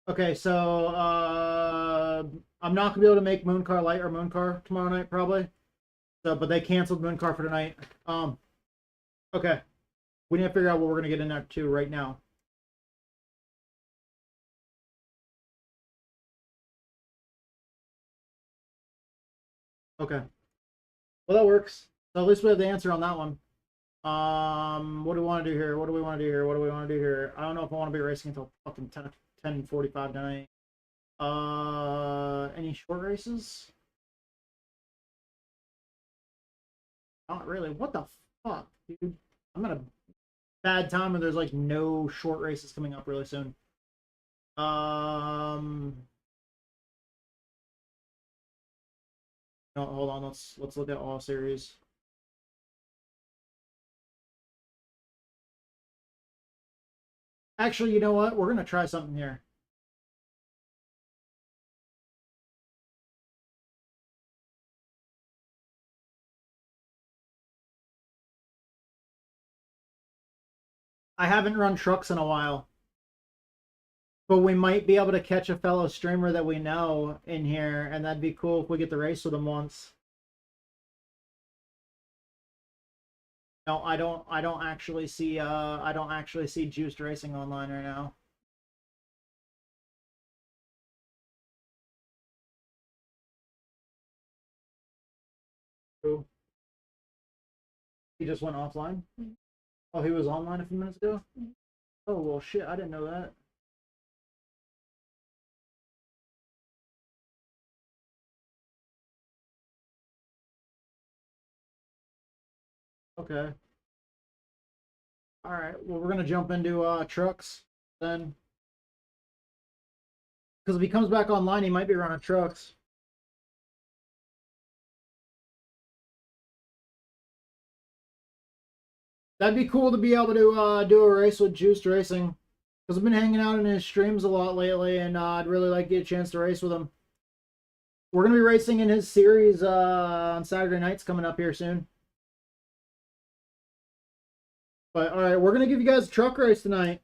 Okay, so I'm not gonna be able to make MOONCAR Light or MOONCAR tomorrow night, probably. So, but they canceled MOONCAR for tonight. Okay. We need to figure out what we're gonna get in there too right now. Okay. Well, that works. So at least we have the answer on that one. What do we want to do here? What do we want to do here? What do we want to do here? I don't know if I want to be racing until fucking 10:45 tonight. Any short races? Not really. What the fuck, dude? I'm at a bad time and there's like no short races coming up really soon. No, hold on. Let's look at all series. Actually, you know what? We're gonna try something here. I haven't run trucks in a while, but we might be able to catch a fellow streamer that we know in here, and that'd be cool if we get to race with him once. No, I don't actually see Juiced Racing online right now. Who? He just went offline? Oh, he was online a few minutes ago? Oh, well, shit, I didn't know that. Okay. Alright, well, we're gonna jump into trucks then. Because if he comes back online, he might be running trucks. That'd be cool to be able to do a race with Juiced Racing. Because I've been hanging out in his streams a lot lately, and I'd really like to get a chance to race with him. We're gonna be racing in his series on Saturday nights coming up here soon. But all right, we're gonna give you guys a truck race tonight.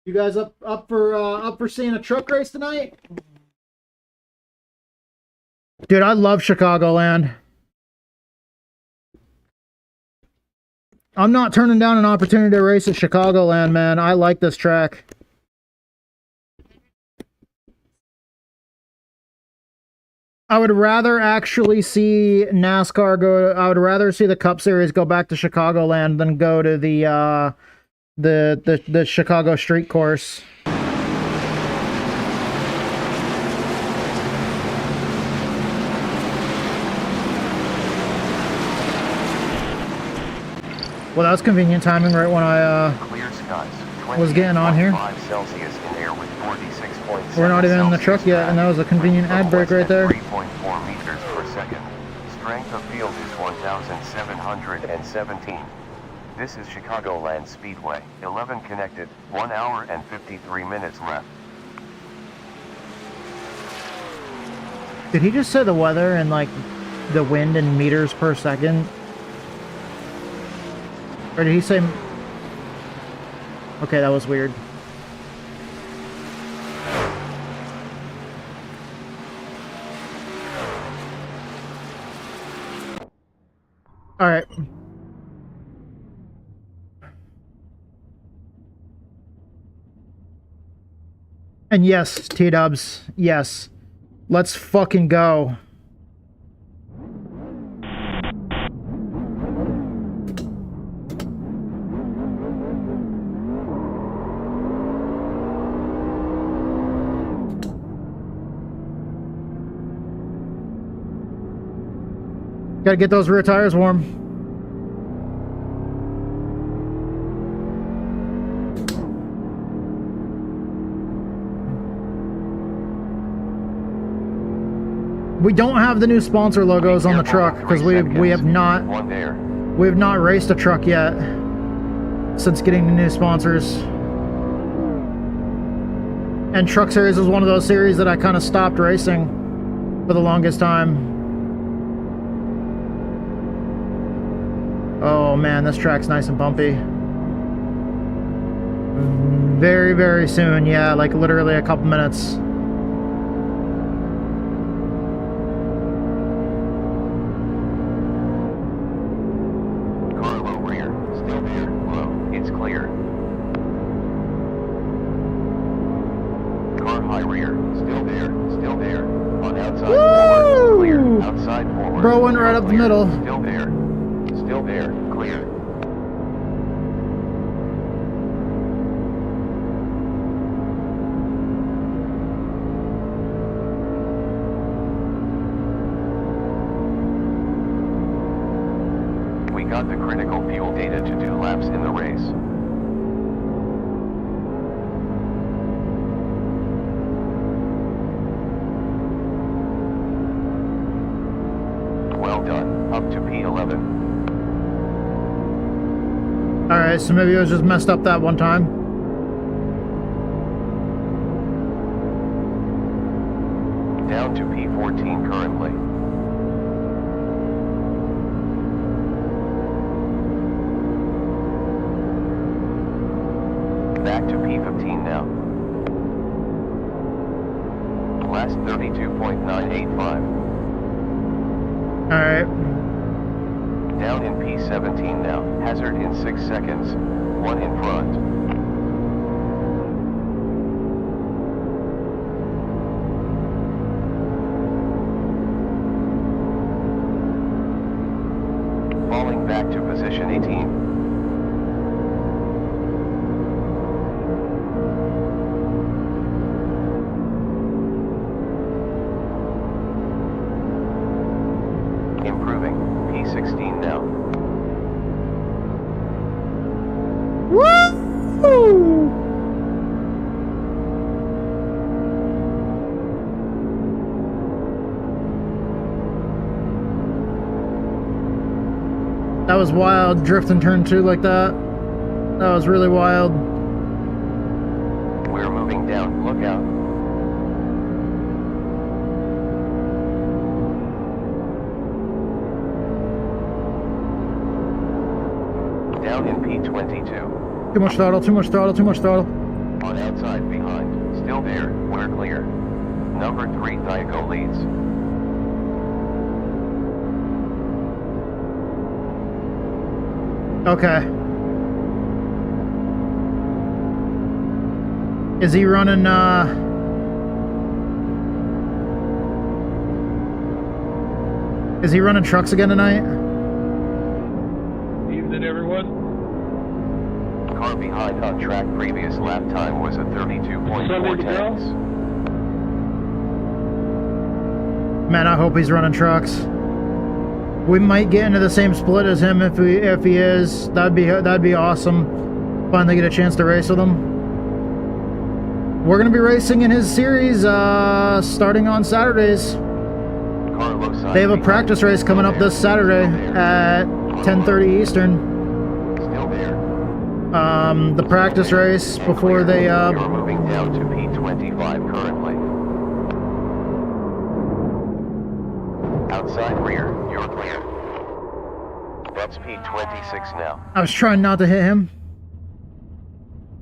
You guys up for seeing a truck race tonight? Dude, I love Chicagoland. I'm not turning down an opportunity to race at Chicagoland, man. I like this track. I would rather actually see NASCAR go. I would rather see the Cup Series go back to Chicagoland than go to the Chicago Street Course. Well, that was convenient timing right when I Clear skies. was getting on here. 5 Celsius in air with 46.7 We're not even in the truck Celsius yet, and that was a convenient ad break right there. 3.4 meters per second. Strength of field is 1,717. This is Chicagoland Speedway. 11 connected, 1 hour and 53 minutes left. Did he just say the weather and like the wind in meters per second? Or did he say... Okay, that was weird. Alright. And yes, T-dubs, yes. Let's fucking go. Gotta get those rear tires warm. We don't have the new sponsor logos on the truck because we have not raced a truck yet since getting the new sponsors. And Truck Series was one of those series that I kind of stopped racing for the longest time. Oh man, this track's nice and bumpy. Very, very soon, yeah, like literally a couple minutes. Car low rear, still there, low, it's clear. Car high rear, still there, on outside forward, clear, outside forward. Bro went right up the middle. Still there, clear. We got the critical fuel data to do laps in the race. Well done, up to P11. Alright, so maybe it was just messed up that one time. Down to P14 currently. Back to P15 now. Last 32.985. Alright. Down in P17 now. Hazard in 6 seconds. 1 in front. Falling back to position 18. Improving. P16 now. Woo! That was wild, drifting turn 2 like that. That was really wild. We're moving down, look out. Down in P22. Too much throttle, too much throttle, too much throttle. On outside behind. Still there. We're clear. Number 3 Thyco leads. Okay. Is he running, Is he running trucks again tonight? Evening, everyone. Car behind on track. Previous lap time was a 32.4 tenths. Man, I hope he's running trucks. We might get into the same split as him if he is. That'd be awesome. Finally get a chance to race with him. We're gonna be racing in his series starting on Saturdays. They have a practice race coming up this Saturday at 10:30 Eastern. Still there. The practice race before they You're moving down to P25 currently. Outside rear, you're clear. That's P26 now. I was trying not to hit him.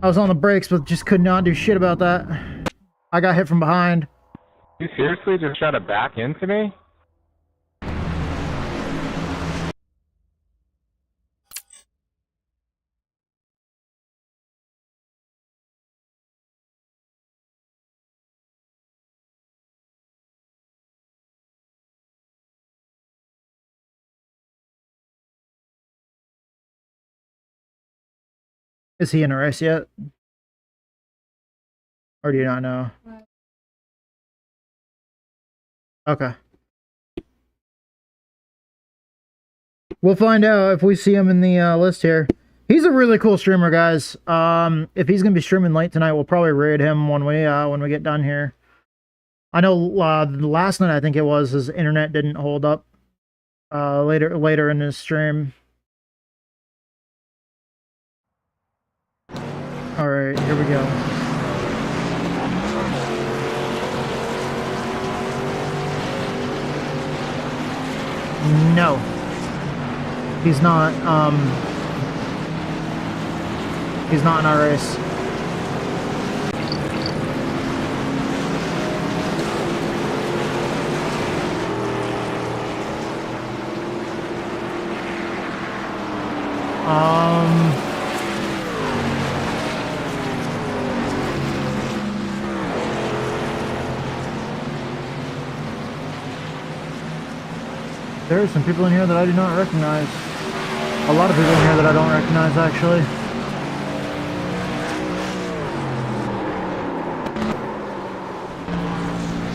I was on the brakes, but just could not do shit about that. I got hit from behind. You seriously just try to back into me? Is he in a race yet? Or do you not know? Okay. We'll find out if we see him in the list here. He's a really cool streamer, guys. If he's gonna be streaming late tonight, we'll probably raid him when we get done here. I know last night I think it was his internet didn't hold up. Later in his stream. All right, here we go. No, he's not. He's not in our race. There are some people in here that I do not recognize. A lot of people in here that I don't recognize, actually.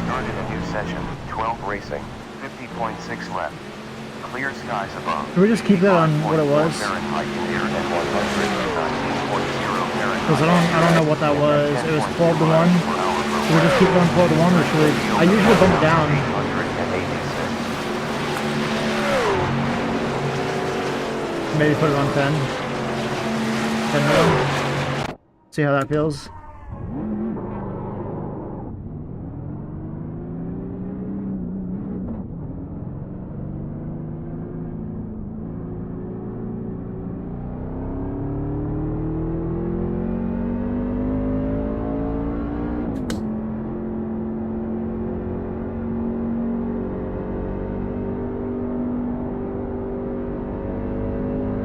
Started a new session, 12 racing, 50.6 left. Clear skies above. Can we just keep that on what it was? Because I don't know what that was. It was 12 to 1. Should we just keep it on 12 to 1 or should we? I usually bump it down. Maybe put it on 10. 10 mil. See how that feels.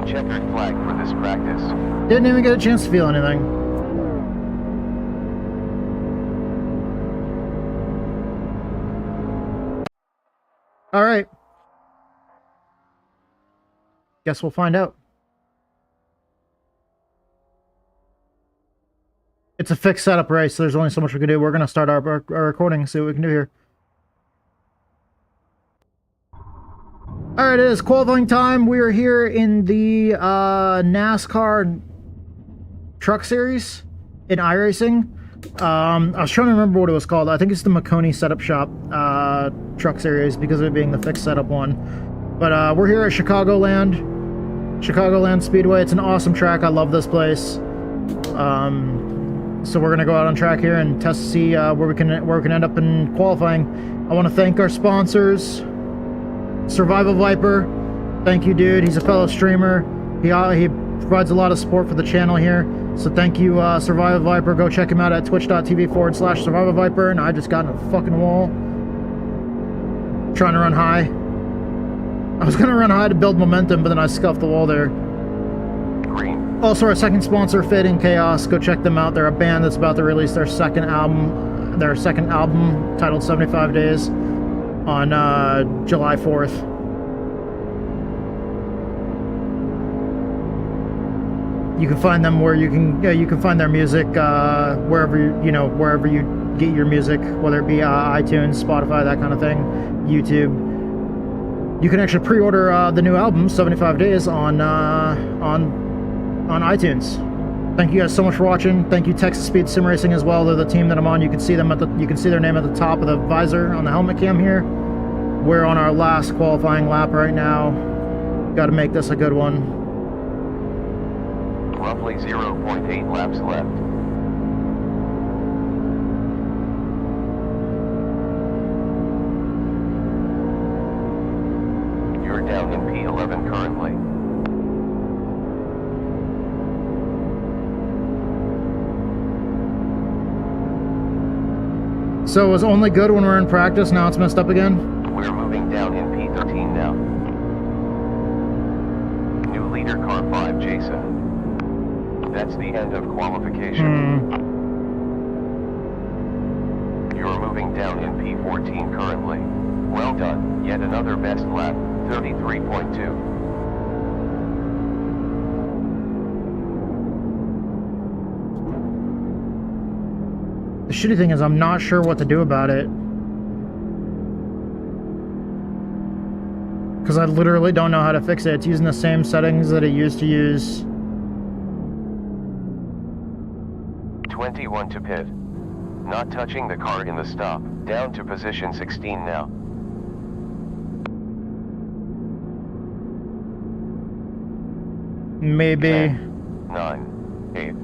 Checkered flag for this practice. Didn't even get a chance to feel anything. All right. Guess we'll find out. It's a fixed setup race, so there's only so much we can do. We're going to start our recording and see what we can do here. All right, it is qualifying time. We are here in the NASCAR Truck Series in iRacing. I was trying to remember what it was called. I think it's the McConey Setup Shop Truck Series because of it being the fixed setup one. But we're here at Chicagoland Speedway. It's an awesome track. I love this place. So we're gonna go out on track here and test to see where we can end up in qualifying. I want to thank our sponsors. Survival Viper, thank you, dude. He's a fellow streamer. He provides a lot of support for the channel here. So thank you, Survival Viper. Go check him out at twitch.tv/Survival Viper. And I just got in a fucking wall. Trying to run high. I was gonna run high to build momentum, but then I scuffed the wall there. Green. Also, our second sponsor, Fading Chaos. Go check them out. They're a band that's about to release their second album. Their second album, titled 75 Days, on July 4th. You can find them where you can find their music wherever wherever you get your music, whether it be iTunes, Spotify, that kind of thing, YouTube. You can actually pre-order the new album 75 Days on iTunes. Thank you guys so much for watching. Thank you Texas Speed Sim Racing as well. They're the team that I'm on. You can see them you can see their name at the top of the visor on the helmet cam here. We're on our last qualifying lap right now. Got to make this a good one. Roughly 0.8 laps left. You're down in P11 currently. So it was only good when we're in practice, now it's messed up again? We're moving down in P13 now. New leader car 5, Jason. That's the end of qualification. You're moving down in P14 currently. Well done. Yet another best lap, 33.2. The shitty thing is I'm not sure what to do about it. Because I literally don't know how to fix it. It's using the same settings that it used to use. 21 to pit. Not touching the car in the stop. Down to position 16 now. Maybe. 10, 9, 8.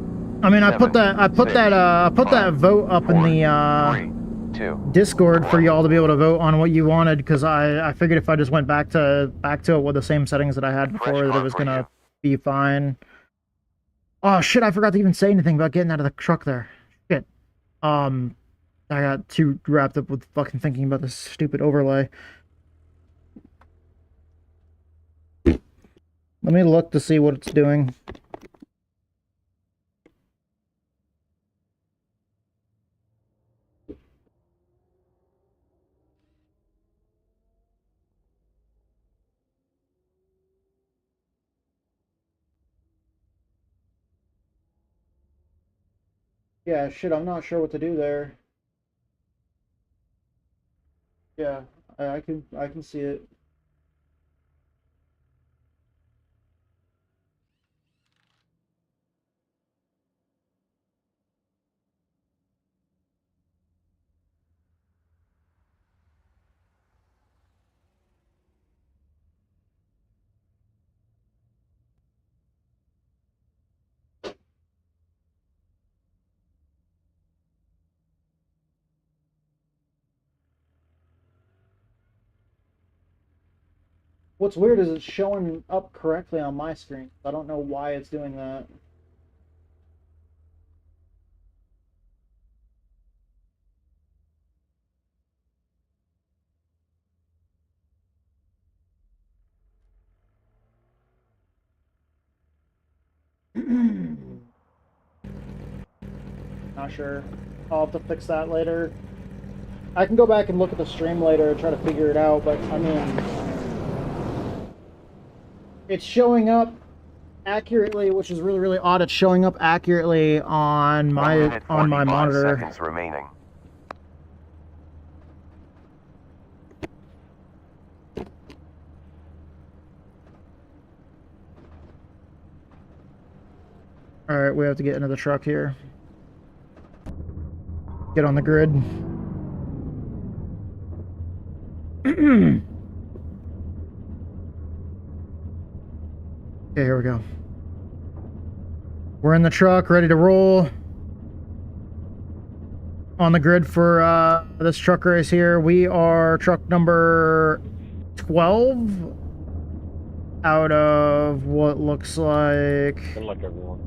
I mean, 7, I put that vote up 4, in the 3, 2, Discord for y'all to be able to vote on what you wanted, because I figured if I just went back to it with the same settings that I had before, that it was gonna be fine. Oh shit, I forgot to even say anything about getting out of the truck there. Shit. I got too wrapped up with fucking thinking about this stupid overlay. Let me look to see what it's doing. Yeah, shit, I'm not sure what to do there. Yeah, I can see it. What's weird is it's showing up correctly on my screen. I don't know why it's doing that. Not sure. I'll have to fix that later. I can go back and look at the stream later and try to figure it out, but I mean, it's showing up accurately, which is really, really odd. It's showing up accurately on my monitor. Seconds remaining. All right, we have to get into the truck here. Get on the grid. Okay, here we go. We're in the truck, ready to roll. On the grid for this truck race here. We are truck number 12. out of what looks like Good luck, everyone.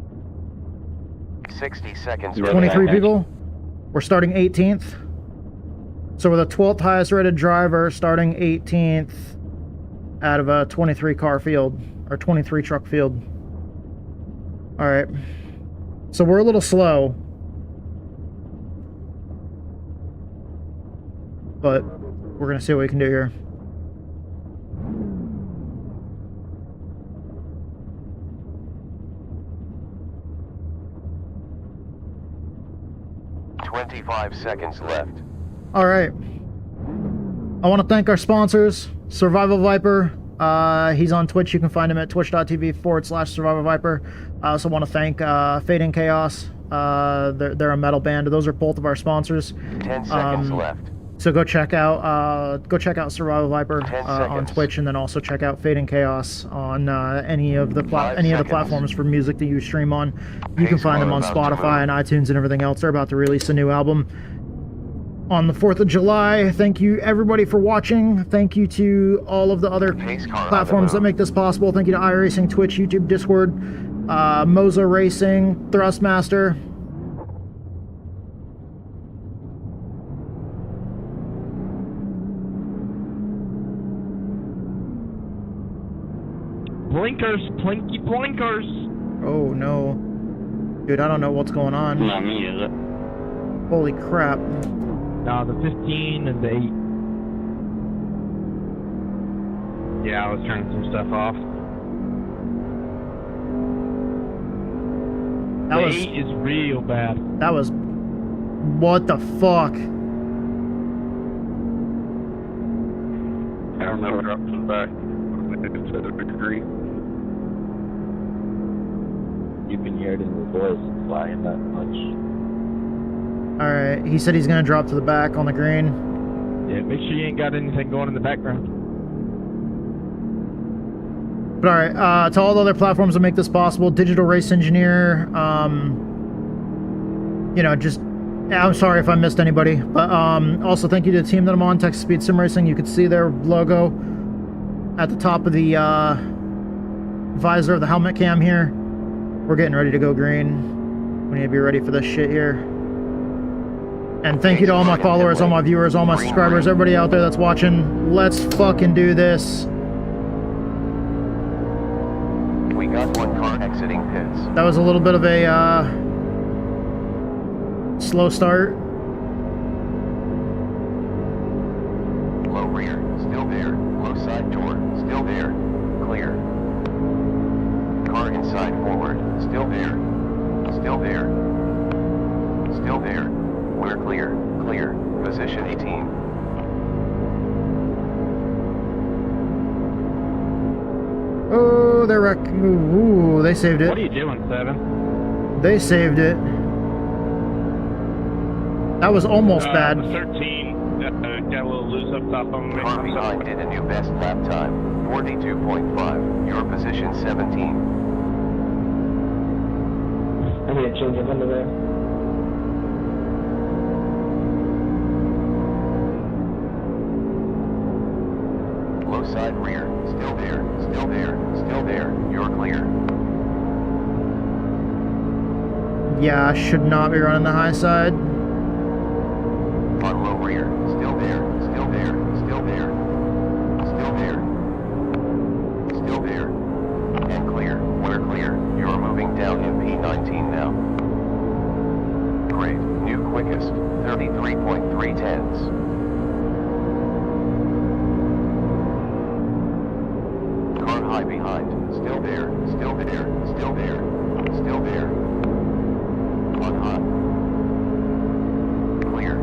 60 seconds. Yeah, 23 remaining. people. We're starting 18th. So we're the 12th highest rated driver, starting 18th out of a 23 car field, or 23 truck field. Alright. So we're a little slow. But we're going to see what we can do here. Five seconds left. All right. I want to thank our sponsors, Survival Viper. He's on Twitch. You can find him at twitch.tv/Survival Viper. I also want to thank Fade and Chaos. They're a metal band. Those are both of our sponsors. 10 seconds left. So go check out Survival Viper 10 on seconds. Twitch, and then also check out Fade and Chaos on any of the platforms for music that you stream on. You can Pace find them car on about to Spotify move. and iTunes and everything else. They're about to release a new album on the 4th of July. Thank you everybody for watching. Thank you to all of the other Pace car on the platforms that move. make this possible. Thank you to iRacing, Twitch, YouTube, Discord, Moza Racing, Thrustmaster. Blinkers, plinky blinkers. Oh no. Dude, I don't know what's going on. Not me, is it? Holy crap. No, the 15 and the 8. Yeah, I was turning some stuff off. That The was 8 is real bad. that was what the fuck? I don't know where up to the back. It's at a degree. You've been hearing the voice flying that much. Alright, he said he's gonna drop to the back on the green. Yeah, make sure you ain't got anything going in the background. But alright, to all the other platforms that make this possible, Digital Race Engineer, you know, just, I'm sorry if I missed anybody, but also thank you to the team that I'm on, Texas Speed Sim Racing. You can see their logo at the top of the visor of the helmet cam here. We're getting ready to go green. We need to be ready for this shit here. And thank you to all my followers, all my viewers, all my subscribers, everybody out there that's watching. Let's fucking do this. We got one car exiting pits. That was a little bit of a slow start. Low rear, still there. Low side door, still there. Clear. Car inside forward, still there. Still there. Still there. We're clear. Clear. Position 18. Oh, they're ooh, they saved What are it. you doing, Seven? They saved it. That was almost bad. The 13 got a little loose up top on me. Car behind did a new best lap time. 42.5. Your position 17. I'm gonna change it under there. Low side rear, still there. Still there. Still there. You're clear. Yeah, I should not be running the high side. On low rear, still there. Still there. Still there. Still there. Still there. And clear. We're clear. You're moving down MP19 now. Great. New quickest. 33.3 tenths. Car high behind. Still there. Still there. Still there. Still there. On hot. Clear.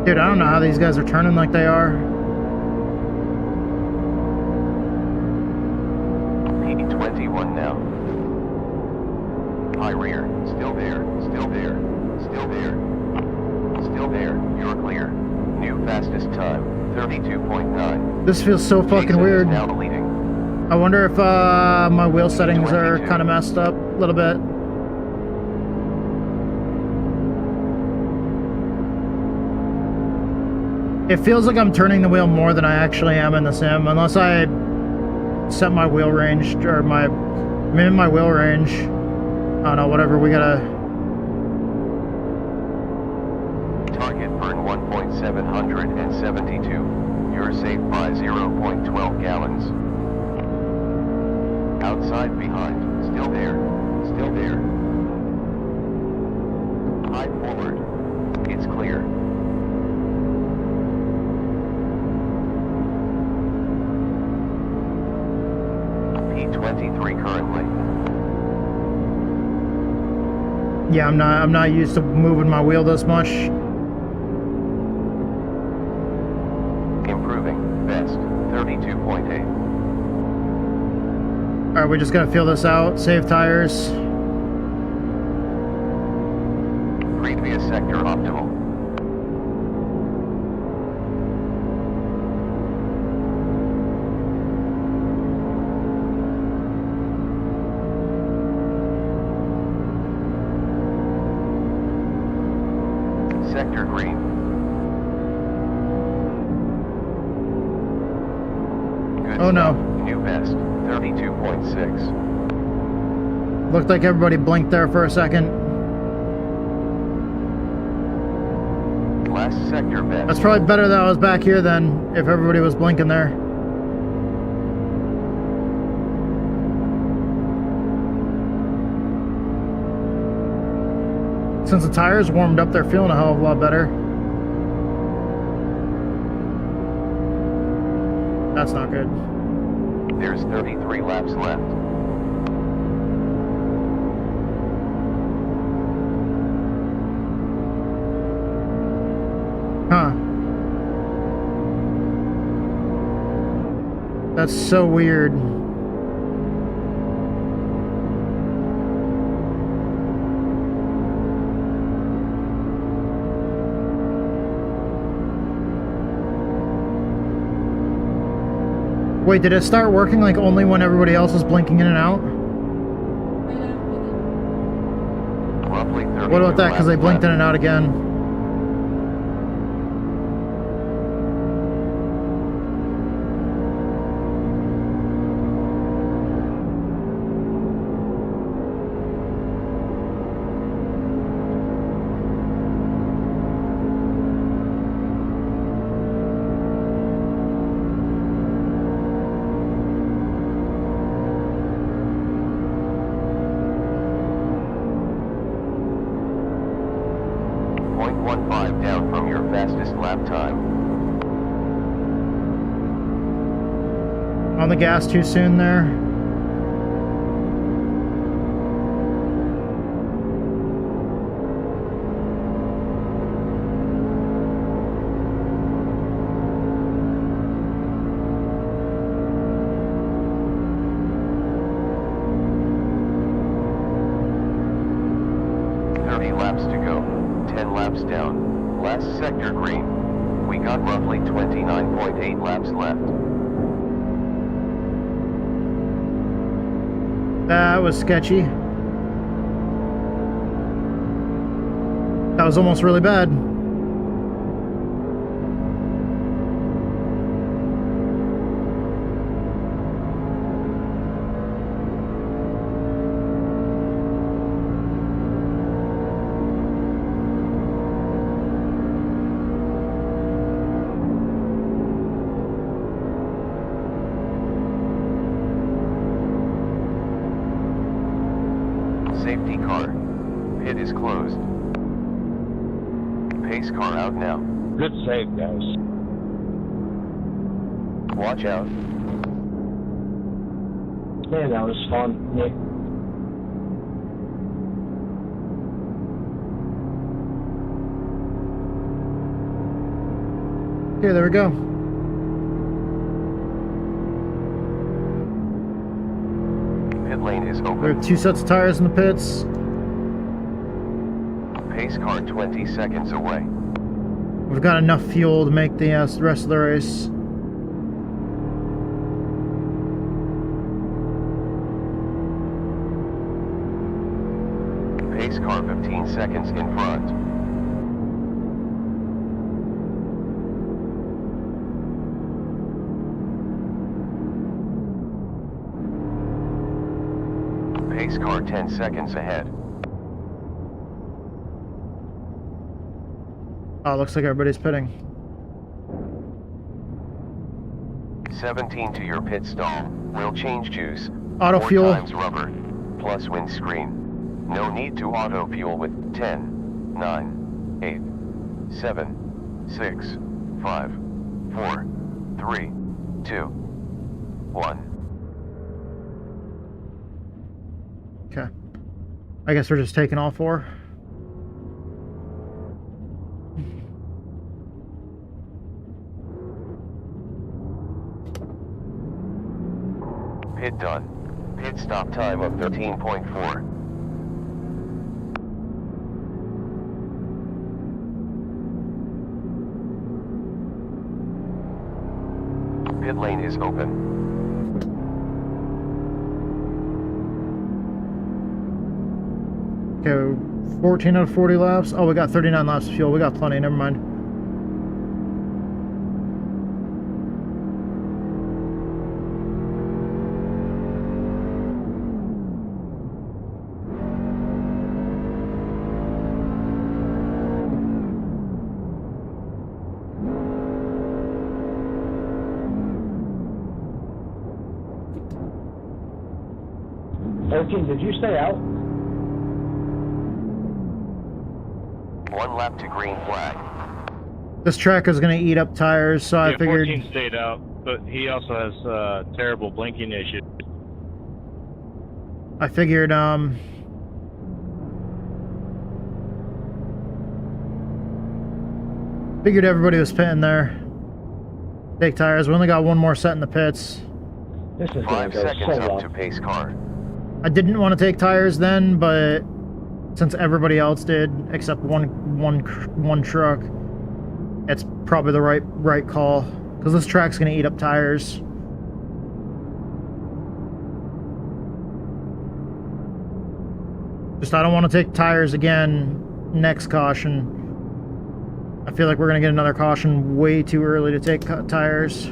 Dude, I don't know how these guys are turning like they are. P21 now. High rear. Still there. Still there. Still there. Still there. You're clear. New fastest time. 32.9. This feels so fucking Jason is weird. now leading. I wonder if my wheel settings are kind of messed up a little bit. It feels like I'm turning the wheel more than I actually am in the sim, unless I set my wheel range, or I'm in my wheel range. I don't know, whatever we gotta... Target burn 1.772. You're safe by 0.12 gallons. Outside behind. Still there. Still there. High forward. It's clear. P23 currently. Yeah, I'm not used to moving my wheel this much. Improving. Best. 32.8. Alright, we're just gonna feel this out. Save tires. Previous sector optimal. Sector green. Good Oh no. stuff. New best. 32.6. Looked like everybody blinked there for a second. Last sector best. That's probably better that I was back here than if everybody was blinking there. Since the tires warmed up, they're feeling a hell of a lot better. That's not good. There's 33 laps left. Huh. That's so weird. Wait, did it start working like only when everybody else is blinking in and out? Roughly 30. What about that? Because they blinked in and out again. Down from your fastest lap time. On the gas too soon there. Laps to go. 10 laps down. Last sector green. We got roughly 29.8 laps left. That was sketchy. That was almost really bad. Safety car. Pit is closed. Pace car out now. Good save, guys. Watch out. Yeah, that was fun. Yeah. Okay, there we go. Pit lane is open. We have 2 sets of tires in the pits. Pace car 20 seconds away. We've got enough fuel to make the rest of the race. Pace car 15 seconds in front. Pace car 10 seconds ahead. Oh, looks like everybody's pitting. 17 to your pit stall. Will change juice. Auto 4 fuel. times rubber. Plus windscreen. No need to auto fuel with 10, 9, 8, 7, 6, 5, 4, 3, 2, 1. Okay. I guess we're just taking all 4. Pit done. Pit stop time of 13.4. Pit lane is open. Okay, 14 out of 40 laps. Oh, we got 39 laps of fuel. We got plenty, never mind. Did you stay out? 1 lap to green flag. This track is going to eat up tires, so I figured... 14 stayed out, but he also has terrible blinking issues. I figured, figured everybody was pitting there. Take tires. We only got one more set in the pits. This is 5 seconds up to pace car. I didn't want to take tires then, but since everybody else did, except one truck, it's probably the right call, because this track's going to eat up tires. Just I don't want to take tires again next caution. I feel like we're going to get another caution way too early to take tires.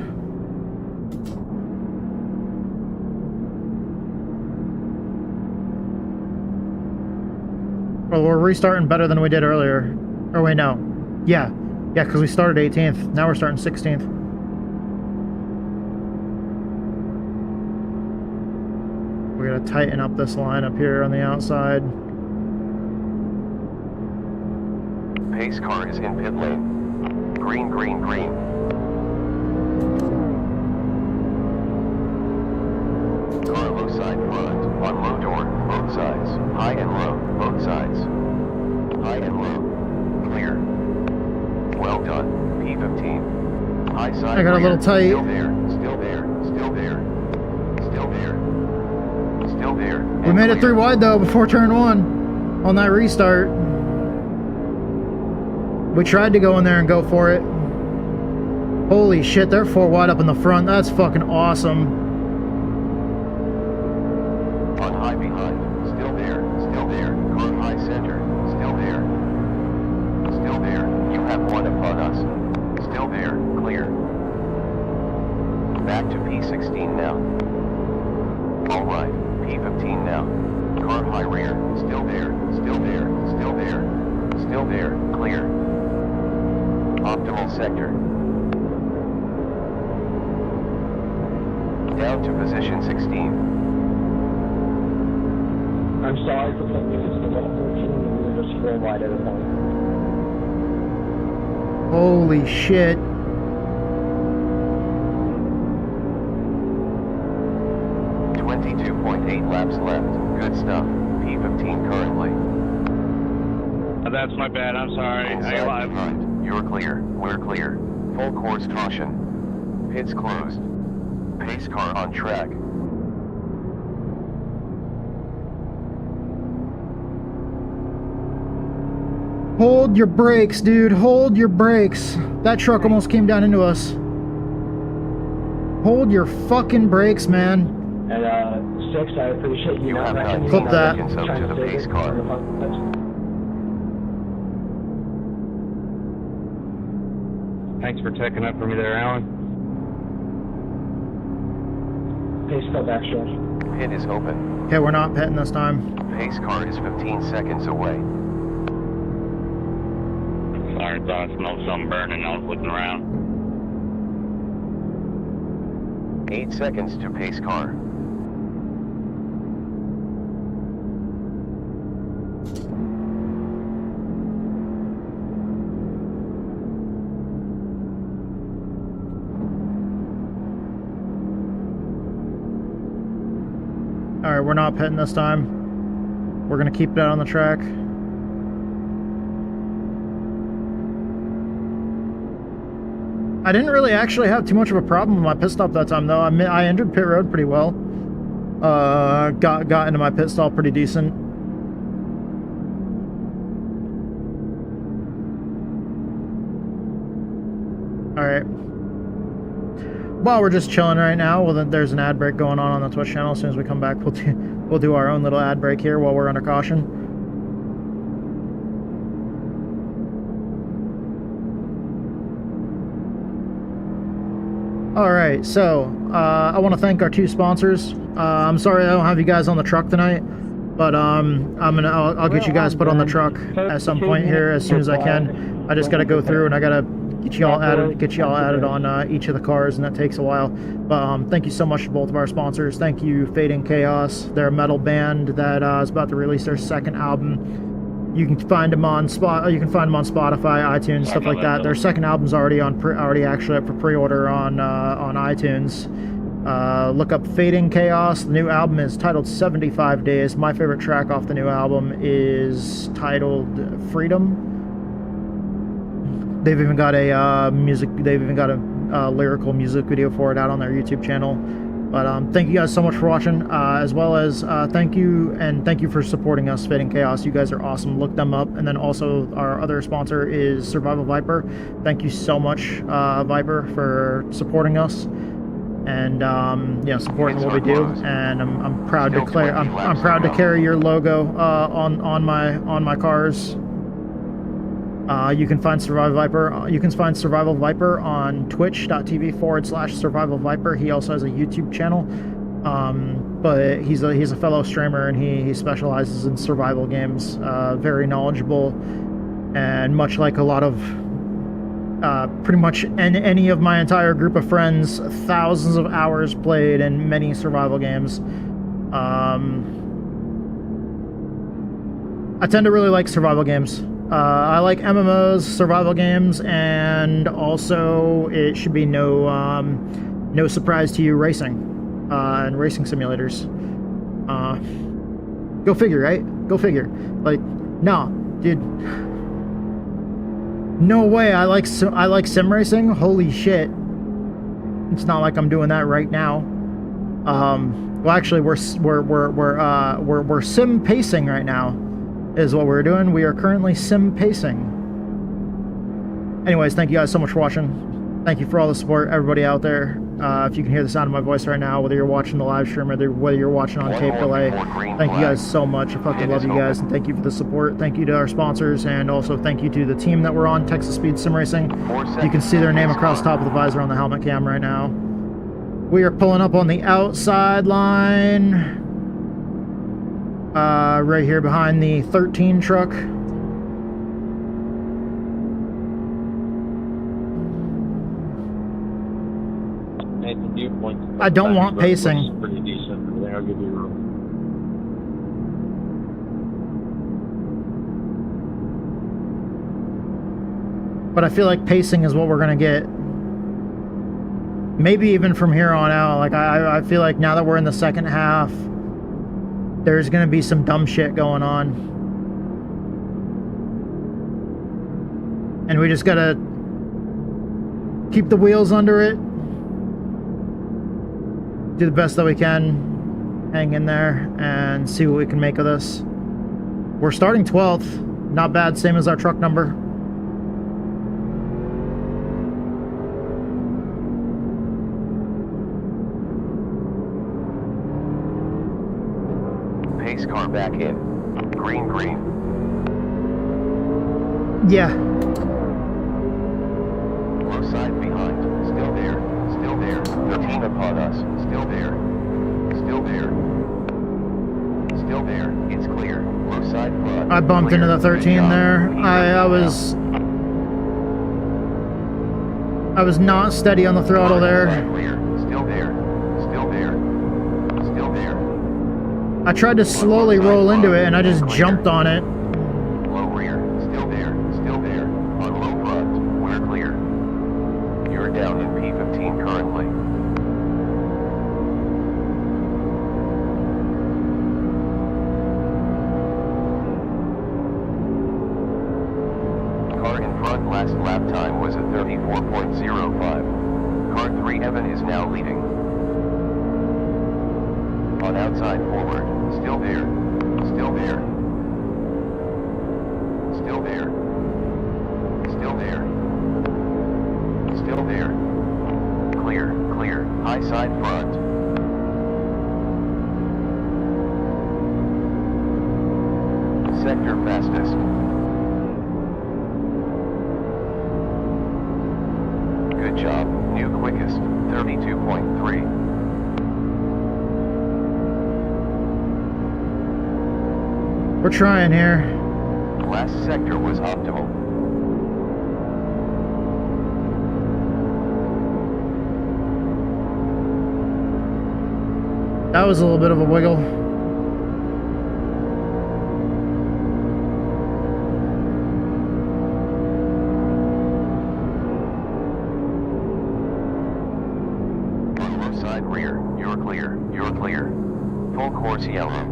Well, we're restarting better than we did earlier. Oh wait, no. Yeah, because we started 18th. Now we're starting 16th. We gotta tighten up this line up here on the outside. Pace car is in pit lane. Green, green, green. Car low side front. On low door, both sides. High and low, both sides. High and low. Clear. Well done. P15. High side. I got a little tight. Still there, still there, still there. Still there. Still there. We made it 3 wide though before turn 1 on that restart. We tried to go in there and go for it. Holy shit, they're 4 wide up in the front. That's fucking awesome. On high behind. Still there. Still there. Car high center. Still there. Still there. You have one upon us. Still there. Clear. Back to P16 now. Alright. P15 now. Car high rear. Still there. Still there. Still there. Still there. Clear. Optimal sector. Down to position 16. I'm sorry for putting you into the wall 14. We were just 4 wide at a point. Holy shit. .8 laps left. Good stuff. P15 currently. That's my bad. I'm sorry. Inside behind. You're clear. We're clear. Full course caution. Pits closed. Pace car on track. Hold your brakes, dude. Hold your brakes. That truck almost came down into us. Hold your fucking brakes, man. And 6, I appreciate you not have recognizing Clip that. seconds up to the save pace it car. from the front steps. Thanks for checking up for me there, Alan. Pace car back stretch. Pit is open. Okay, we're not pitting this time. Pace car is 15 seconds away. Sorry, thought I smelled something burning. I was looking around. 8 seconds to pace car. Alright, we're not pitting this time. We're gonna keep that on the track. I didn't really actually have too much of a problem with my pit stop that time, though. I entered pit road pretty well. Got into my pit stop pretty decent. Alright. While we're just chilling right now, well, then there's an ad break going on the Twitch channel. As soon as we come back, we'll do our own little ad break here while we're under caution. Alright, so I want to thank our two sponsors. I'm sorry I don't have you guys on the truck tonight, but I'll get you guys put on the truck at some point here as soon as I can. I just gotta go through and I gotta get you all added on each of the cars, and that takes a while. But thank you so much to both of our sponsors. Thank you, Fading Chaos. They're a metal band that is about to release their second album. You can find them on Spotify, iTunes, stuff like that. Their second album's already actually up for pre-order on iTunes. Look up Fading Chaos. The new album is titled 75 Days. My favorite track off the new album is titled Freedom. They've even got a lyrical music video for it out on their YouTube channel. But thank you guys so much for watching, as well as thank you for supporting us, Fading Chaos. You guys are awesome. Look them up. And then also our other sponsor is Survival Viper. Thank you so much, Viper, for supporting us and supporting what we do. And I'm proud to carry your logo on my cars. You can find Survival Viper on twitch.tv/Survival Viper. He also has a YouTube channel, but he's a fellow streamer, and he specializes in survival games. Very knowledgeable, and much like a lot of pretty much any of my entire group of friends, thousands of hours played in many survival games. I tend to really like survival games. I like MMOs, survival games, and also it should be no surprise to you, racing and racing simulators. Go figure, right? Go figure. Like, no, dude, no way. I like sim racing. Holy shit! It's not like I'm doing that right now. Well, actually, we're sim pacing right now. Is what we're doing. We are currently sim pacing. Anyways, thank you guys so much for watching. Thank you for all the support, everybody out there. If you can hear the sound of my voice right now, whether you're watching the live stream or whether you're watching on tape delay, thank you guys so much. I fucking love you guys, and thank you for the support. Thank you to our sponsors, and also thank you to the team that we're on, Texas Speed Sim Racing. You can see their name across the top of the visor on the helmet cam right now. We are pulling up on the outside line. Right here behind the 13 truck. I don't want pacing. Pretty decent. There, I'll give you room. But I feel like pacing is what we're gonna get. Maybe even from here on out. Like I feel like now that we're in the second half, there's gonna be some dumb shit going on. And we just gotta keep the wheels under it. Do the best that we can. Hang in there and see what we can make of this. We're starting 12th. Not bad, same as our truck number. Pace car back in. Green, green. Yeah. Low side behind. Still there. Still there. 13 upon us. Still there. Still there. I bumped into the 13 there. I was not steady on the throttle there. Still there. Still there. Still there. I tried to slowly roll into it and I just jumped on it. Low rear. Still there. Still there. On low front. We're clear. You're down in P15 currently. Car in front last lap time was a 34.05. Car 3 Evan is now leading. On outside forward. Still there. Still there. Still there. Still there. Still there. Clear, clear. High side front. Sector fastest. Good job. New quickest. 32.3. We're trying here. Last sector was optimal. That was a little bit of a wiggle. On low side rear, you're clear, you're clear. Full course yellow.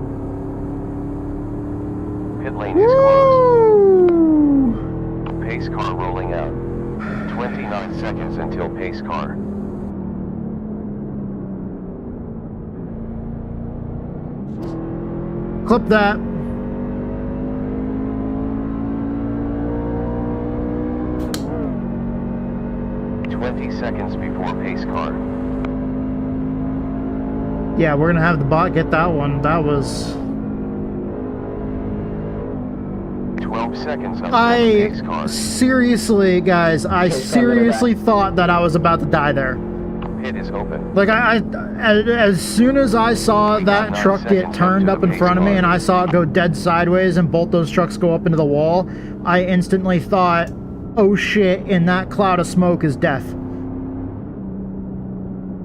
Pit lane is closed. Pace car rolling out. 29 seconds until pace car. Clip that. Seconds before pace car. Yeah, we're gonna have the bot get that one. That was 12 seconds until the pace car. Seriously, guys, I seriously thought that I was about to die there. Pit is open. Like as soon as I saw that truck get turned up in front of me and I saw it go dead sideways and both those trucks go up into the wall, I instantly thought, oh shit, in that cloud of smoke is death.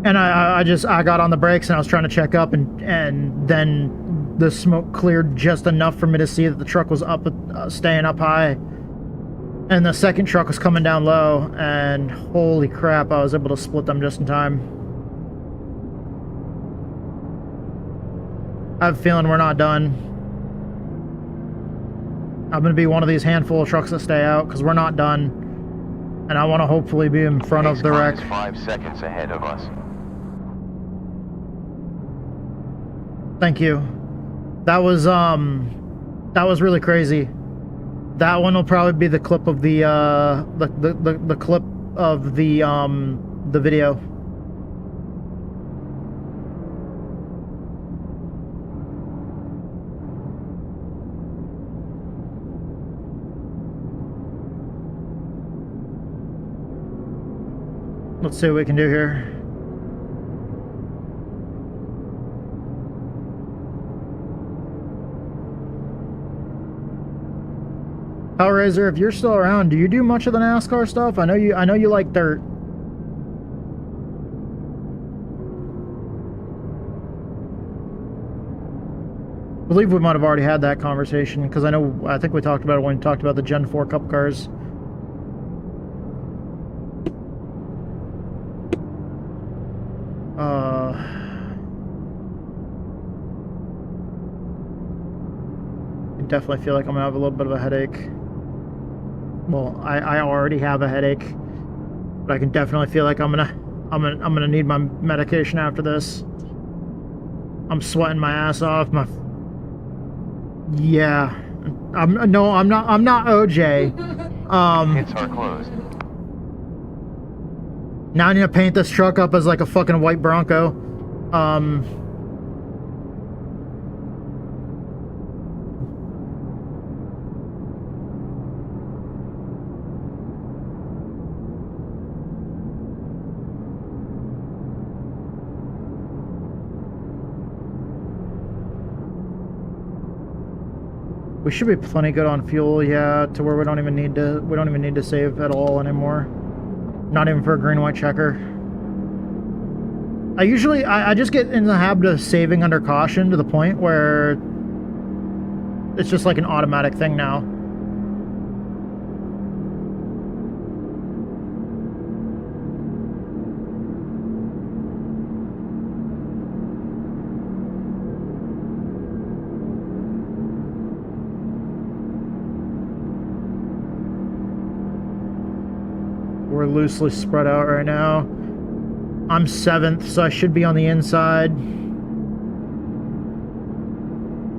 And I got on the brakes and I was trying to check up and then the smoke cleared just enough for me to see that the truck was up, staying up high. And the second truck was coming down low, and holy crap, I was able to split them just in time. I have a feeling we're not done. I'm going to be one of these handful of trucks that stay out, because we're not done. And I want to hopefully be in front of the wreck. 5 seconds ahead of us. Thank you. That was really crazy. That one will probably be the clip of the clip of the video. Let's see what we can do here. Hellraiser, if you're still around, do you do much of the NASCAR stuff? I know you like dirt. I believe we might have already had that conversation, because I think we talked about it when we talked about the Gen 4 Cup cars. I definitely feel like I'm gonna have a little bit of a headache. Well, I already have a headache, but I can definitely feel like I'm gonna need my medication after this. I'm sweating my ass off. Yeah. I'm not OJ. Hits are closed. Now I need to paint this truck up as like a fucking white Bronco. We should be plenty good on fuel, yeah, to where we don't even need to save at all anymore. Not even for a green white checker. I just get in the habit of saving under caution to the point where it's just like an automatic thing now. We're loosely spread out right now. I'm 7th, so I should be on the inside.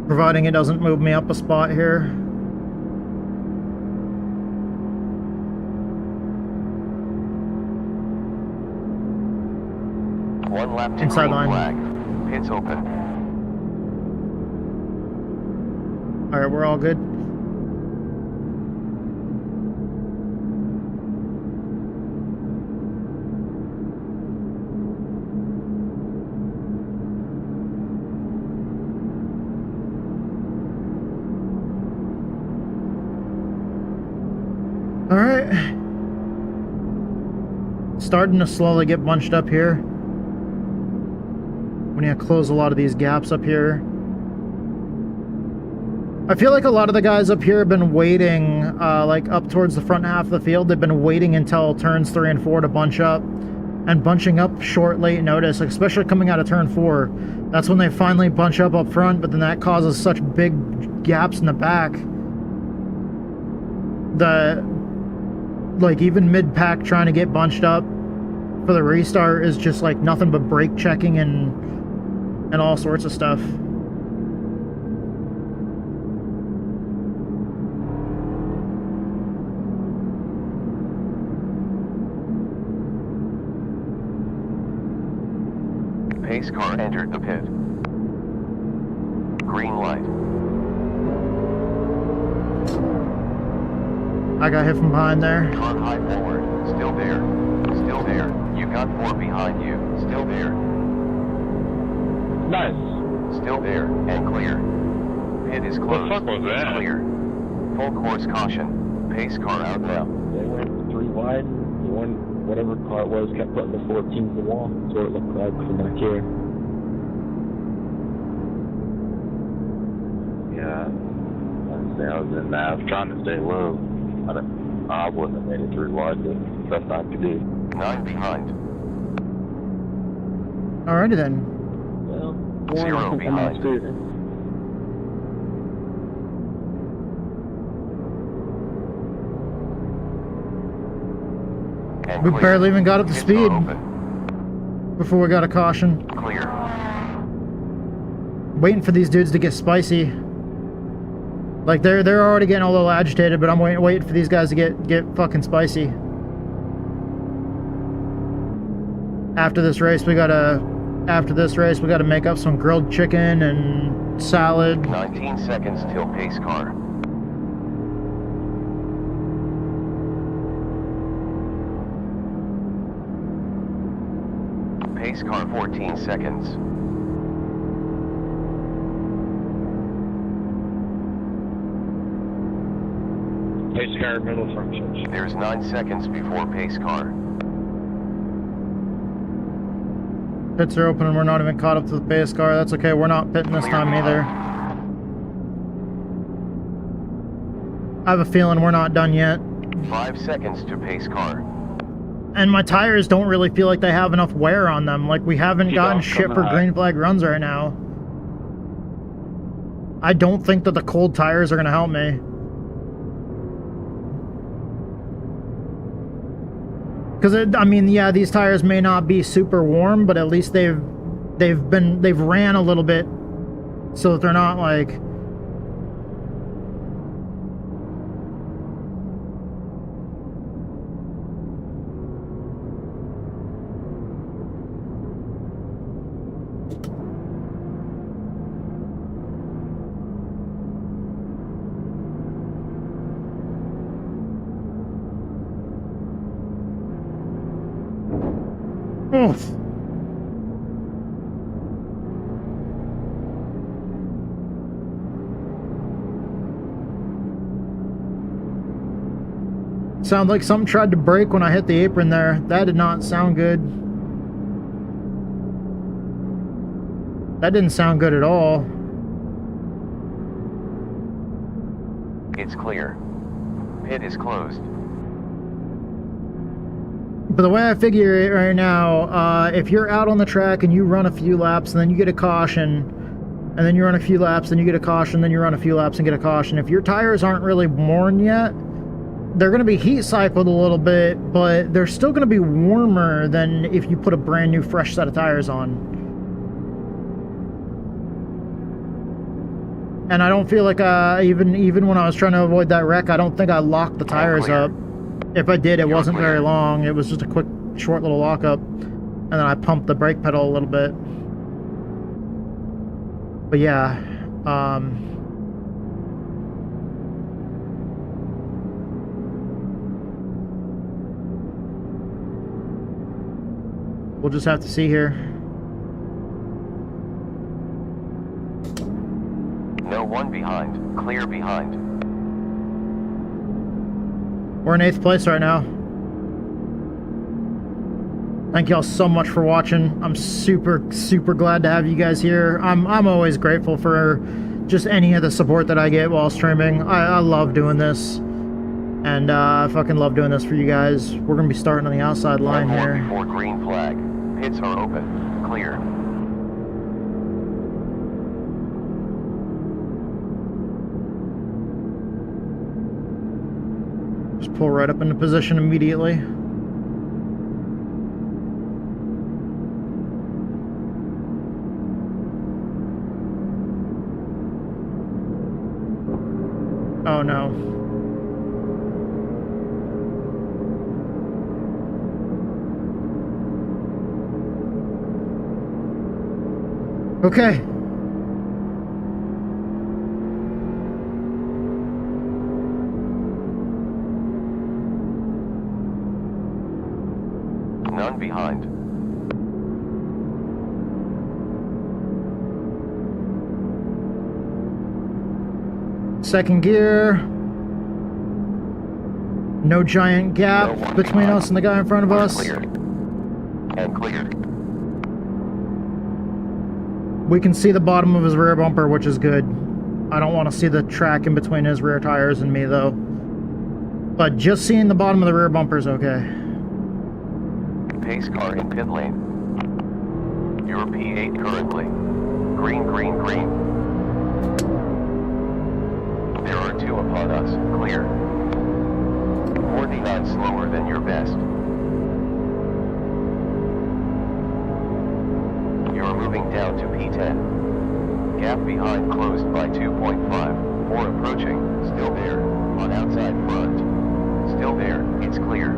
Providing it doesn't move me up a spot here. One lap to Inside green line. flag. Pits open. Alright, we're all good. Alright. Starting to slowly get bunched up here. We need to close a lot of these gaps up here. I feel like a lot of the guys up here have been waiting, like up towards the front half of the field. They've been waiting until turns 3 and 4 to bunch up. And bunching up short, late notice, like especially coming out of turn 4. That's when they finally bunch up front, but then that causes such big gaps in the back. Like even mid-pack trying to get bunched up for the restart is just like nothing but brake checking and all sorts of stuff. Pace car entered the pit. Green light. I got hit from behind there. Car high forward. Still there. Still there. You got 4 behind you. Still there. Nice. Still there. And clear. Pit is closed. What the fuck was that? Clear. Full course caution. Pace car out now. They went 3 wide. The one, whatever car it was, kept putting the 14 to the wall. That's what it looked like from back here. Yeah. I was in there. I was trying to stay low. I wouldn't have made it 3 wide, but that's not to do. 9 behind. Alrighty then. Well, 0 behind. And We clear. barely even got up to Pits speed are open. before we got a caution. Clear. Waiting for these dudes to get spicy. Like they're already getting a little agitated, but I'm waiting for these guys to get fucking spicy. After this race, we gotta make up some grilled chicken and salad. 19 seconds till pace car. Pace car 14 seconds. Pace car middle functions. There's 9 seconds before pace car. Pits are open and we're not even caught up to the pace car. That's okay, we're not pitting this time either. I have a feeling we're not done yet. 5 seconds to pace car. And my tires don't really feel like they have enough wear on them. Like we haven't gotten shit for green flag runs right now. I don't think that the cold tires are gonna help me. Because I mean, yeah, these tires may not be super warm, but at least they've ran a little bit, so that they're not like. Oof. Sounded like something tried to break when I hit the apron there. That did not sound good. That didn't sound good at all. It's clear. Pit is closed. But the way I figure it right now, if you're out on the track and you run a few laps and then you get a caution, and then you run a few laps, then you get a caution, then you run a few laps and get a caution. If your tires aren't really worn yet, they're going to be heat cycled a little bit, but they're still going to be warmer than if you put a brand new fresh set of tires on. And I don't feel like even when I was trying to avoid that wreck, I don't think I locked the tires up. If I did, it wasn't very long. It was just a quick, short little lockup. And then I pumped the brake pedal a little bit. But yeah, we'll just have to see here. No one behind. Clear behind. We're in 8th place right now. Thank y'all so much for watching. I'm super glad to have you guys here. I'm always grateful for just any of the support that I get while streaming. I love doing this. And I fucking love doing this for you guys. We're gonna be starting on the outside line here. Before green flag. Pits are open. Clear. Just pull right up into position immediately. Oh no. Okay. None behind. Second gear. No giant gap between us and the guy in front of us. Clear. And clear. We can see the bottom of his rear bumper, which is good. I don't want to see the track in between his rear tires and me, though. But just seeing the bottom of the rear bumper is okay. Pace car in pit lane. Your P8 currently. Green, green, green. There are two upon us. Clear. 49 slower than your best. You're moving down to P10. Gap behind closed by 2.5. 4 approaching. Still there. On outside front. Still there. It's clear.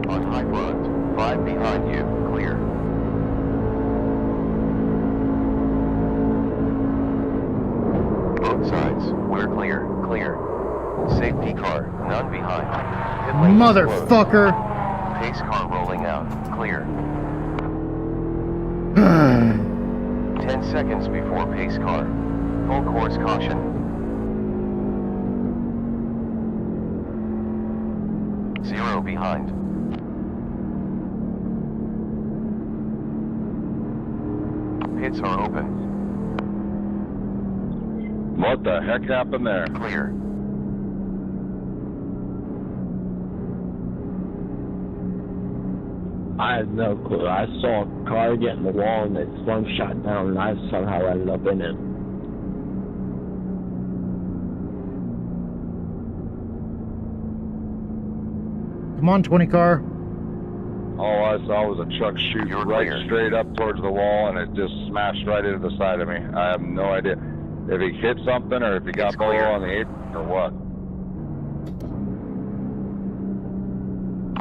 On high front. 5 behind you. Clear. Both sides. We're clear. Clear. Safety car. None behind. Pit lane Motherfucker! closed. Pace car rolling out. Clear. 10 seconds before pace car. Full course caution. 0 behind. Pits are open. What the heck happened there? Clear. I have no clue. I saw a car get in the wall and it slingshot down and I somehow ended up in it. Come on, 20 car. All I saw was a truck shoot You're right clear. straight up towards the wall, and it just smashed right into the side of me. I have no idea if he hit something or if he got below on the apron or what.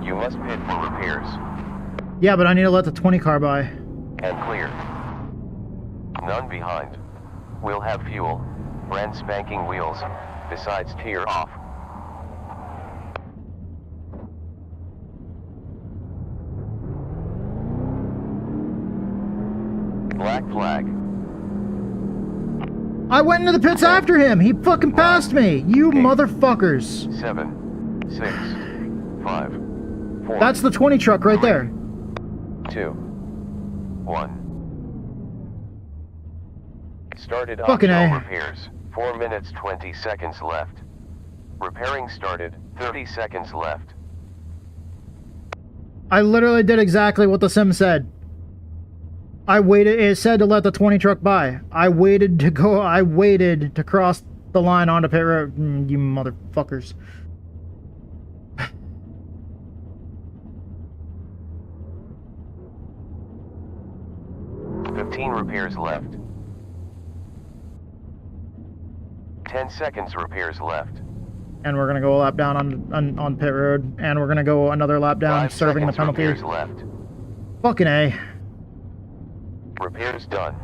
You must pit for repairs. Yeah, but I need to let the 20 car by. And clear. None behind. We'll have fuel. Brand spanking wheels. Besides tear off. Black flag. I went into the pits after him! He fucking passed me! You motherfuckers! 7. 6, 5, 4. That's the 20 truck right there. 2, 1. Started Fucking optional A. repairs. 4 minutes 20 seconds left. Repairing started. 30 seconds left. I literally did exactly what the sim said. I waited. It said to let the 20 truck by. I waited to cross the line onto pit road. You motherfuckers. 15 repairs left. 10 seconds repairs left. And we're gonna go a lap down on pit road, and we're gonna go another lap down 5 serving the seconds penalty. repairs left. Fucking A. Repairs done.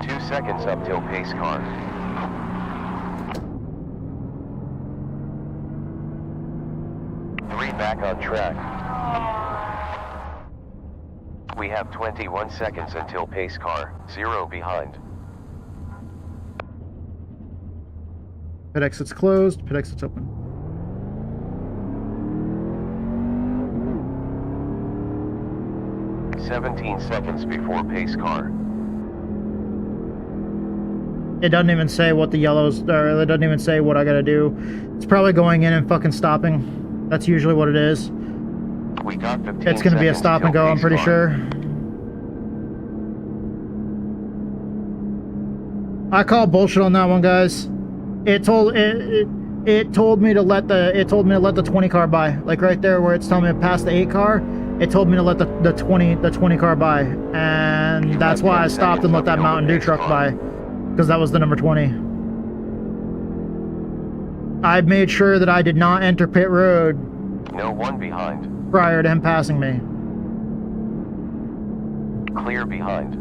2 seconds up till pace car. Three back on track. We have 21 seconds until pace car. 0 behind. Pit exit's closed. Pit exit's open. "17 seconds before pace car. It doesn't even say what the yellows are. It doesn't even say what I gotta do. It's probably going in and fucking stopping. That's usually what it is. We got 15 It's gonna be a seconds stop and till go, I'm pace pretty car. sure. I call bullshit on that one, guys. It told me to let the 20 car by. Like right there where it's telling me to pass the 8 car, it told me to let the 20 car by. And that's why I stopped and let that Mountain Dew truck by. Because that was the number 20. I made sure that I did not enter pit road No one behind. prior to him passing me. Clear behind.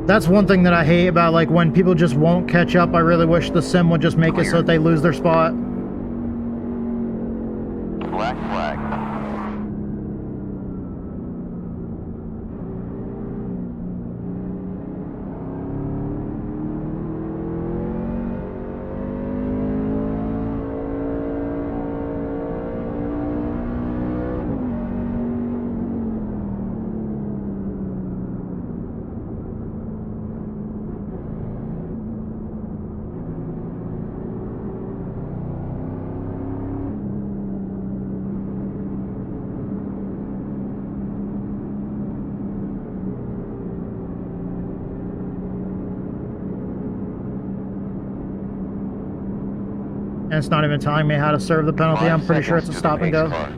That's one thing that I hate about, like, when people just won't catch up. I really wish the sim would just make it so that they lose their spot. Black flag. And it's not even telling me how to serve the penalty. 5 I'm pretty sure it's a seconds to stop the and go. pace car.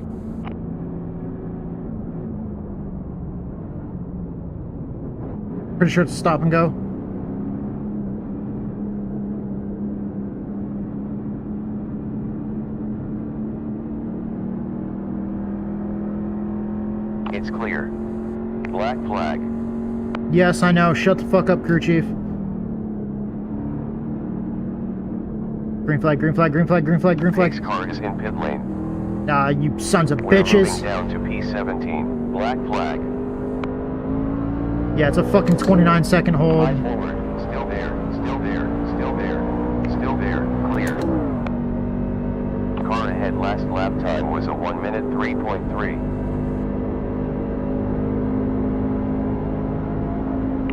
Pretty sure it's a stop and go. It's clear. Black flag. Yes, I know. Shut the fuck up, crew chief. Green flag, green flag, green flag, green flag, green flag. Pace car is in pit lane. Nah, you sons of We're bitches. moving down to P17. Black flag. Yeah, it's a fucking 29-second hold. 5 forward. Still there. Still there. Still there. Still there. Clear. Car ahead last lap time was a 1 minute 3.3.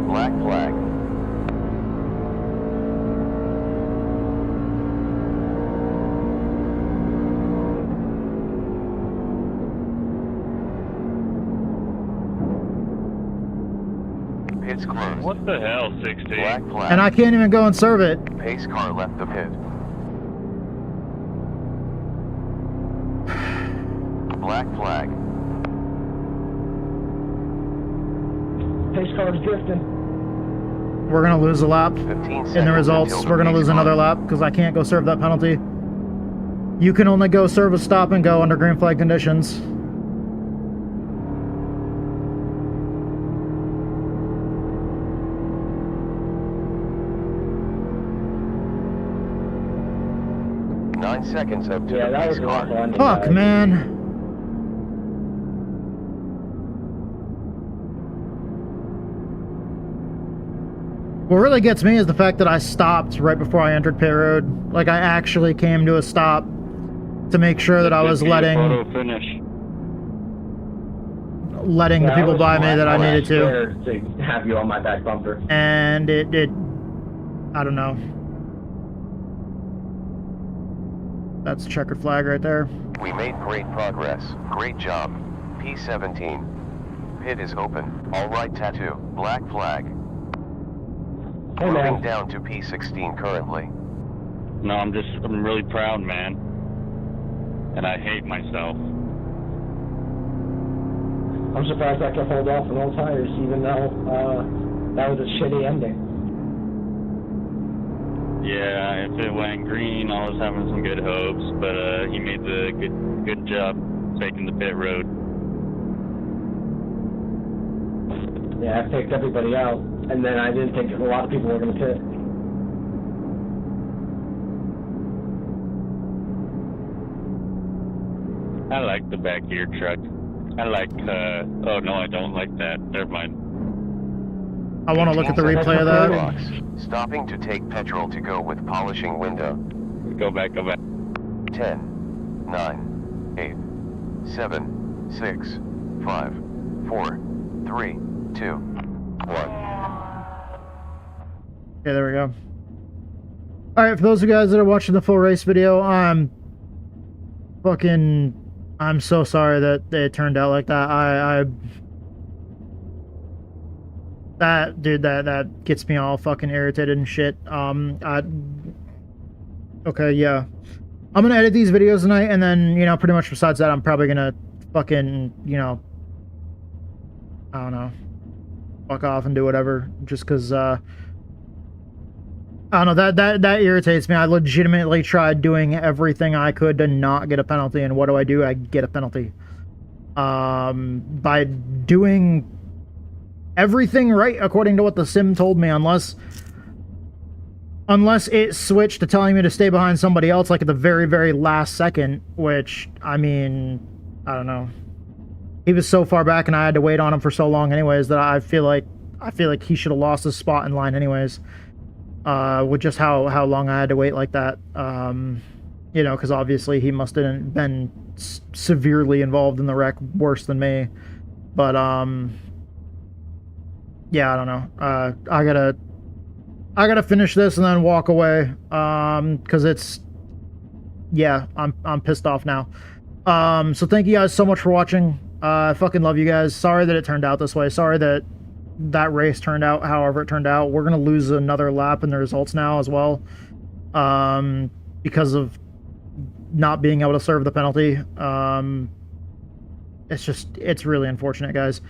Black flag. Pit's closed. What the hell, 16? Black flag. And I can't even go and serve it. Pace car left the pit. Black flag. Pace car's drifting. We're gonna lose a lap 15 seconds in the results. until We're gonna pace lose car. another lap because I can't go serve that penalty. You can only go serve a stop and go under green flag conditions. Nine seconds up to Yeah, the that was pace an car. awful ending. Fuck, guys. man. What really gets me is the fact that I stopped right before I entered pit road. Like, I actually came to a stop to make sure that I was letting the people by me that I needed to have you on my back bumper. And it I don't know. That's a checkered flag right there. We made great progress. Great job. P17. Pit is open. All right, tattoo. Black flag. Hey, Moving man. down to P16 currently. No, I'm really proud, man. And I hate myself. I'm surprised I could hold off on all tires, even though that was a shitty ending. Yeah, if it went green, I was having some good hopes, but he made the good job taking the pit road. Yeah, I picked everybody out, and then I didn't think a lot of people were going to pit. I like the back of your truck. I like, oh no, I don't like that. Never mind. I want to look at the replay of that. Stopping to take petrol to go with polishing window. Go back. 10, 9, 8, 7, 6, 5, 4, 3, 2, 1. Okay, there we go. Alright, for those of you guys that are watching the full race video, I'm so sorry that it turned out like that. That gets me all fucking irritated and shit. Okay, yeah. I'm gonna edit these videos tonight, and then, you know, pretty much besides that, I'm probably gonna fucking, you know, I don't know, fuck off and do whatever, just because, I don't know, that irritates me. I legitimately tried doing everything I could to not get a penalty, and what do? I get a penalty. By doing everything right according to what the sim told me, unless it switched to telling me to stay behind somebody else, like at the very, very last second, which, I mean, I don't know. He was so far back and I had to wait on him for so long anyways that I feel like he should have lost his spot in line anyways. With just how long I had to wait like that. You know, because obviously he must have been severely involved in the wreck, worse than me. But, yeah, I don't know. I gotta finish this and then walk away. Because it's, yeah, I'm pissed off now. So thank you guys so much for watching. I fucking love you guys. Sorry that it turned out this way. Sorry that race turned out however it turned out. We're gonna lose another lap in the results now as well, because of not being able to serve the penalty. It's really unfortunate, guys.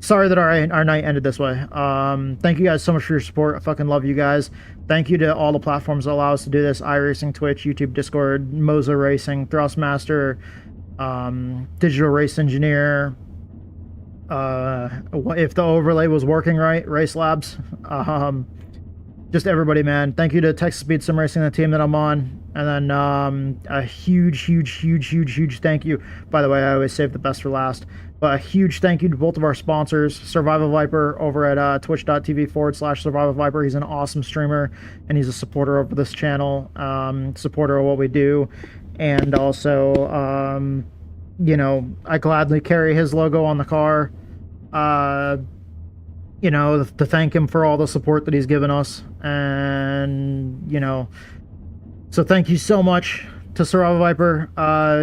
Sorry that our night ended this way. Thank you guys so much for your support. I fucking love you guys. Thank you to all the platforms that allow us to do this: iRacing, Twitch, YouTube, Discord, Moza Racing, Thrustmaster, Digital Race Engineer, if the overlay was working right, Race Labs, just everybody, man. Thank you to Texas Speed Sim Racing, the team that I'm on, and then a huge thank you. By the way, I always save the best for last, but a huge thank you to both of our sponsors, Survival Viper over at twitch.tv/Survival Viper. He's an awesome streamer, and he's a supporter of this channel, supporter of what we do, and also, you know, I gladly carry his logo on the car, you know, to thank him for all the support that he's given us. And, you know, so thank you so much to Survival Viper.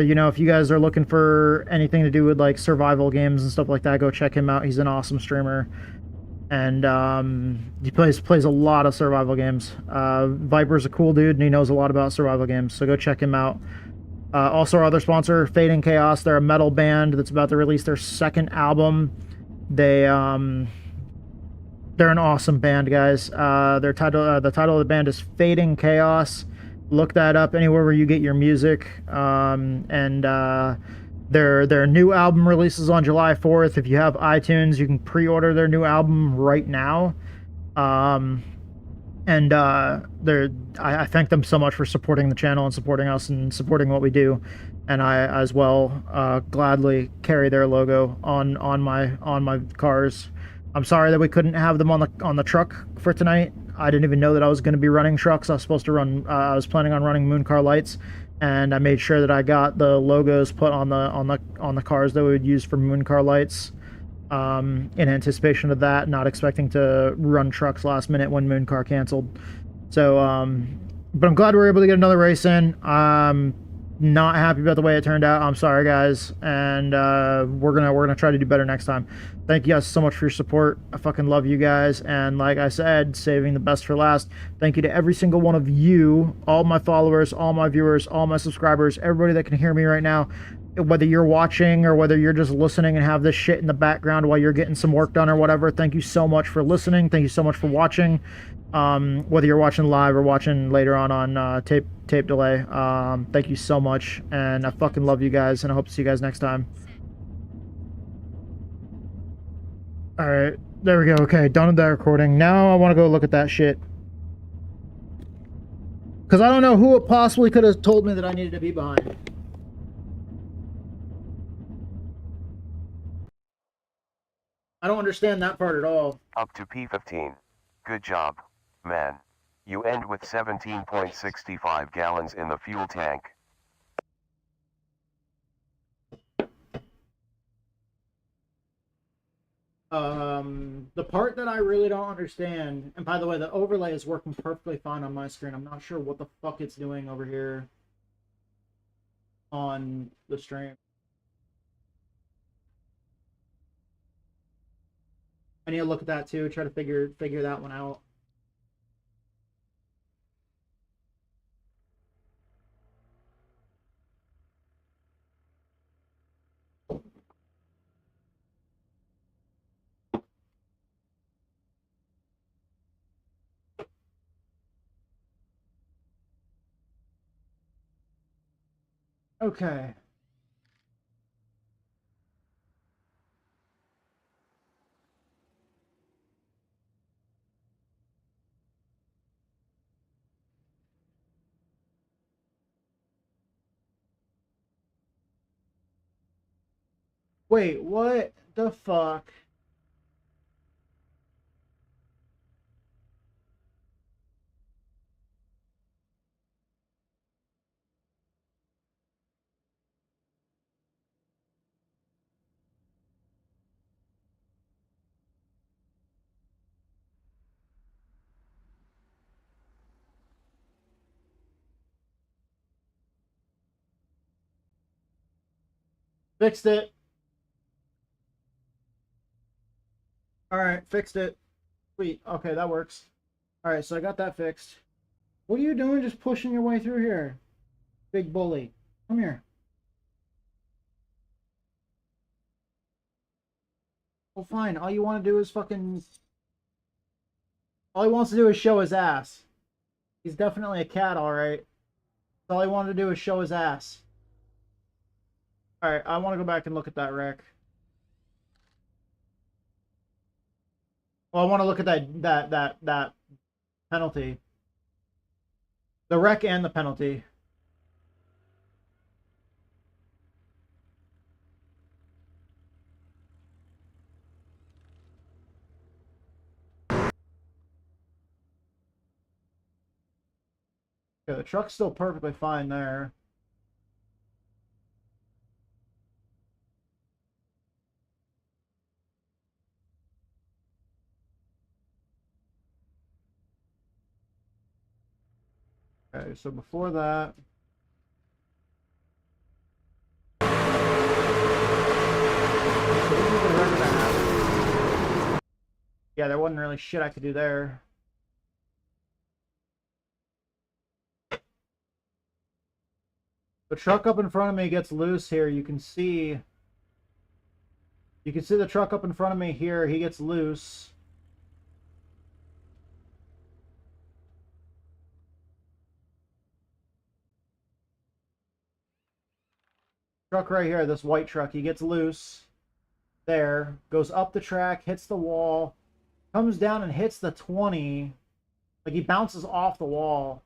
You know, if you guys are looking for anything to do with like survival games and stuff like that, go check him out. He's an awesome streamer, and he plays a lot of survival games. Viper's a cool dude, and he knows a lot about survival games, so go check him out. Also, our other sponsor, Fading Chaos. They're a metal band that's about to release their second album. They're an awesome band, guys. The title of the band is Fading Chaos. Look that up anywhere where you get your music. And their new album releases on July 4th. If you have iTunes, you can pre-order their new album right now. And I thank them so much for supporting the channel and supporting us and supporting what we do. And I as well gladly carry their logo on my cars. I'm sorry that we couldn't have them on the truck for tonight. I didn't even know that I was going to be running trucks. I was supposed to run. I was planning on running MOONCAR Lights, and I made sure that I got the logos put on the cars that we would use for MOONCAR Lights. In anticipation of that, not expecting to run trucks last minute when MOONCAR canceled. So, but I'm glad we were able to get another race in. Not happy about the way it turned out. I'm sorry, guys, and we're gonna try to do better next time. Thank you guys so much for your support. I fucking love you guys, and like I said, saving the best for last. Thank you to every single one of you, all my followers, all my viewers, all my subscribers, everybody that can hear me right now. Whether you're watching or whether you're just listening and have this shit in the background while you're getting some work done or whatever, thank you so much for listening. Thank you so much for watching. Whether you're watching live or watching later on tape delay, thank you so much, and I fucking love you guys, and I hope to see you guys next time. All right, there we go. Okay, done with that recording. Now I want to go look at that shit, because I don't know who it possibly could have told me that I needed to be behind. I don't understand that part at all. Up to P15. Good job, man. You end with 17.65 gallons in the fuel tank. The part that I really don't understand, and by the way, the overlay is working perfectly fine on my screen. I'm not sure what the fuck it's doing over here on the stream. I need to look at that too, try to figure that one out. Okay. Wait, what the fuck? Fixed it. Alright, fixed it. Sweet. Okay, that works. Alright, so I got that fixed. What are you doing just pushing your way through here? Big bully. Come here. Well, fine. All you want to do is fucking... All he wants to do is show his ass. He's definitely a cat, alright. All he wanted to do is show his ass. Alright, I want to go back and look at that wreck. Well, I want to look at that penalty. The wreck and the penalty. Yeah, the truck's still perfectly fine there. Okay, so before that... Yeah, there wasn't really shit I could do there. The truck up in front of me gets loose here. You can see the truck up in front of me here. He gets loose. Truck right here, this white truck, he gets loose. There, goes up the track, hits the wall, comes down and hits the 20. Like he bounces off the wall.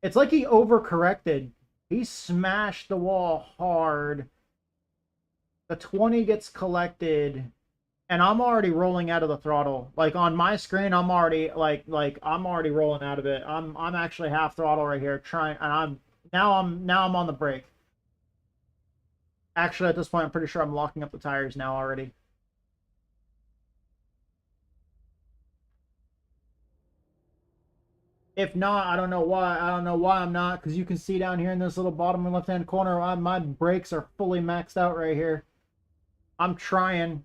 It's like he overcorrected. He smashed the wall hard. The 20 gets collected. And I'm already rolling out of the throttle. Like on my screen, I'm already I'm already rolling out of it. I'm actually half throttle right here trying, and I'm on the brake. Actually, at this point, I'm pretty sure I'm locking up the tires now already. If not, I don't know why. I don't know why I'm not, because you can see down here in this little bottom left-hand corner, my brakes are fully maxed out right here. I'm trying.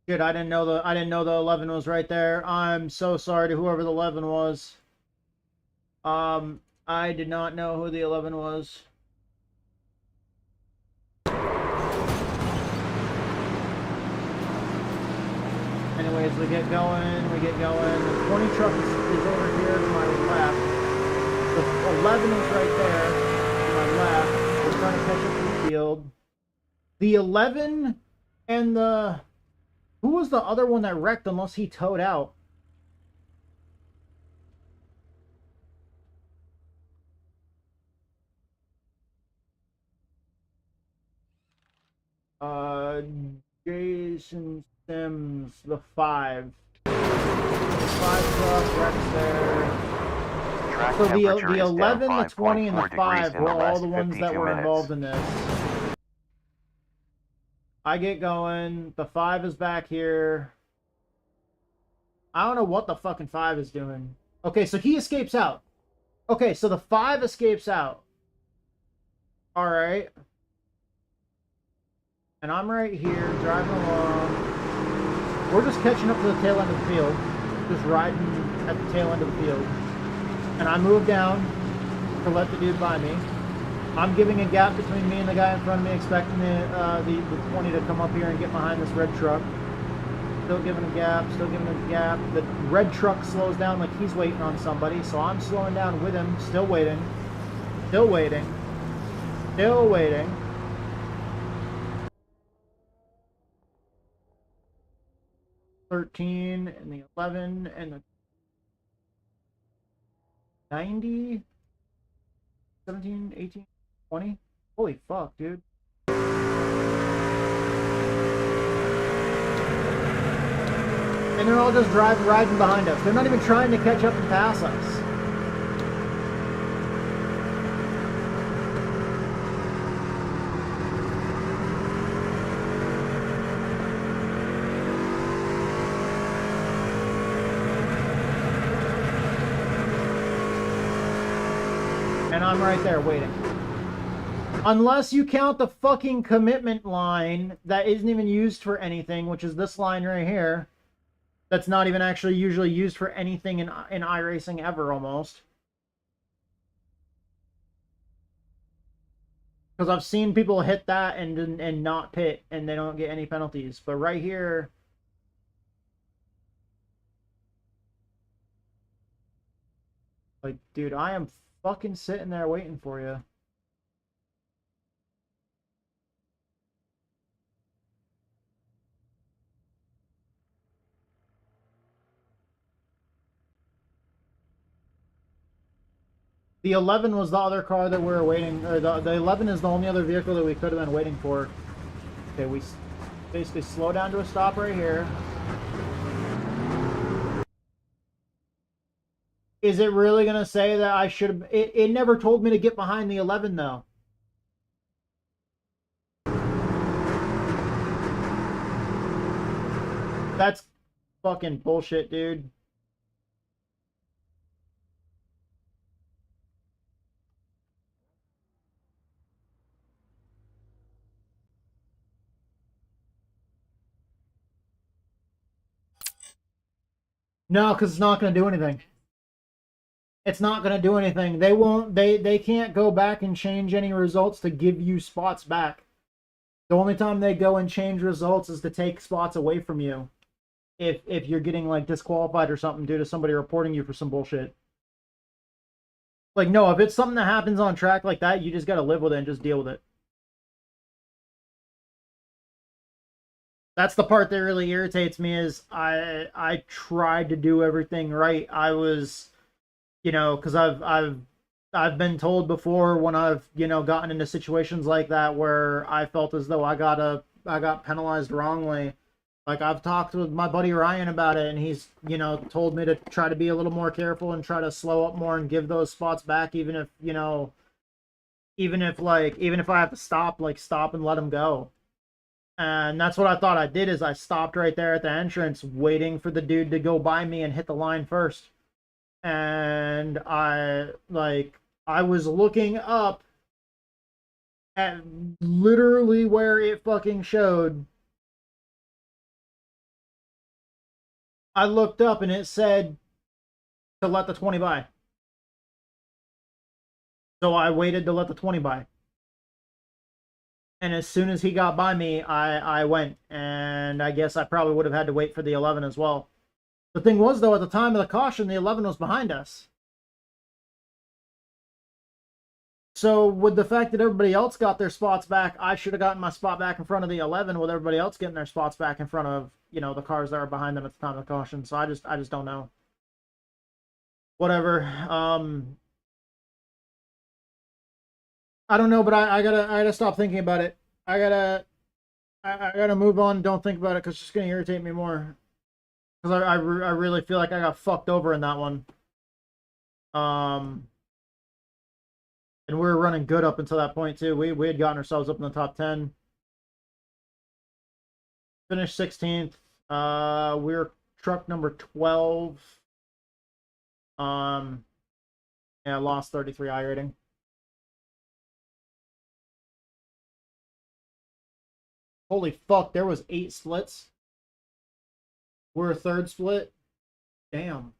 Shit, I didn't know the 11 was right there. I'm so sorry to whoever the 11 was. I did not know who the 11 was. Anyways, we get going. The 20 truck is over here to my left. The 11 is right there to my left. We're trying to catch up to the field. The 11 and the... Who was the other one that wrecked unless he towed out? Jason Sims, the 5. The 5 truck wrecks there. Track So the temperature is 11, down the 20, and the 5.4 degrees 5 in were the all last the ones that 52 were minutes. involved in this. I get going. The 5 is back here. I don't know what the fucking 5 is doing. Okay, so he escapes out. Okay, so the 5 escapes out. Alright. And I'm right here, driving along. We're just catching up to the tail end of the field. Just riding at the tail end of the field. And I move down to let the dude by me. I'm giving a gap between me and the guy in front of me, expecting the 20 to come up here and get behind this red truck. Still giving a gap, The red truck slows down like he's waiting on somebody, so I'm slowing down with him, still waiting. 13 and the 11 and the 90, 17, 18, 20. Holy fuck, dude. And they're all just riding behind us. They're not even trying to catch up and pass us. And I'm right there waiting. Unless you count the fucking commitment line that isn't even used for anything, which is this line right here. That's not even actually usually used for anything in iRacing ever, almost. Because I've seen people hit that and not pit, and they don't get any penalties. But right here... Like, dude, I am fucking sitting there waiting for you. The 11 was the other car that we were waiting, or the 11 is the only other vehicle that we could have been waiting for. Okay, we basically slow down to a stop right here. Is it really going to say that I should have... It never told me to get behind the 11, though. That's fucking bullshit, dude. No, because it's not going to do anything. It's not going to do anything. They won't... They can't go back and change any results to give you spots back. The only time they go and change results is to take spots away from you. If you're getting, like, disqualified or something due to somebody reporting you for some bullshit. Like, no, if it's something that happens on track like that, you just gotta live with it and just deal with it. That's the part that really irritates me is I tried to do everything right. I was you know, because I've been told before when I've, you know, gotten into situations like that where I felt as though I got penalized wrongly. Like, I've talked with my buddy Ryan about it, and he's, you know, told me to try to be a little more careful and try to slow up more and give those spots back, even if, you know, even if I have to stop and let him go. And that's what I thought I did, is I stopped right there at the entrance waiting for the dude to go by me and hit the line first. And I was looking up at literally where it fucking showed. I looked up and it said to let the 20 by. So I waited to let the 20 by. And as soon as he got by me, I went. And I guess I probably would have had to wait for the 11 as well. The thing was, though, at the time of the caution, the 11 was behind us. So with the fact that everybody else got their spots back, I should have gotten my spot back in front of the 11 with everybody else getting their spots back in front of, you know, the cars that are behind them at the time of the caution. So I just don't know. Whatever. I don't know, but I gotta stop thinking about it. I gotta move on. Don't think about it, because it's just gonna irritate me more. Because I really feel like I got fucked over in that one. And we were running good up until that point too. We had gotten ourselves up in the top 10. Finished 16th. We were truck number 12. Yeah, lost 33 I rating. Holy fuck, there was 8 splits. We're a third split. Damn.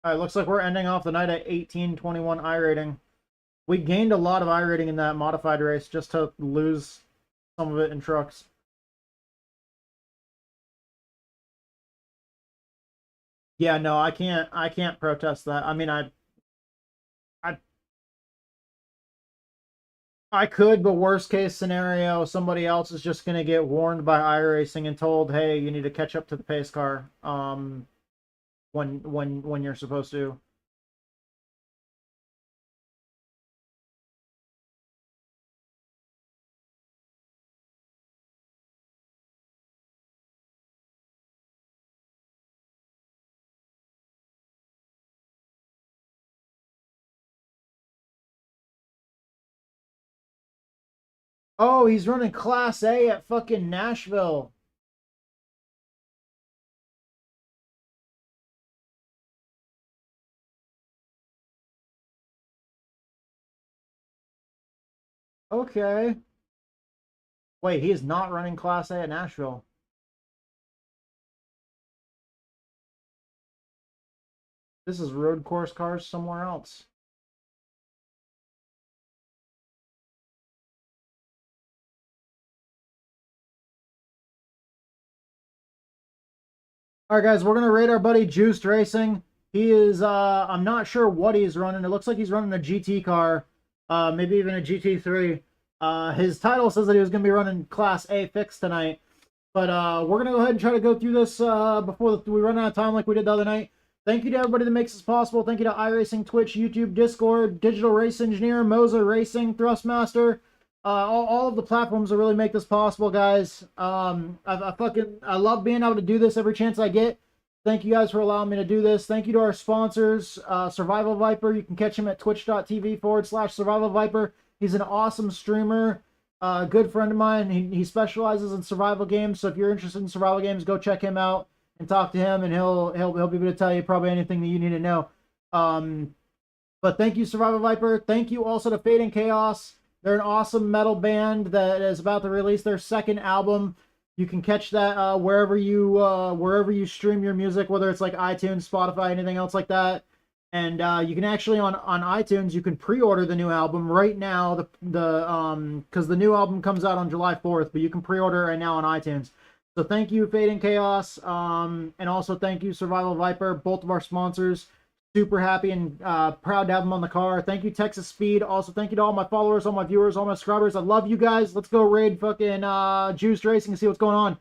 Alright, looks like we're ending off the night at 1821 I rating. We gained a lot of I rating in that modified race just to lose some of it in trucks. Yeah, no, I can't protest that. I mean, I could, but worst case scenario, somebody else is just gonna get warned by iRacing and told, hey, you need to catch up to the pace car when you're supposed to. Oh, he's running Class A at fucking Nashville. Okay. Wait, he is not running Class A at Nashville. This is road course cars somewhere else. All right, guys, we're gonna rate our buddy Juiced Racing. He is, I'm not sure what he's running. It looks like he's running a GT car, maybe even a GT3. His title says that he was gonna be running Class A fixed tonight, but we're gonna go ahead and try to go through this before we run out of time like we did the other night. Thank you to everybody that makes this possible. Thank you to iRacing, Twitch, YouTube, Discord, Digital Race Engineer, Moser Racing, Thrustmaster. All of the platforms that really make this possible, guys. I love being able to do this every chance I get. Thank you guys for allowing me to do this. Thank you to our sponsors, Survival Viper. You can catch him at twitch.tv/Survival Viper. He's an awesome streamer, good friend of mine. He specializes in survival games. So if you're interested in survival games, go check him out and talk to him, and he'll be able to tell you probably anything that you need to know. But thank you, Survival Viper. Thank you also to Fate and Chaos. They're an awesome metal band that is about to release their second album. You can catch that wherever you stream your music, whether it's like iTunes, Spotify, anything else like that. And you can actually on iTunes, you can pre-order the new album right now. Because the new album comes out on July 4th, but you can pre-order it right now on iTunes. So thank you, Fate and Chaos, and also thank you, Survival Viper, both of our sponsors. Super happy and proud to have them on the car. Thank you, Texas Speed. Also, thank you to all my followers, all my viewers, all my subscribers. I love you guys. Let's go raid fucking Juiced Racing and see what's going on.